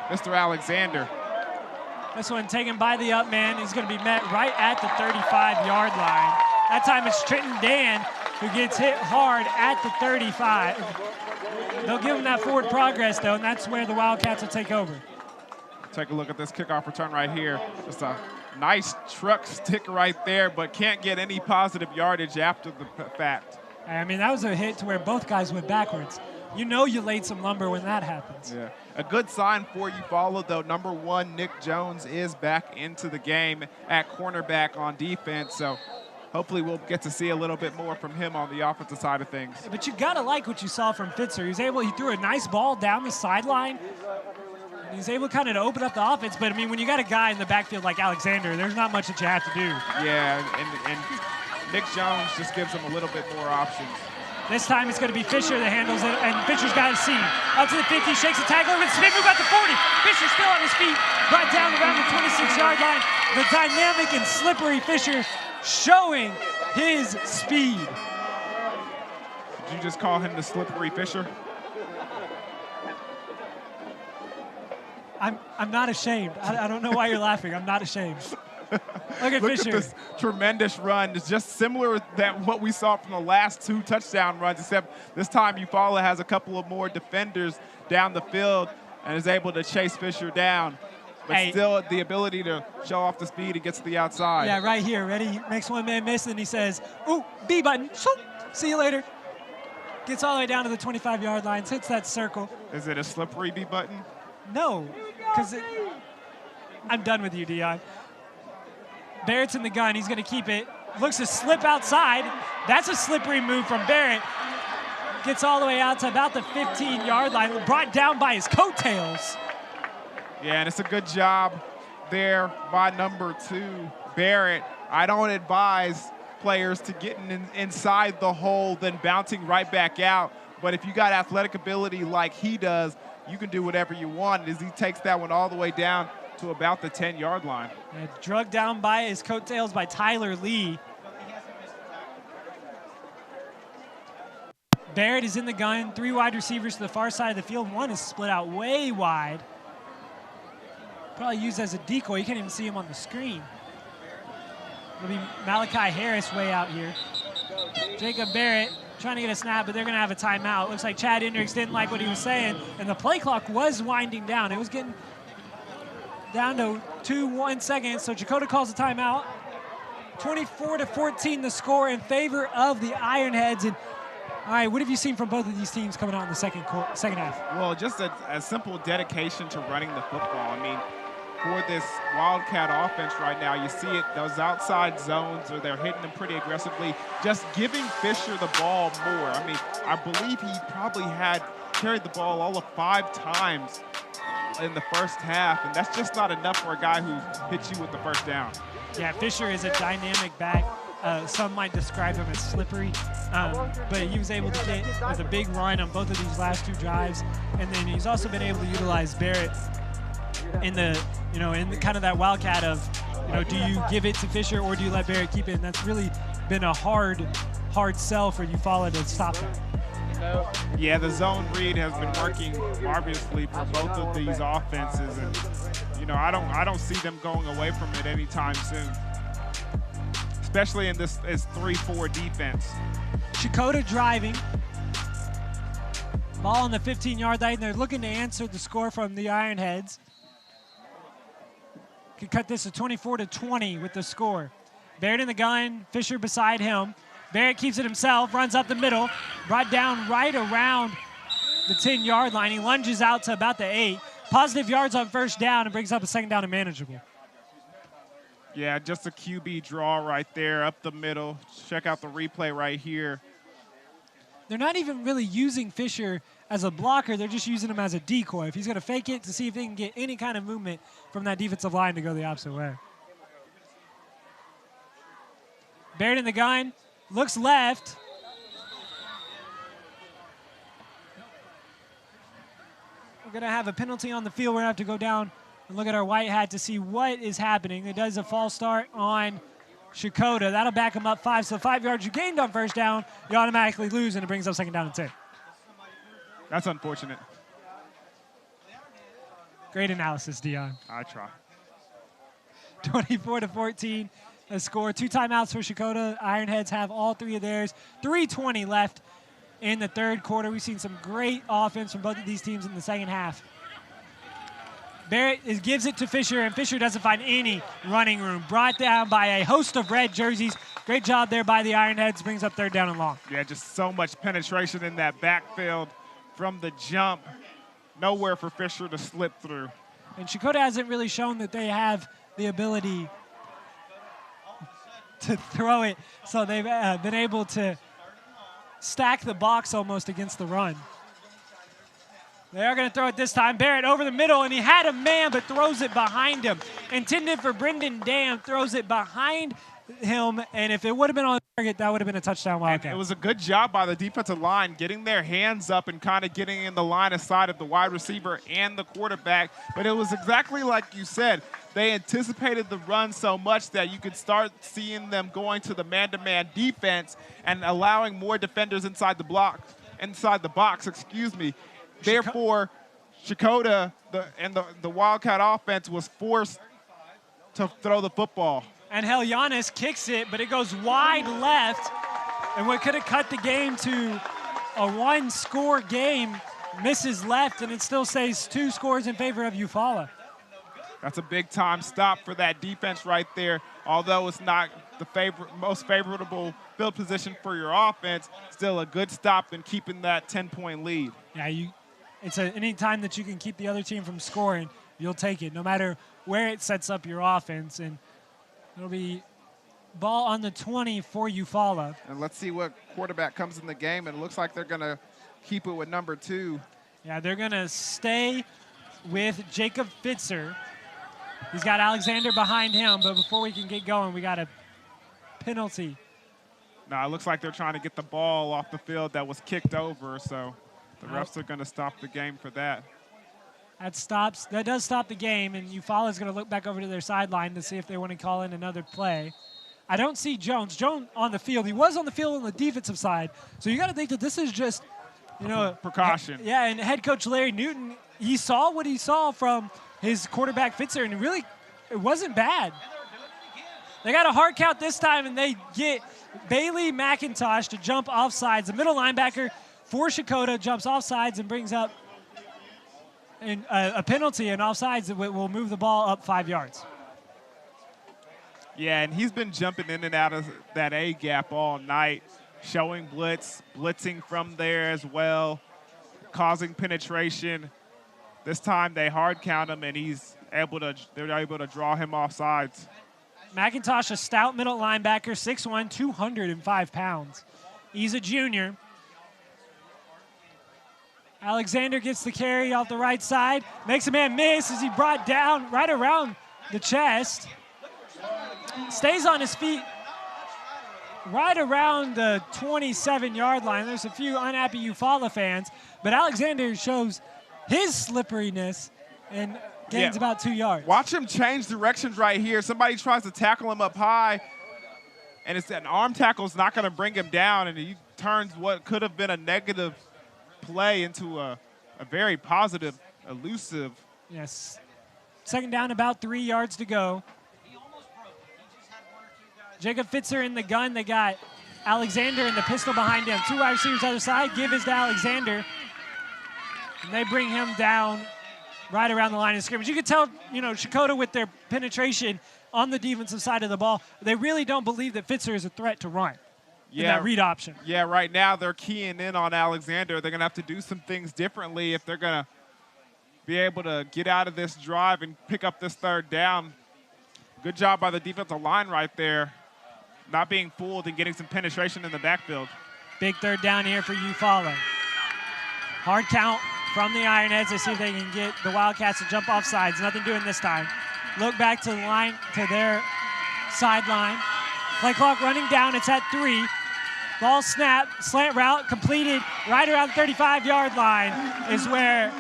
Mr. Alexander. This one taken by the up man. He's going to be met right at the 35-yard line. That time it's Trenton Dan who gets hit hard at the 35. They'll give him that forward progress, though, and that's where the Wildcats will take over. Take a look at this kickoff return right here. Just a nice truck stick right there, but can't get any positive yardage after the fact. I mean, that was a hit to where both guys went backwards. You know you laid some lumber when that happens. Yeah. A good sign for Eufaula, though. Number 1, Nick Jones, is back into the game at cornerback on defense. So hopefully we'll get to see a little bit more from him on the offensive side of things. But you got to like what you saw from Fitzer. He threw a nice ball down the sideline. He's able kind of to open up the offense. But, I mean, when you got a guy in the backfield like Alexander, there's not much that you have to do. Yeah, and Nick Jones just gives him a little bit more options. This time it's going to be Fisher that handles it, and Fisher's got a seam. Up to the 50, shakes the tackle, and spin move at the 40. Fisher still on his feet, right down around the 26-yard line. The dynamic and slippery Fisher showing his speed. Did you just call him the slippery Fisher? I'm not ashamed. I don't know why you're laughing. I'm not ashamed. Look at Fisher. At this tremendous run. It's just similar to what we saw from the last 2 touchdown runs, except this time Eufaula has a couple of more defenders down the field and is able to chase Fisher down. But still the ability to show off the speed and get to the outside. Yeah, right here. Ready? He makes one man miss, and he says, ooh, B button. See you later. Gets all the way down to the 25-yard line, hits that circle. Is it a slippery B button? No, because I'm done with you, Dion. Barrett's in the gun. He's going to keep it. Looks to slip outside. That's a slippery move from Barrett. Gets all the way out to about the 15-yard line. Brought down by his coattails. Yeah, and it's a good job there by number 2, Barrett. I don't advise players to get inside the hole, then bouncing right back out. But if you got athletic ability like he does, you can do whatever you want as he takes that one all the way down to about the 10-yard line. Drugged down by his coattails by Tyler Lee. Barrett is in the gun. 3 wide receivers to the far side of the field. One is split out way wide. Probably used as a decoy. You can't even see him on the screen. It'll be Malachi Harris way out here. Jacob Barrett trying to get a snap, but they're going to have a timeout. Looks like Chad Hendricks didn't like what he was saying, and the play clock was winding down. It was getting down to 2-1 seconds, so Checotah calls a timeout. 24-14 the score in favor of the Ironheads. And all right, what have you seen from both of these teams coming out in the second half? Well, just a simple dedication to running the football. I mean, for this Wildcat offense right now, you see it, those outside zones, or they're hitting them pretty aggressively, just giving Fisher the ball more. I mean, I believe he probably had carried the ball all of 5 times in the first half, and that's just not enough for a guy who hits you with the first down. Yeah, Fisher is a dynamic back. Some might describe him as slippery, but he was able to get with a big run on both of these last 2 drives, and then he's also been able to utilize Barrett in the, in the kind of that wildcat of, do you give it to Fisher or do you let Barrett keep it? And that's really been a hard sell for Eufaula to stop that. Yeah, the zone read has been working marvelously for both of these offenses, and I don't see them going away from it anytime soon, especially in this 3-4 defense. Checotah driving. Ball on the 15-yard line. They're looking to answer the score from the Ironheads. Could cut this to 24-20 with the score. Barrett in the gun, Fisher beside him. Barrett keeps it himself, runs up the middle, brought down right around the 10-yard line. He lunges out to about the 8. Positive yards on first down and brings up a second down and manageable. Yeah, just a QB draw right there up the middle. Check out the replay right here. They're not even really using Fisher as a blocker. They're just using him as a decoy. If he's going to fake it to see if they can get any kind of movement from that defensive line to go the opposite way. Barrett in the gun, looks left. We're going to have a penalty on the field. We're going to have to go down and look at our white hat to see what is happening. It does a false start on Checotah. That'll back him up 5. So 5 yards you gained on first down, you automatically lose, and it brings up second down and 10. That's unfortunate. Great analysis, Dion. I try. 24-14 the score. 2 timeouts for Checotah. Ironheads have all 3 of theirs. 3:20 left in the third quarter. We've seen some great offense from both of these teams in the second half. Barrett gives it to Fisher, and Fisher doesn't find any running room. Brought down by a host of red jerseys. Great job there by the Ironheads. Brings up 3rd down and long. Yeah, just so much penetration in that backfield from the jump. Nowhere for Fisher to slip through. And Checotah hasn't really shown that they have the ability to throw it, so they've been able to stack the box almost against the run. They are going to throw it this time. Barrett over the middle, and he had a man, but throws it behind him. Intended for Brendan Dam, throws it behind him, and if it would have been on target, that would have been a touchdown Wildcat. And it was a good job by the defensive line, getting their hands up and kind of getting in the line of sight of the wide receiver and the quarterback. But it was exactly like you said. They anticipated the run so much that you could start seeing them going to the man-to-man defense and allowing more defenders inside the box, excuse me. Therefore, Checotah and the Wildcat offense was forced to throw the football. And Giannis kicks it, but it goes wide left. And what could have cut the game to a 1-score game misses left, and it still stays 2 scores in favor of Eufaula. That's a big-time stop for that defense right there. Although it's not the most favorable field position for your offense, still a good stop in keeping that 10-point lead. Yeah, any time that you can keep the other team from scoring, you'll take it, no matter where it sets up your offense. And it'll be ball on the 20 for Eufaula. And let's see what quarterback comes in the game. And it looks like they're going to keep it with number 2. Yeah, they're going to stay with Jacob Fitzer. He's got Alexander behind him, but before we can get going, we got a penalty. No, it looks like they're trying to get the ball off the field that was kicked over, so the refs are going to stop the game for that. That does stop the game, and Eufaula is going to look back over to their sideline to see if they want to call in another play. I don't see Jones. Jones on the field. He was on the field on the defensive side, so you got to think that this is just, precaution. Yeah, and head coach Larry Newton, he saw what he saw from his quarterback Fitzer, and really, it wasn't bad. They got a hard count this time, and they get Bailey McIntosh to jump offsides. The middle linebacker for Checotah jumps offsides and brings up a penalty, and offsides that will move the ball up 5 yards. Yeah, and he's been jumping in and out of that A gap all night, showing blitzing from there as well, causing penetration. This time they hard count him, and they're able to draw him off sides. McIntosh, a stout middle linebacker, 6'1", 205 pounds. He's a junior. Alexander gets the carry off the right side, makes a man miss as he brought down right around the chest. Stays on his feet right around the 27-yard line. There's a few unhappy Eufaula fans, but Alexander shows his slipperiness and gains about 2 yards. Watch him change directions right here. Somebody tries to tackle him up high, and it's an arm tackle is not going to bring him down, and he turns what could have been a negative play into a very positive, elusive. Yes. 2nd down, about 3 yards to go. Jacob Fitzer in the gun. They got Alexander in the pistol behind him. 2 wide receivers other side. Give is to Alexander. And they bring him down right around the line of scrimmage. You can tell, Checotah with their penetration on the defensive side of the ball, they really don't believe that Fitzer is a threat to run. In that read option. Yeah, right now they're keying in on Alexander. They're going to have to do some things differently if they're going to be able to get out of this drive and pick up this 3rd down. Good job by the defensive line right there, not being fooled and getting some penetration in the backfield. Big 3rd down here for Eufaula. Hard count from the Ironheads. They see if they can get the Wildcats to jump off sides. Nothing doing this time. Look back to the line, to their sideline. Play clock running down. It's at 3. Ball snap, slant route completed right around the 35-yard line is where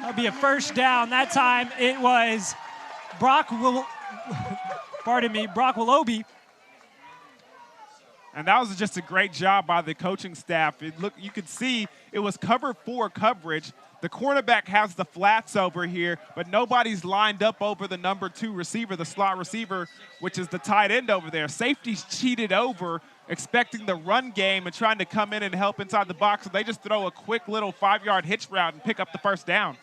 that'll be a 1st down. That time it was Brock Willoughby. And that was just a great job by the coaching staff. You could see it was cover 4 coverage. The cornerback has the flats over here, but nobody's lined up over the number 2 receiver, the slot receiver, which is the tight end over there. Safety's cheated over, expecting the run game and trying to come in and help inside the box. So they just throw a quick little 5-yard hitch route and pick up the 1st down.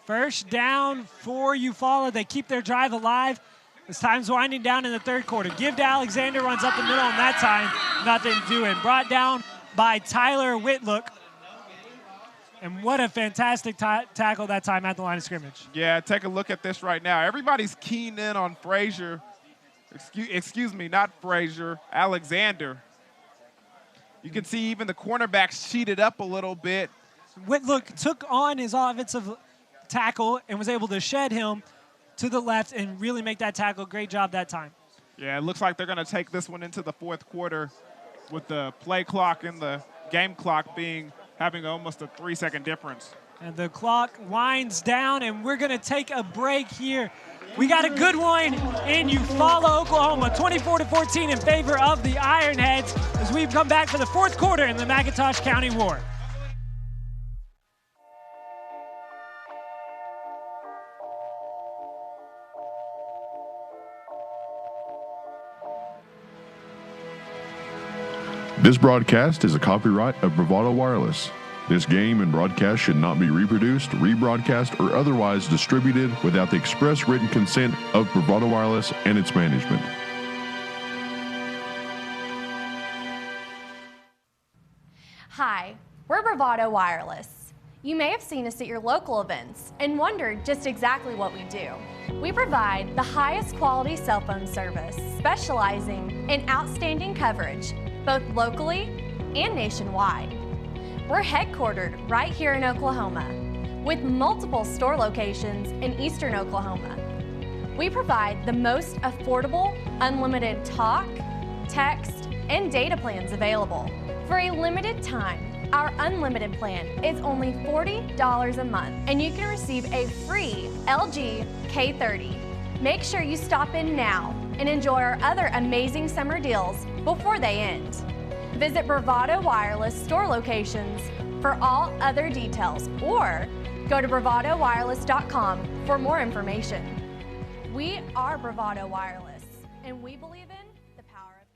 First down for Eufaula. They keep their drive alive. As time's winding down in the third quarter. Give to Alexander, runs up the middle, and that time, nothing doing. Brought down by Tyler Whitlook. And what a fantastic tackle that time at the line of scrimmage. Yeah, take a look at this right now. Everybody's keying in on Frazier. Excuse me, not Frazier, Alexander. You can see even the cornerbacks cheated up a little bit. Whitlook took on his offensive tackle and was able to shed him to the left and really make that tackle. Great job that time. Yeah, it looks like they're going to take this one into the fourth quarter with the play clock and the game clock having almost a 3-second difference. And the clock winds down, and we're going to take a break here. We got a good one in Eufaula, Oklahoma, 24-14 in favor of the Ironheads as we come back for the fourth quarter in the McIntosh County War. This broadcast is a copyright of Bravado Wireless. This game and broadcast should not be reproduced, rebroadcast, or otherwise distributed without the express written consent of Bravado Wireless and its management. Hi, we're Bravado Wireless. You may have seen us at your local events and wondered just exactly what we do. We provide the highest quality cell phone service, specializing in outstanding coverage, both locally and nationwide. We're headquartered right here in Oklahoma, with multiple store locations in eastern Oklahoma. We provide the most affordable, unlimited talk, text, and data plans available. For a limited time, our unlimited plan is only $40 a month, and you can receive a free LG K30. Make sure you stop in now and enjoy our other amazing summer deals before they end. Visit Bravado Wireless store locations for all other details, or go to bravadowireless.com for more information. We are Bravado Wireless, and we believe in the power of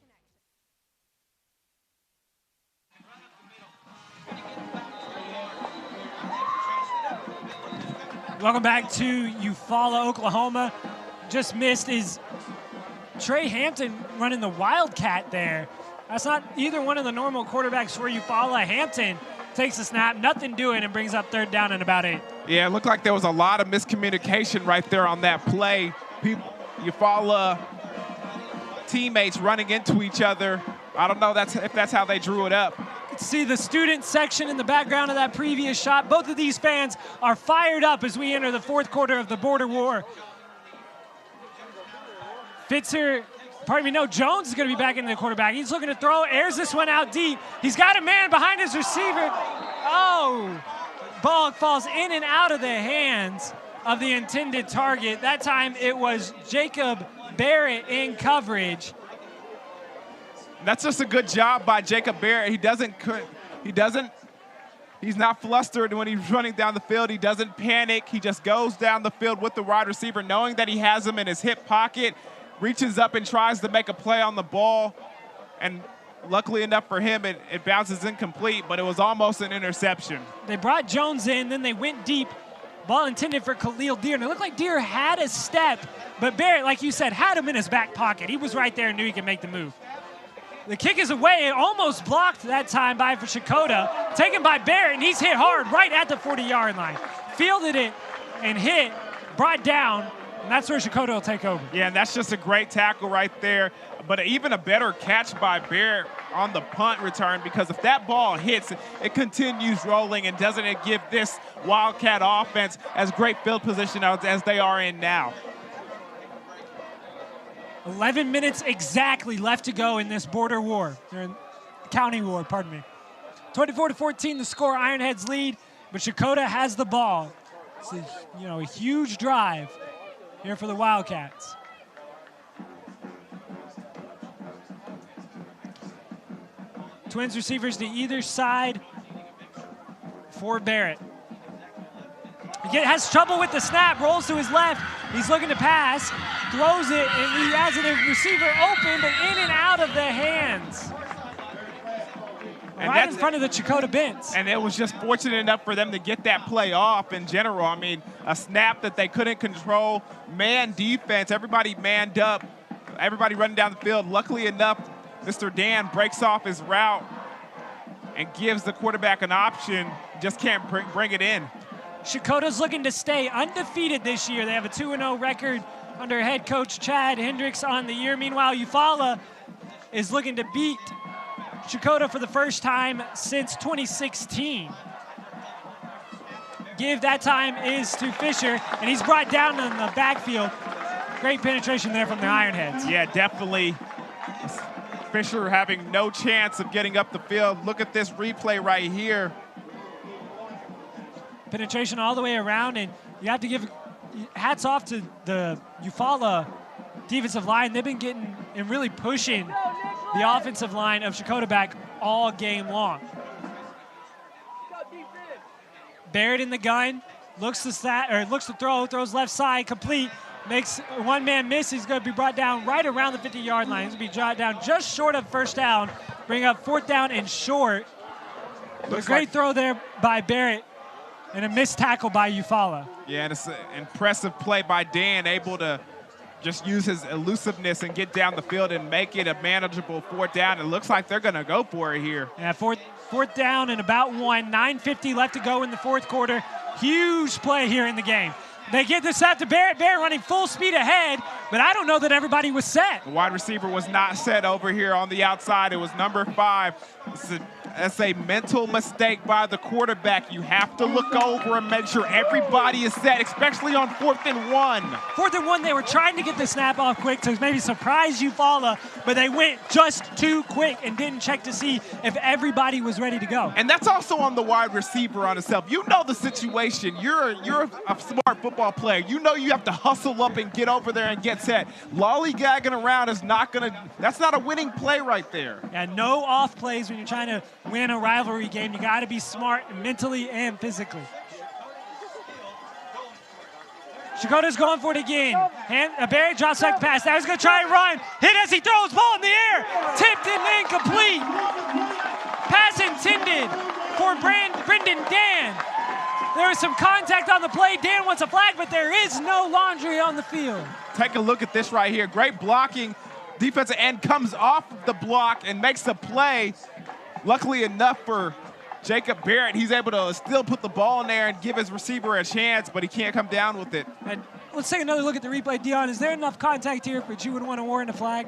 connection. Welcome back to Eufaula, Oklahoma. Just missed is Trey Hampton running the Wildcat there. That's not either one of the normal quarterbacks for Eufaula. Hampton takes the snap, nothing doing, and brings up third down and about 8. Yeah, it looked like there was a lot of miscommunication right there on that play. Eufaula teammates running into each other. I don't know if that's how they drew it up. You can see the student section in the background of that previous shot. Both of these fans are fired up as we enter the fourth quarter of the border war. Jones is going to be back into the quarterback. He's looking to throw, airs this one out deep. He's got a man behind his receiver. Oh, ball falls in and out of the hands of the intended target. That time it was Jacob Barrett in coverage. That's just a good job by Jacob Barrett. He's not flustered when he's running down the field. He doesn't panic. He just goes down the field with the wide receiver, knowing that he has him in his hip pocket, reaches up and tries to make a play on the ball. And luckily enough for him, it bounces incomplete, but it was almost an interception. They brought Jones in, then they went deep. Ball intended for Khalil Deer, and it looked like Deer had a step, but Barrett, like you said, had him in his back pocket. He was right there and knew he could make the move. The kick is away, almost blocked that time by Checotah, taken by Barrett, and he's hit hard right at the 40-yard line. Fielded it and hit, brought down, and that's where Checotah will take over. Yeah, and that's just a great tackle right there, but even a better catch by Barrett on the punt return, because if that ball hits, it continues rolling, and doesn't it give this Wildcat offense as great field position as they are in now. 11 minutes exactly left to go in this border war, or county war, pardon me. 24-14 the score, Ironheads lead, but Checotah has the ball. It's a huge drive here for the Wildcats. Twins receivers to either side for Barrett. He has trouble with the snap, rolls to his left. He's looking to pass, throws it, and he has a receiver open, but in and out of the hands. right in front of the Checotah bench. And it was just fortunate enough for them to get that play off in general. I mean, a snap that they couldn't control, man defense, everybody manned up, everybody running down the field. Luckily enough, Mr. Dan breaks off his route and gives the quarterback an option, just can't bring it in. Checotah's looking to stay undefeated this year. They have a 2-0 record under head coach Chad Hendricks on the year. Meanwhile, Eufaula is looking to beat Checotah for the first time since 2016. Give that time is to Fisher, and he's brought down in the backfield. Great penetration there from the Ironheads. Yeah, definitely. Fisher having no chance of getting up the field. Look at this replay right here. Penetration all the way around, and you have to give hats off to the Eufaula defensive line. They've been getting and really pushing the offensive line of Checotah back all game long. Barrett in the gun, looks to throw, throws left side, complete, makes one man miss. He's going to be brought down right around the 50-yard line. He's going to be brought down just short of first down, bring up 4th down and short. A great throw there by Barrett and a missed tackle by Eufaula. Yeah, and it's an impressive play by Dan, able to just use his elusiveness and get down the field and make it a manageable 4th down. It looks like they're going to go for it here. Yeah, fourth down and about 1. 9:50 left to go in the 4th quarter. Huge play here in the game. They get this out to Barrett. Barrett running full speed ahead, but I don't know that everybody was set. The wide receiver was not set over here on the outside. It was number 5. That's a mental mistake by the quarterback. You have to look over and make sure everybody is set, especially on 4th and 1. 4th and 1, they were trying to get the snap off quick to maybe surprise Eufaula, but they went just too quick and didn't check to see if everybody was ready to go. And that's also on the wide receiver on himself. You know the situation. You're a smart football player. You know you have to hustle up and get over there and get set. Lollygagging around is that's not a winning play right there. Yeah, no off plays when you're trying to win a rivalry game. You got to be smart mentally and physically. Checotah's going for it again. Barrett drops back the pass. Now he's going to try and run. Hit as he throws. Ball in the air. Tipped and incomplete. Pass intended for Brendan Dan. There was some contact on the play. Dan wants a flag, but there is no laundry on the field. Take a look at this right here. Great blocking. Defensive end comes off of the block and makes the play. Luckily enough for Jacob Barrett, he's able to still put the ball in there and give his receiver a chance, but he can't come down with it. And let's take another look at the replay. Dion, is there enough contact here that you would want to warrant a flag?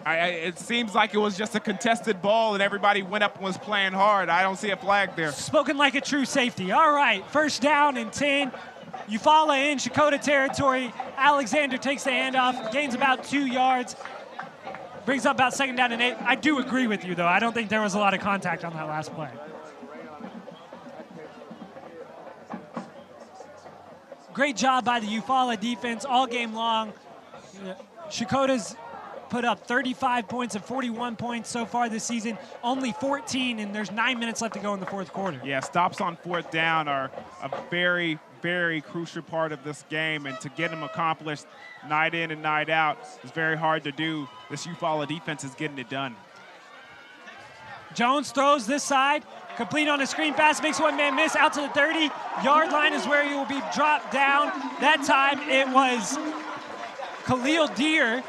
It seems like it was just a contested ball and everybody went up and was playing hard. I don't see a flag there. Spoken like a true safety. All right, 1st down and 10. Eufaula in Checotah territory. Alexander takes the handoff, gains about 2 yards. Brings up about 2nd down and 8. I do agree with you, though. I don't think there was a lot of contact on that last play. Great job by the Eufaula defense all game long. Checotah's put up 35 points and 41 points so far this season. Only 14, and there's 9 minutes left to go in the 4th quarter. Yeah, stops on 4th down are a very, very crucial part of this game, and to get them accomplished night in and night out is very hard to do. This Eufaula defense is getting it done. Jones throws this side, complete on a screen pass, makes one man miss out to the 30-yard line is where he will be dropped down. That time it was Khalil Deere.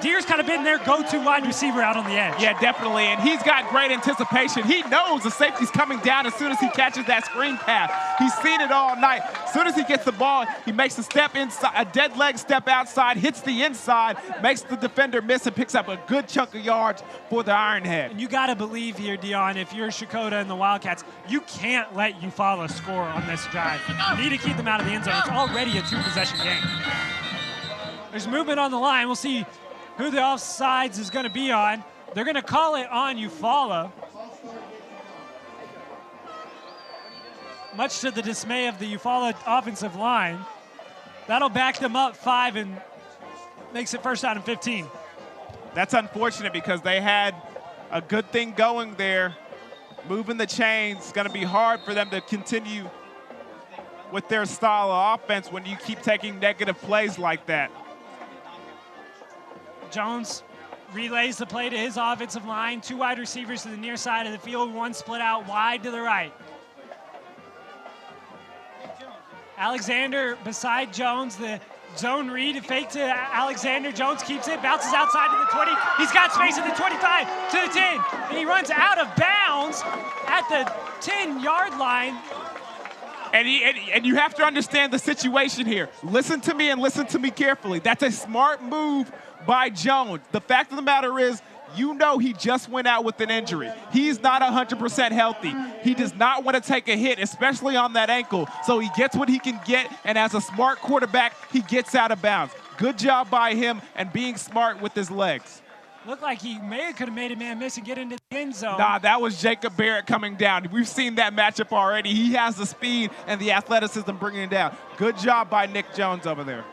Deere's kind of been their go-to wide receiver out on the edge. Yeah, definitely, and he's got great anticipation. He knows the safety's coming down as soon as he catches that screen pass. He's seen it all night. As soon as he gets the ball, he makes a step inside, a dead leg step outside, hits the inside, makes the defender miss, and picks up a good chunk of yards for the Ironhead. And you got to believe here, Dion, if you're Checotah and the Wildcats, you can't let Eufaula score on this drive. You need to keep them out of the end zone. It's already a 2-possession game. There's movement on the line. We'll see who the offsides is going to be on. They're going to call it on Eufaula. Much to the dismay of the Eufaula offensive line. That'll back them up 5 and makes it 1st down and 15. That's unfortunate because they had a good thing going there. Moving the chains, it's going to be hard for them to continue with their style of offense when you keep taking negative plays like that. Jones relays the play to his offensive line. 2 wide receivers to the near side of the field. 1 split out wide to the right. Alexander beside Jones. The zone read, fake to Alexander. Jones keeps it, bounces outside to the 20. He's got space at the 25 to the 10. And he runs out of bounds at the 10-yard line. And you have to understand the situation here. Listen to me and listen to me carefully. That's a smart move by Jones. The fact of the matter is, you know he just went out with an injury. He's not 100% healthy. He does not want to take a hit, especially on that ankle. So he gets what he can get, and as a smart quarterback, he gets out of bounds. Good job by him and being smart with his legs. Looked like he could have made a man miss and get into the end zone. Nah, that was Jacob Barrett coming down. We've seen that matchup already. He has the speed and the athleticism bringing it down. Good job by Nick Jones over there.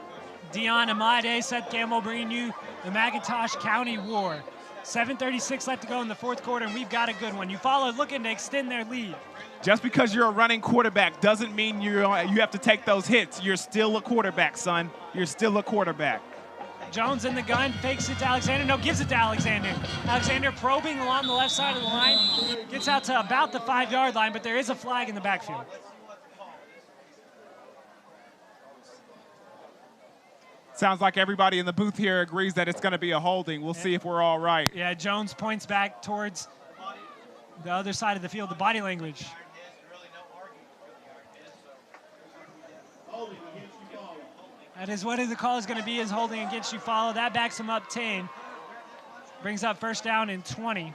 Dion Amade, Seth Gamble bringing you the McIntosh County War. 7:36 left to go in the 4th quarter, and we've got a good one. Eufaula looking to extend their lead. Just because you're a running quarterback doesn't mean you have to take those hits. You're still a quarterback, son. You're still a quarterback. Jones in the gun, fakes it to Alexander. No, gives it to Alexander. Alexander probing along the left side of the line. Gets out to about the 5-yard line, but there is a flag in the backfield. Sounds like everybody in the booth here agrees that it's going to be a holding. We'll see if we're all right. Yeah, Jones points back towards the other side of the field, the body language. That is what the call is going to be, is holding against Eufaula. That backs him up 10. Brings up 1st down and 20.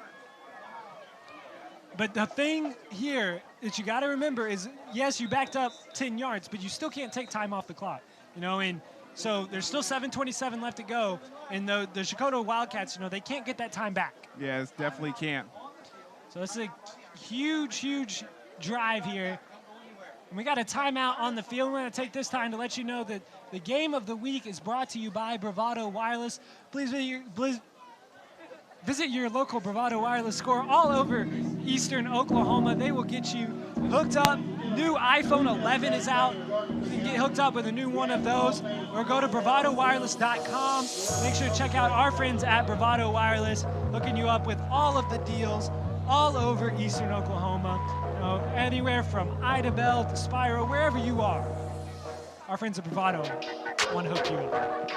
But the thing here that you got to remember is, yes, you backed up 10 yards, but you still can't take time off the clock. You know, and so there's still 7:27 left to go. And the Checotah Wildcats, you know, they can't get that time back. Yes, definitely can't. So it's a huge, huge drive here. And we got a timeout on the field. We're going to take this time to let you know that the game of the week is brought to you by Bravado Wireless. Please visit your local Bravado Wireless store all over eastern Oklahoma. They will get you hooked up. New iPhone 11 is out. You can get hooked up with a new one of those. Or go to bravadowireless.com. Make sure to check out our friends at Bravado Wireless, hooking you up with all of the deals all over eastern Oklahoma. You know, anywhere from Idabel to Spiro, wherever you are. Our friends at Bravado want to hook you up.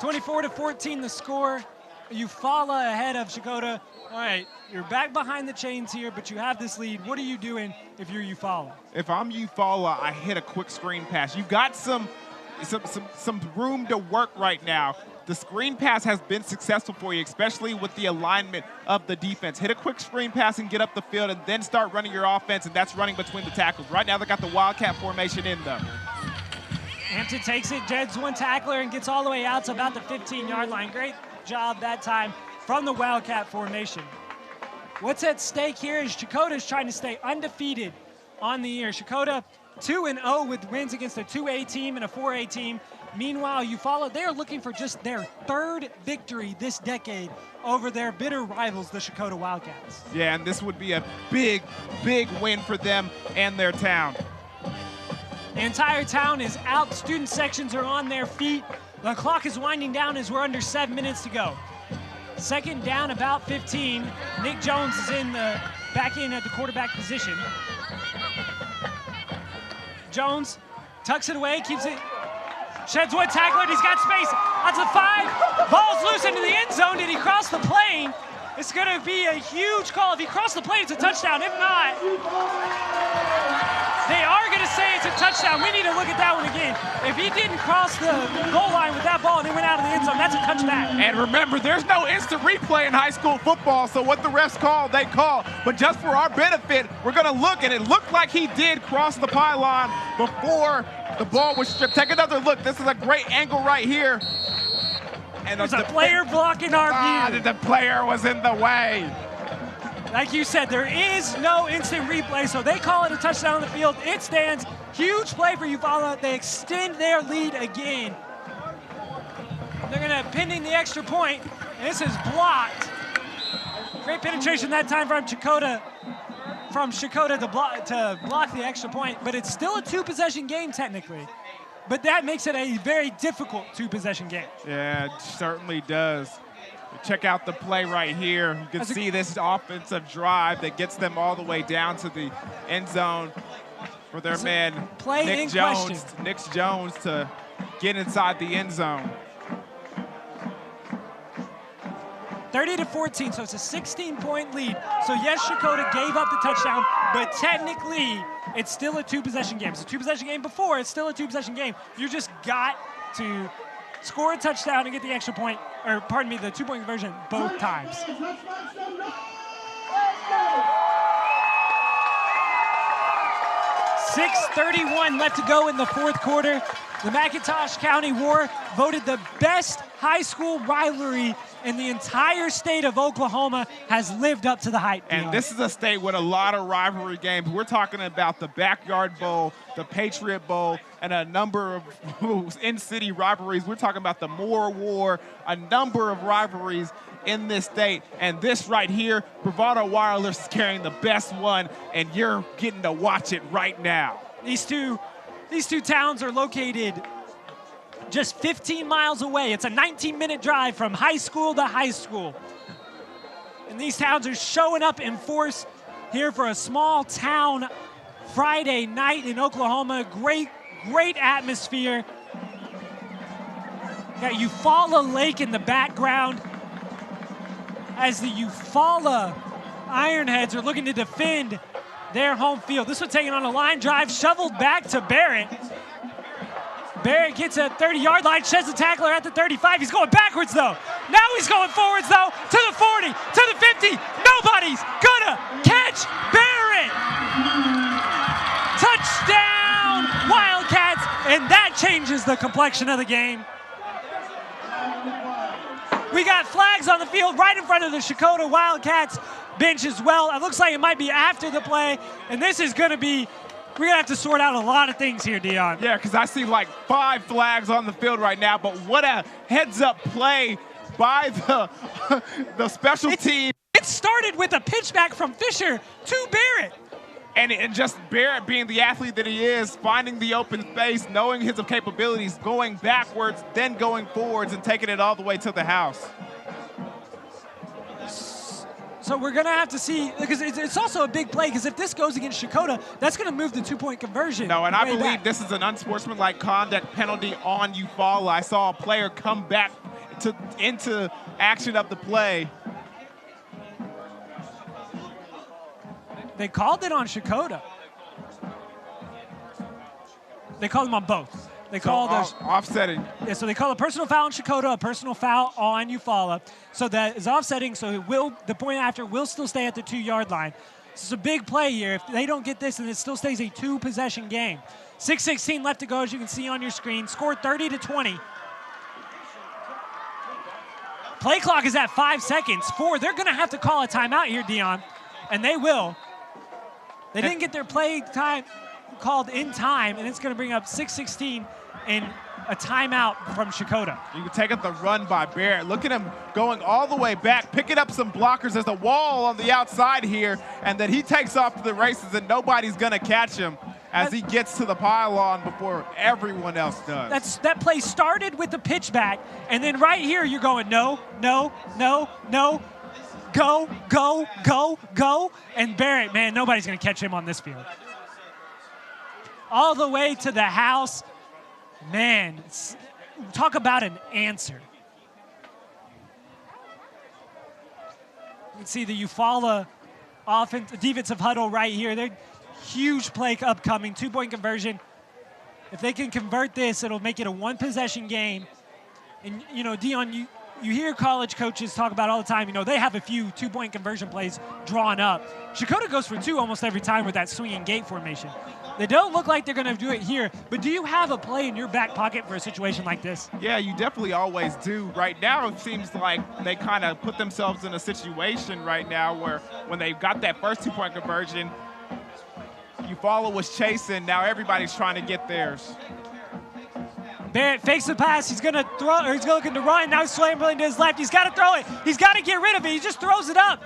24-14 the score. Eufaula ahead of Checotah. All right, you're back behind the chains here, but you have this lead. What are you doing if you're Eufaula? If I'm Eufaula, I hit a quick screen pass. You've got some room to work right now. The screen pass has been successful for you, especially with the alignment of the defense. Hit a quick screen pass and get up the field, and then start running your offense, and that's running between the tackles. Right now, they got the Wildcat formation in them. Hampton takes it, deads one tackler, and gets all the way out to about the 15-yard line. Great job that time from the Wildcat formation. What's at stake here is Checotah is trying to stay undefeated on the year. Checotah 2-0 with wins against a 2A team and a 4A team. Meanwhile, Eufaula, they are looking for just their 3rd victory this decade over their bitter rivals, the Checotah Wildcats. Yeah, and this would be a big, big win for them and their town. The entire town is out. Student sections are on their feet. The clock is winding down as we're under 7 minutes to go. 2nd down, about 15. Nick Jones is back in at the quarterback position. Jones tucks it away, keeps it, sheds one tackler, and he's got space. That's a 5. Ball's loose into the end zone. Did he cross the plane? It's going to be a huge call. If he crossed the plane, it's a touchdown. If not, they are going to say it's a touchdown. We need to look at that one again. If he didn't cross the goal line with that ball and he went out of the end zone, that's a touchback. And remember, there's no instant replay in high school football, so what the refs call, they call. But just for our benefit, we're going to look, and it looked like he did cross the pylon before the ball was stripped. Take another look. This is a great angle right here. And there's a player blocking our view. The player was in the way. Like you said, there is no instant replay, so they call it a touchdown on the field. It stands. Huge play for Eufaula. They extend their lead again. They're going to pending the extra point. And this is blocked. Great penetration that time from Checotah to block the extra point, but it's still a 2-possession game technically. but that makes it a very difficult two-possession game. Yeah, it certainly does. Check out the play right here. You can see this offensive drive that gets them all the way down to the end zone for their man, Nick Jones. Nick Jones to get inside the end zone. 30-14, so it's a 16-point lead. So yes, Checotah gave up the touchdown, but technically it's still a two-possession game. It's a two-possession game before, it's still a two-possession game. You just got to score a touchdown and get the extra point, or pardon me, the two-point conversion both times. 6:31 left to go in the fourth quarter. The McIntosh County War voted the best high school rivalry in the entire state of Oklahoma, has lived up to the hype. And this is a state with a lot of rivalry games. We're talking about the Backyard Bowl, the Patriot Bowl, and a number of in-city rivalries. We're talking about the Moore War, a number of rivalries in this state. And this right here, Bravado Wireless is carrying the best one, and you're getting to watch it right now. These two towns are located just 15 miles away. It's a 19-minute drive from high school to high school. And these towns are showing up in force here for a small town Friday night in Oklahoma. Great atmosphere. Got Eufaula Lake in the background as the Eufaula Ironheads are looking to defend their home field. This one taken on a line drive, shoveled back to Barrett. Barrett gets a 30-yard line, sheds the tackler at the 35. He's going backwards, though. Now he's going forwards, though, to the 40, to the 50. Nobody's gonna catch Barrett. Touchdown, Wildcats, and that changes the complexion of the game. We got flags on the field right in front of the Checotah Wildcats bench as well. It looks like it might be after the play, and this is gonna be, we're going to have to sort out a lot of things here, Dion. Yeah, because I see like 5 flags on the field right now, but what a heads-up play by the special team. It started with a pitchback from Fisher to Barrett. And just Barrett being the athlete that he is, finding the open space, knowing his capabilities, going backwards, then going forwards, and taking it all the way to the house. So we're going to have to see, because it's also a big play, because if this goes against Checotah, that's going to move the two-point conversion. No, and I believe this is an unsportsmanlike conduct penalty on Eufaula. I saw a player come back into action of the play. They called it on Checotah. They called them on both. They called offsetting. Yeah, so they call a personal foul on Checotah, a personal foul on Eufaula. So that is offsetting, so the point after will still stay at the 2-yard line. This is a big play here. If they don't get this, then it still stays a two-possession game. 6:16 left to go, as you can see on your screen. Score 30-20. Play clock is at 5 seconds. They're going to have to call a timeout here, Dion, and they will. They didn't get their play time called in time, and it's going to bring up 6:16 and a timeout from Checotah. You can take up the run by Barrett. Look at him going all the way back, picking up some blockers. There's a wall on the outside here, and then he takes off to the races, and nobody's going to catch him as he gets to the pylon before everyone else does. That play started with the pitchback, and then right here you're going no, no, no, no, go, go, go, go, and Barrett, man, nobody's going to catch him on this field. All the way to the house. Man, talk about an answer. You can see the Eufaula defensive huddle right here. They're huge play upcoming, 2-point conversion. If they can convert this, it'll make it a one-possession game. And, you know, Dion, you hear college coaches talk about all the time, you know, they have a few 2-point conversion plays drawn up. Checotah goes for 2 almost every time with that swinging gate formation. They don't look like they're going to do it here, but do you have a play in your back pocket for a situation like this? Yeah, you definitely always do. Right now, it seems like they kind of put themselves in a situation right now where when they got that first 2-point conversion, Eufaula was chasing. Now everybody's trying to get theirs. Barrett fakes the pass. He's going to throw, or he's looking to run. Now he's scrambling to his left. He's got to throw it. He's got to get rid of it. He just throws it up.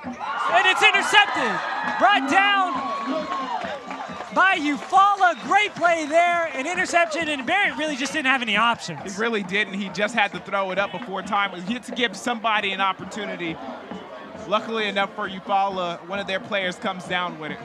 And it's intercepted. Brought down by Eufaula. Great play there, an interception, and Barrett really just didn't have any options. He really didn't. He just had to throw it up before time. He had to give somebody an opportunity. Luckily enough for Eufaula, one of their players comes down with it.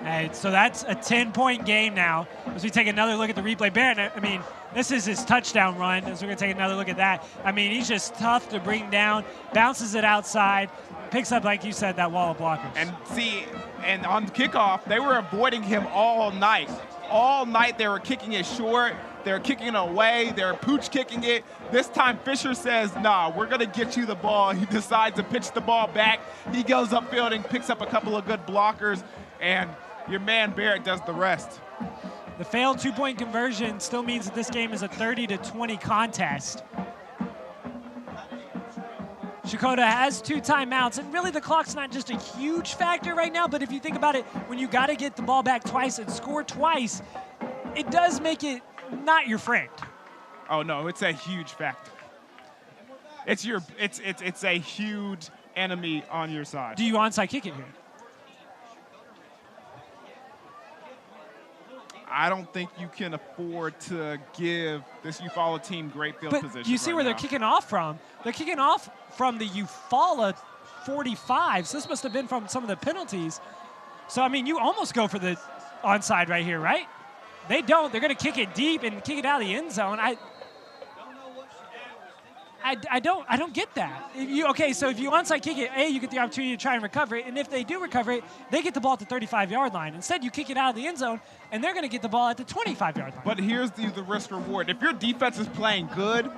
Hey, so that's a 10-point game now. As we take another look at the replay, Barrett, I mean, this is his touchdown run, as we're going to take another look at that. I mean, he's just tough to bring down, bounces it outside, picks up, like you said, that wall of blockers. And see, and on kickoff, they were avoiding him all night. All night they were kicking it short. They were kicking it away. They were pooch kicking it. This time Fisher says, nah, we're going to get you the ball. He decides to pitch the ball back. He goes upfield and picks up a couple of good blockers, and your man Barrett does the rest. The failed 2-point conversion still means that this game is a 30-20 contest. Checotah has 2 timeouts, and really the clock's not just a huge factor right now, but if you think about it, when you got to get the ball back twice and score twice, it does make it not your friend. Oh no, it's a huge factor. It's a huge enemy on your side. Do you onside kick it here? I don't think you can afford to give this Eufaula team great field position. But you see where they're kicking off from? They're kicking off from the Eufaula 45, so this must have been from some of the penalties. So, I mean, you almost go for the onside right here, right? They don't. They're going to kick it deep and kick it out of the end zone. I don't get that. Okay, so if you onside kick it, you get the opportunity to try and recover it, and if they do recover it, they get the ball at the 35-yard line. Instead, you kick it out of the end zone, and they're going to get the ball at the 25-yard line. But here's the risk reward. If your defense is playing good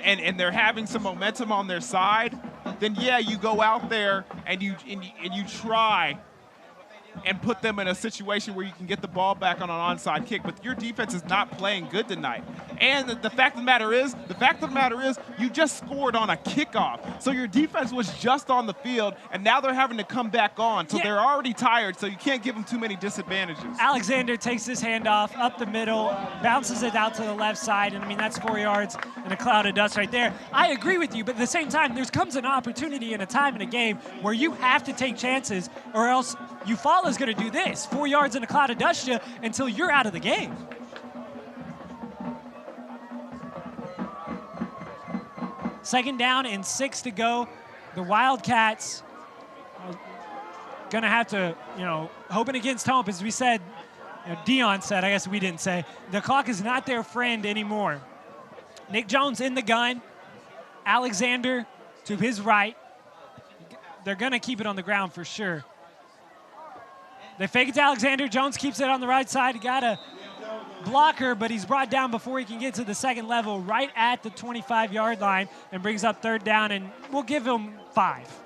and they're having some momentum on their side, then yeah, you go out there and you try and put them in a situation where you can get the ball back on an onside kick. But your defense is not playing good tonight. And the fact of the matter is, you just scored on a kickoff. So your defense was just on the field, and now they're having to come back on. So they're already tired, so you can't give them too many disadvantages. Alexander takes this handoff up the middle, bounces it out to the left side, and I mean, that's 4 yards and a cloud of dust right there. I agree with you, but at the same time, there comes an opportunity and a time in a game where you have to take chances, or else Eufaula is going to do this. 4 yards and a cloud of dust you until you're out of the game. Second down and 6 to go. The Wildcats are going to have to, hoping against hope, as we said, Dion said, I guess we didn't say, the clock is not their friend anymore. Nick Jones in the gun. Alexander to his right. They're going to keep it on the ground for sure. They fake it to Alexander. Jones keeps it on the right side. He got a blocker, but he's brought down before he can get to the second level, right at the 25-yard line, and brings up third down, and we'll give him 5.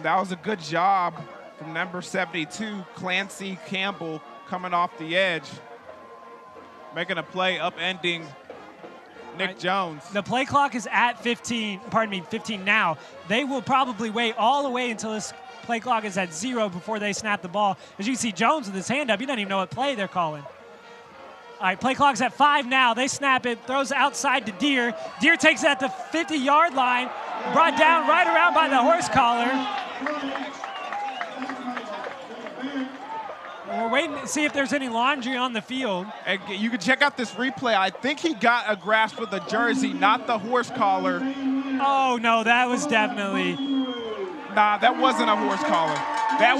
That was a good job from number 72, Clancy Campbell, coming off the edge, making a play, upending Nick Jones. The play clock is at 15 now. They will probably wait all the way until this play clock is at 0 before they snap the ball. As you can see, Jones with his hand up, he doesn't even know what play they're calling. All right, play clock's at 5 now. They snap it, throws outside to Deere. Deere takes it at the 50-yard line, brought down right around by the horse collar. We're waiting to see if there's any laundry on the field. And you can check out this replay. I think he got a grasp of the jersey, not the horse collar. Oh, no, that was definitely... Nah, that wasn't a horse collar. That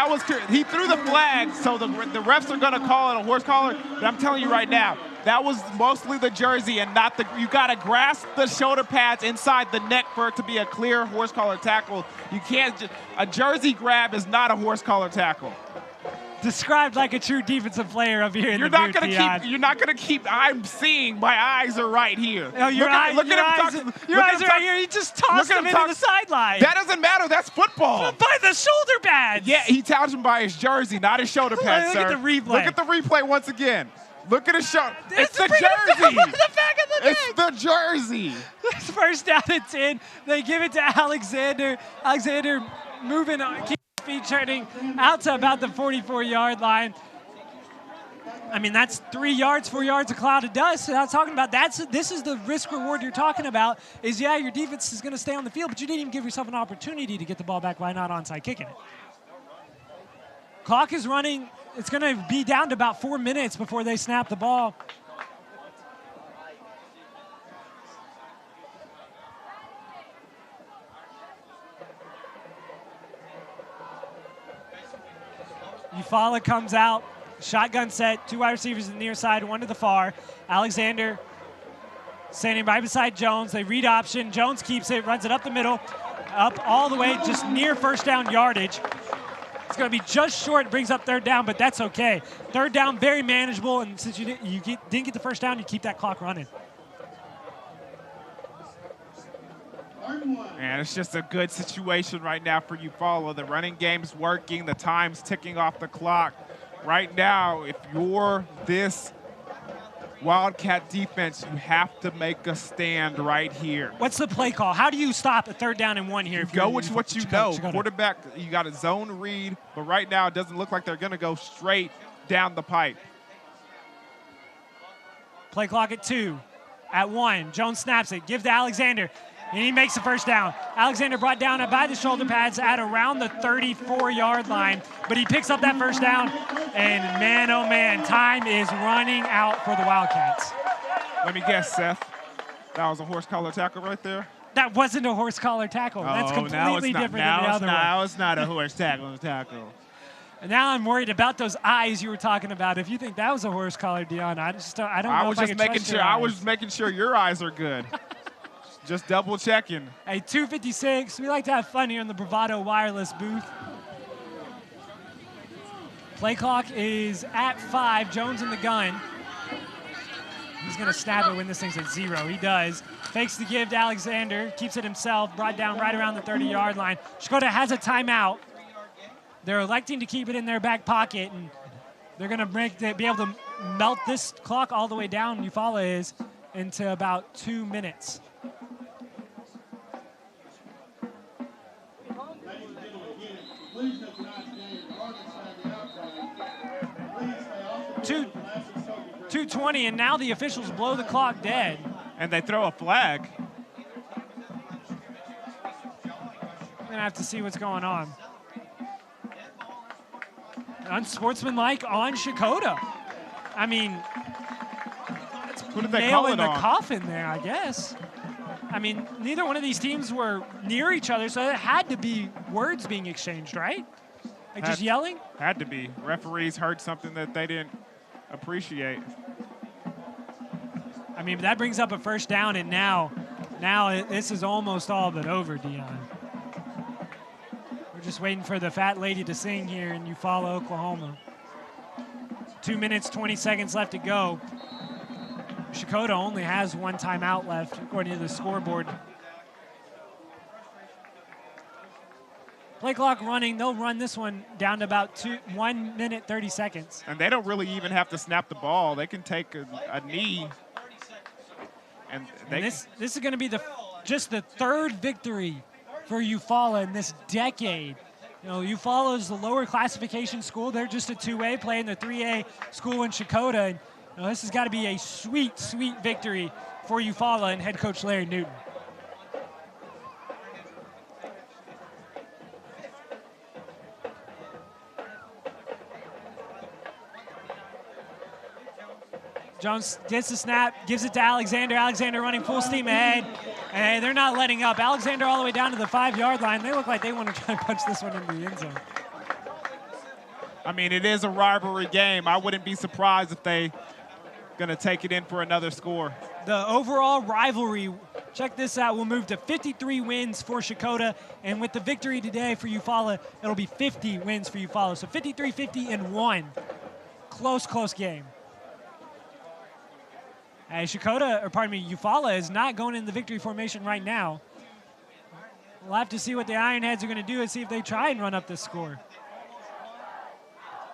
was he threw the flag, so the refs are gonna call it a horse collar. But I'm telling you right now, that was mostly the jersey and not the. You gotta grasp the shoulder pads inside the neck for it to be a clear horse collar tackle. You can't. A jersey grab is not a horse collar tackle. Described like a true defensive player up here in the booth, You're not gonna keep. I'm seeing. My eyes are right here. Oh, your eyes are right here. He just tossed him into the sideline. That doesn't matter. That's football. By the shoulder pads. Yeah, he touched him by his jersey, not his shoulder pads, Look at the replay. Look at the replay once again. Look at his shoulder. It's the jersey. The back of the neck. It's the jersey. It's first down and 10. They give it to Alexander. Alexander moving on. Feet turning out to about the 44-yard line. I mean, that's 3 yards, 4 yards, a cloud of dust. And I was talking about this is the risk reward you're talking about. Is your defense is going to stay on the field, but you didn't even give yourself an opportunity to get the ball back. Why not onside kicking it? Clock is running. It's going to be down to about 4 minutes before they snap the ball. Eufaula comes out, shotgun set, 2 wide receivers on the near side, 1 to the far. Alexander standing right beside Jones. They read option. Jones keeps it, runs it up the middle, up all the way, just near first down yardage. It's going to be just short, brings up 3rd down, but that's okay. 3rd down, very manageable, and since you didn't get the first down, you keep that clock running. And it's just a good situation right now for Eufaula. The running game's working. The time's ticking off the clock. Right now, if you're this Wildcat defense, you have to make a stand right here. What's the play call? How do you stop a 3rd down and 1 here? Go with what you know. Quarterback, you got a zone read, but right now it doesn't look like they're going to go straight down the pipe. Play clock at 2. At 1, Jones snaps it, gives to Alexander, and he makes the first down. Alexander brought down by the shoulder pads at around the 34-yard line, but he picks up that first down, and man, oh man, time is running out for the Wildcats. Let me guess, Seth. That was a horse collar tackle right there? That wasn't a horse collar tackle. That's completely different than the other one. Now it's not a horse tackle. And now I'm worried about those eyes you were talking about. If you think that was a horse collar, Dion, I don't know if I can trust your eyes. I was making sure your eyes are good. Just double checking. Hey, 2:56. We like to have fun here in the Bravado Wireless booth. Play clock is at 5. Jones in the gun. He's going to snap it when this thing's at 0. He does. Fakes the give to Alexander. Keeps it himself. Brought down right around the 30-yard line. Checotah has a timeout. They're electing to keep it in their back pocket, and they're going to be able to melt this clock all the way down, Eufaula is, into about 2 minutes. Please do tonight's game, regardless of the outcome. Please stay off the 2:20, and now the officials blow the clock dead. And they throw a flag. We're going to have to see what's going on. Unsportsmanlike on Checotah. I mean, it's who did they nail call in it the on? coffin there, I guess. I mean, neither one of these teams were near each other, so it had to be words being exchanged, right? Like just yelling? Had to be. Referees heard something that they didn't appreciate. I mean, that brings up a first down, and now this is almost all but over, Dion. We're just waiting for the fat lady to sing here in Eufaula, Oklahoma. 2 minutes, 20 seconds left to go. Checotah only has 1 timeout left, according to the scoreboard. Play clock running. They'll run this one down to about 1 minute, 30 seconds. And they don't really even have to snap the ball. They can take a knee. And this is going to be just the 3rd victory for Eufaula in this decade. You know, Eufaula is the lower classification school. They're just a 2A playing the 3A school in Checotah. And this has got to be a sweet, sweet victory for Eufaula and head coach Larry Newton. Jones gets the snap, gives it to Alexander. Alexander running full steam ahead. And they're not letting up. Alexander all the way down to the 5-yard line. They look like they want to try and punch this one into the end zone. I mean, it is a rivalry game. I wouldn't be surprised if they going to take it in for another score. The overall rivalry, check this out, will move to 53 wins for Checotah, and with the victory today for Eufaula, it'll be 50 wins for Eufaula. So 53, 50, and 1. Close game. Eufaula is not going in the victory formation right now. We'll have to see what the Ironheads are going to do and see if they try and run up this score.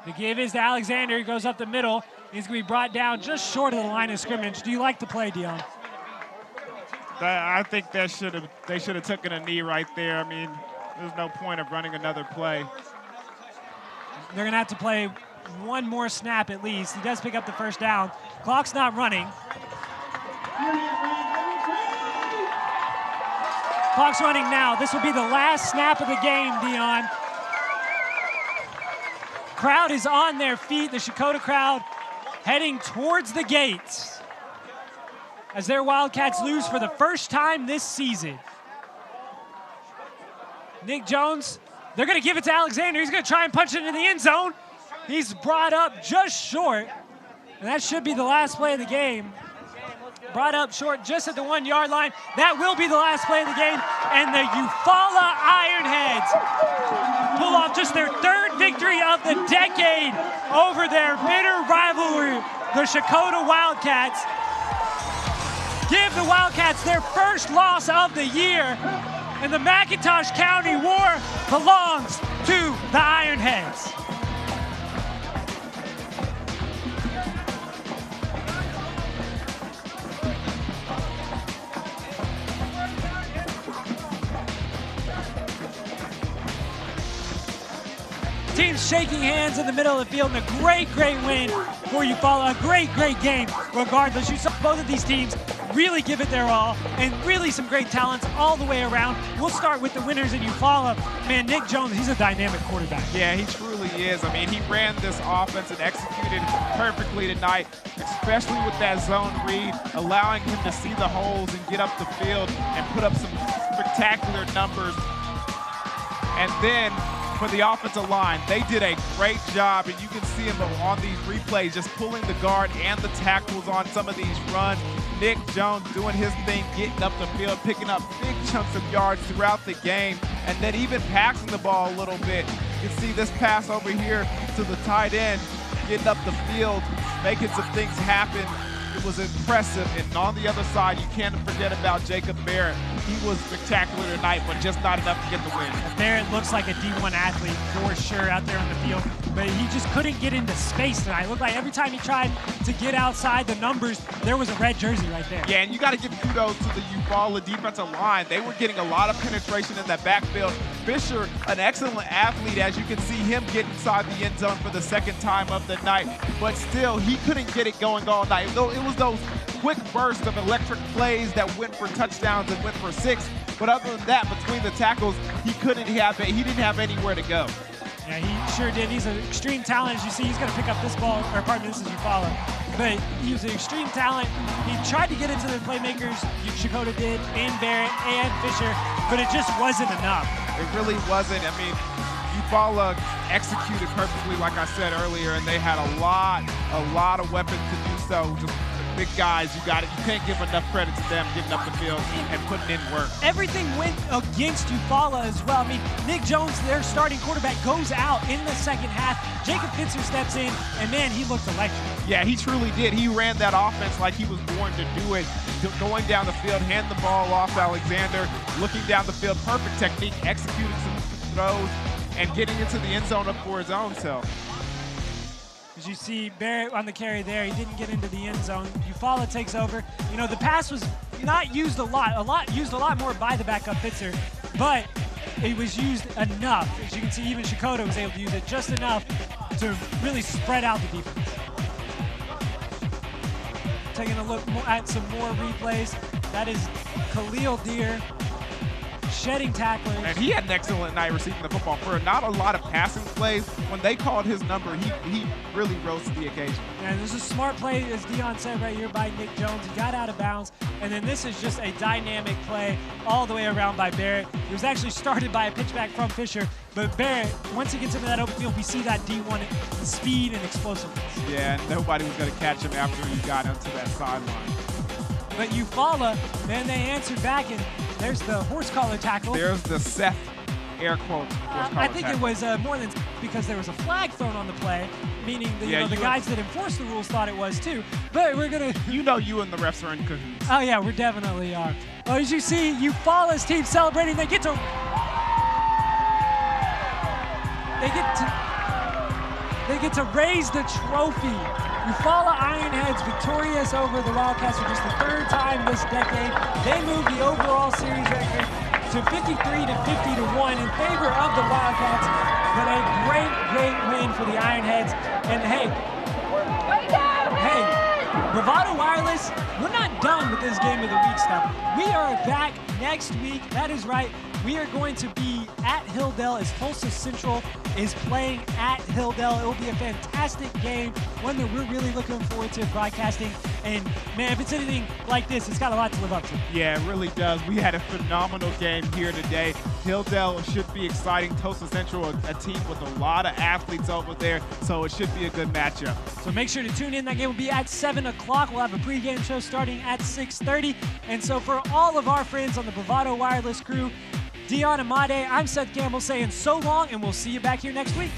The give is to Alexander. He goes up the middle. He's going to be brought down just short of the line of scrimmage. Do you like the play, Dion? I think they should have taken a knee right there. I mean, there's no point of running another play. They're going to have to play one more snap at least. He does pick up the first down. Clock's not running. Clock's running now. This will be the last snap of the game, Dion. crowd is on their feet. The Checotah crowd heading towards the gates as their Wildcats lose for the first time this season. Nick Jones, they're going to give it to Alexander. He's going to try and punch it into the end zone. He's brought up just short, and that should be the last play of the game. Brought up short just at the 1 yard line. That will be the last play of the game, and the Eufaula Ironheads pull off just their third victory of the decade over their bitter rivalry, the Checotah Wildcats. Give the Wildcats their first loss of the year, and the McIntosh County War belongs to the Ironheads. Teams shaking hands in the middle of the field, and a great win for Eufaula. A great game regardless. You saw both of these teams really give it their all, and really some great talents all the way around. We'll start with the winners in Eufaula. Man, Nick Jones, he's a dynamic quarterback. Yeah, he truly is. I mean, he ran this offense and executed perfectly tonight, especially with that zone read, allowing him to see the holes and get up the field and put up some spectacular numbers. And then for the offensive line, they did a great job, and you can see him on these replays just pulling the guard and the tackles on some of these runs. Nick Jones doing his thing, getting up the field, picking up big chunks of yards throughout the game, and then even passing the ball a little bit. You can see this pass over here to the tight end, getting up the field, making some things happen. It was impressive, and on the other side, you can't forget about Jacob Barrett. He was spectacular tonight, but just not enough to get the win. Barrett looks like a D1 athlete for sure out there on the field, but he just couldn't get into space tonight. It looked like every time he tried to get outside the numbers, there was a red jersey right there. Yeah, and you got to give kudos to the Eufaula defensive line. They were getting a lot of penetration in that backfield. Fisher, an excellent athlete, as you can see him get inside the end zone for the second time of the night, but still, he couldn't get it going all night. It was those quick bursts of electric plays that went for touchdowns and went for 6. But other than that, between the tackles, he didn't have anywhere to go. Yeah, he sure did. He's an extreme talent. As you see, he's going to pick up this ball, or pardon me, this is Eufaula. But he was an extreme talent. He tried to get into the playmakers, Checotah did, and Barrett and Fisher, but it just wasn't enough. It really wasn't. I mean, Eufaula executed perfectly, like I said earlier, and they had a lot of weapons to do so. Just big guys, you can't give enough credit to them getting up the field and putting in work. Everything went against Eufaula as well. I mean, Nick Jones, their starting quarterback, goes out in the second half. Jacob Pitzer steps in, and man, he looked electric. Yeah, he truly did. He ran that offense like he was born to do it. Going down the field, hand the ball off to Alexander, looking down the field, perfect technique, executing some throws, and getting into the end zone up for his own self. As you see Barrett on the carry there, he didn't get into the end zone. Eufaula takes over. You know, the pass was not used used a lot more by the backup Pitzer, but it was used enough. As you can see, even Checotah was able to use it just enough to really spread out the defense. Taking a look at some more replays. That is Khalil Deer shedding tacklers. And he had an excellent night receiving the football. For not a lot of passing plays, when they called his number, he really rose to the occasion. Yeah, there's a smart play, as Dion said right here, by Nick Jones. He got out of bounds, and then this is just a dynamic play all the way around by Barrett. It was actually started by a pitchback from Fisher, but Barrett, once he gets into that open field, we see that D1 speed and explosiveness. Yeah, and nobody was going to catch him after he got onto that sideline. But Eufaula, man, they answered back, and there's the horse collar tackle. There's the Seth, air quote, horse collar I think tackle. it was more than because there was a flag thrown on the play, meaning the, the guys that enforce the rules thought it was too. But we're going to... You know you and the refs are in cahoots. Oh, yeah, we definitely are. Well, as you see, Eufaula's team celebrating. They get to raise the trophy. Eufaula Ironheads victorious over the Wildcats for just the third time this decade. They moved the overall series record to 53-50-1 in favor of the Wildcats. But a great win for the Ironheads. And hey, Bravado Wireless, we're not done with this Game of the Week stuff. We are back next week. That is right. we are going to be at Hilldale as Tulsa Central is playing at Hilldale. It will be a fantastic game, one that we're really looking forward to broadcasting. And man, if it's anything like this, it's got a lot to live up to. Yeah, it really does. We had a phenomenal game here today. Hilldale should be exciting. Tulsa Central, a team with a lot of athletes over there, so it should be a good matchup. So make sure to tune in. That game will be at 7 o'clock. We'll have a pregame show starting at 6:30. And so for all of our friends on the Bravado Wireless crew, Dion and Made, I'm Seth Campbell saying so long, and we'll see you back here next week.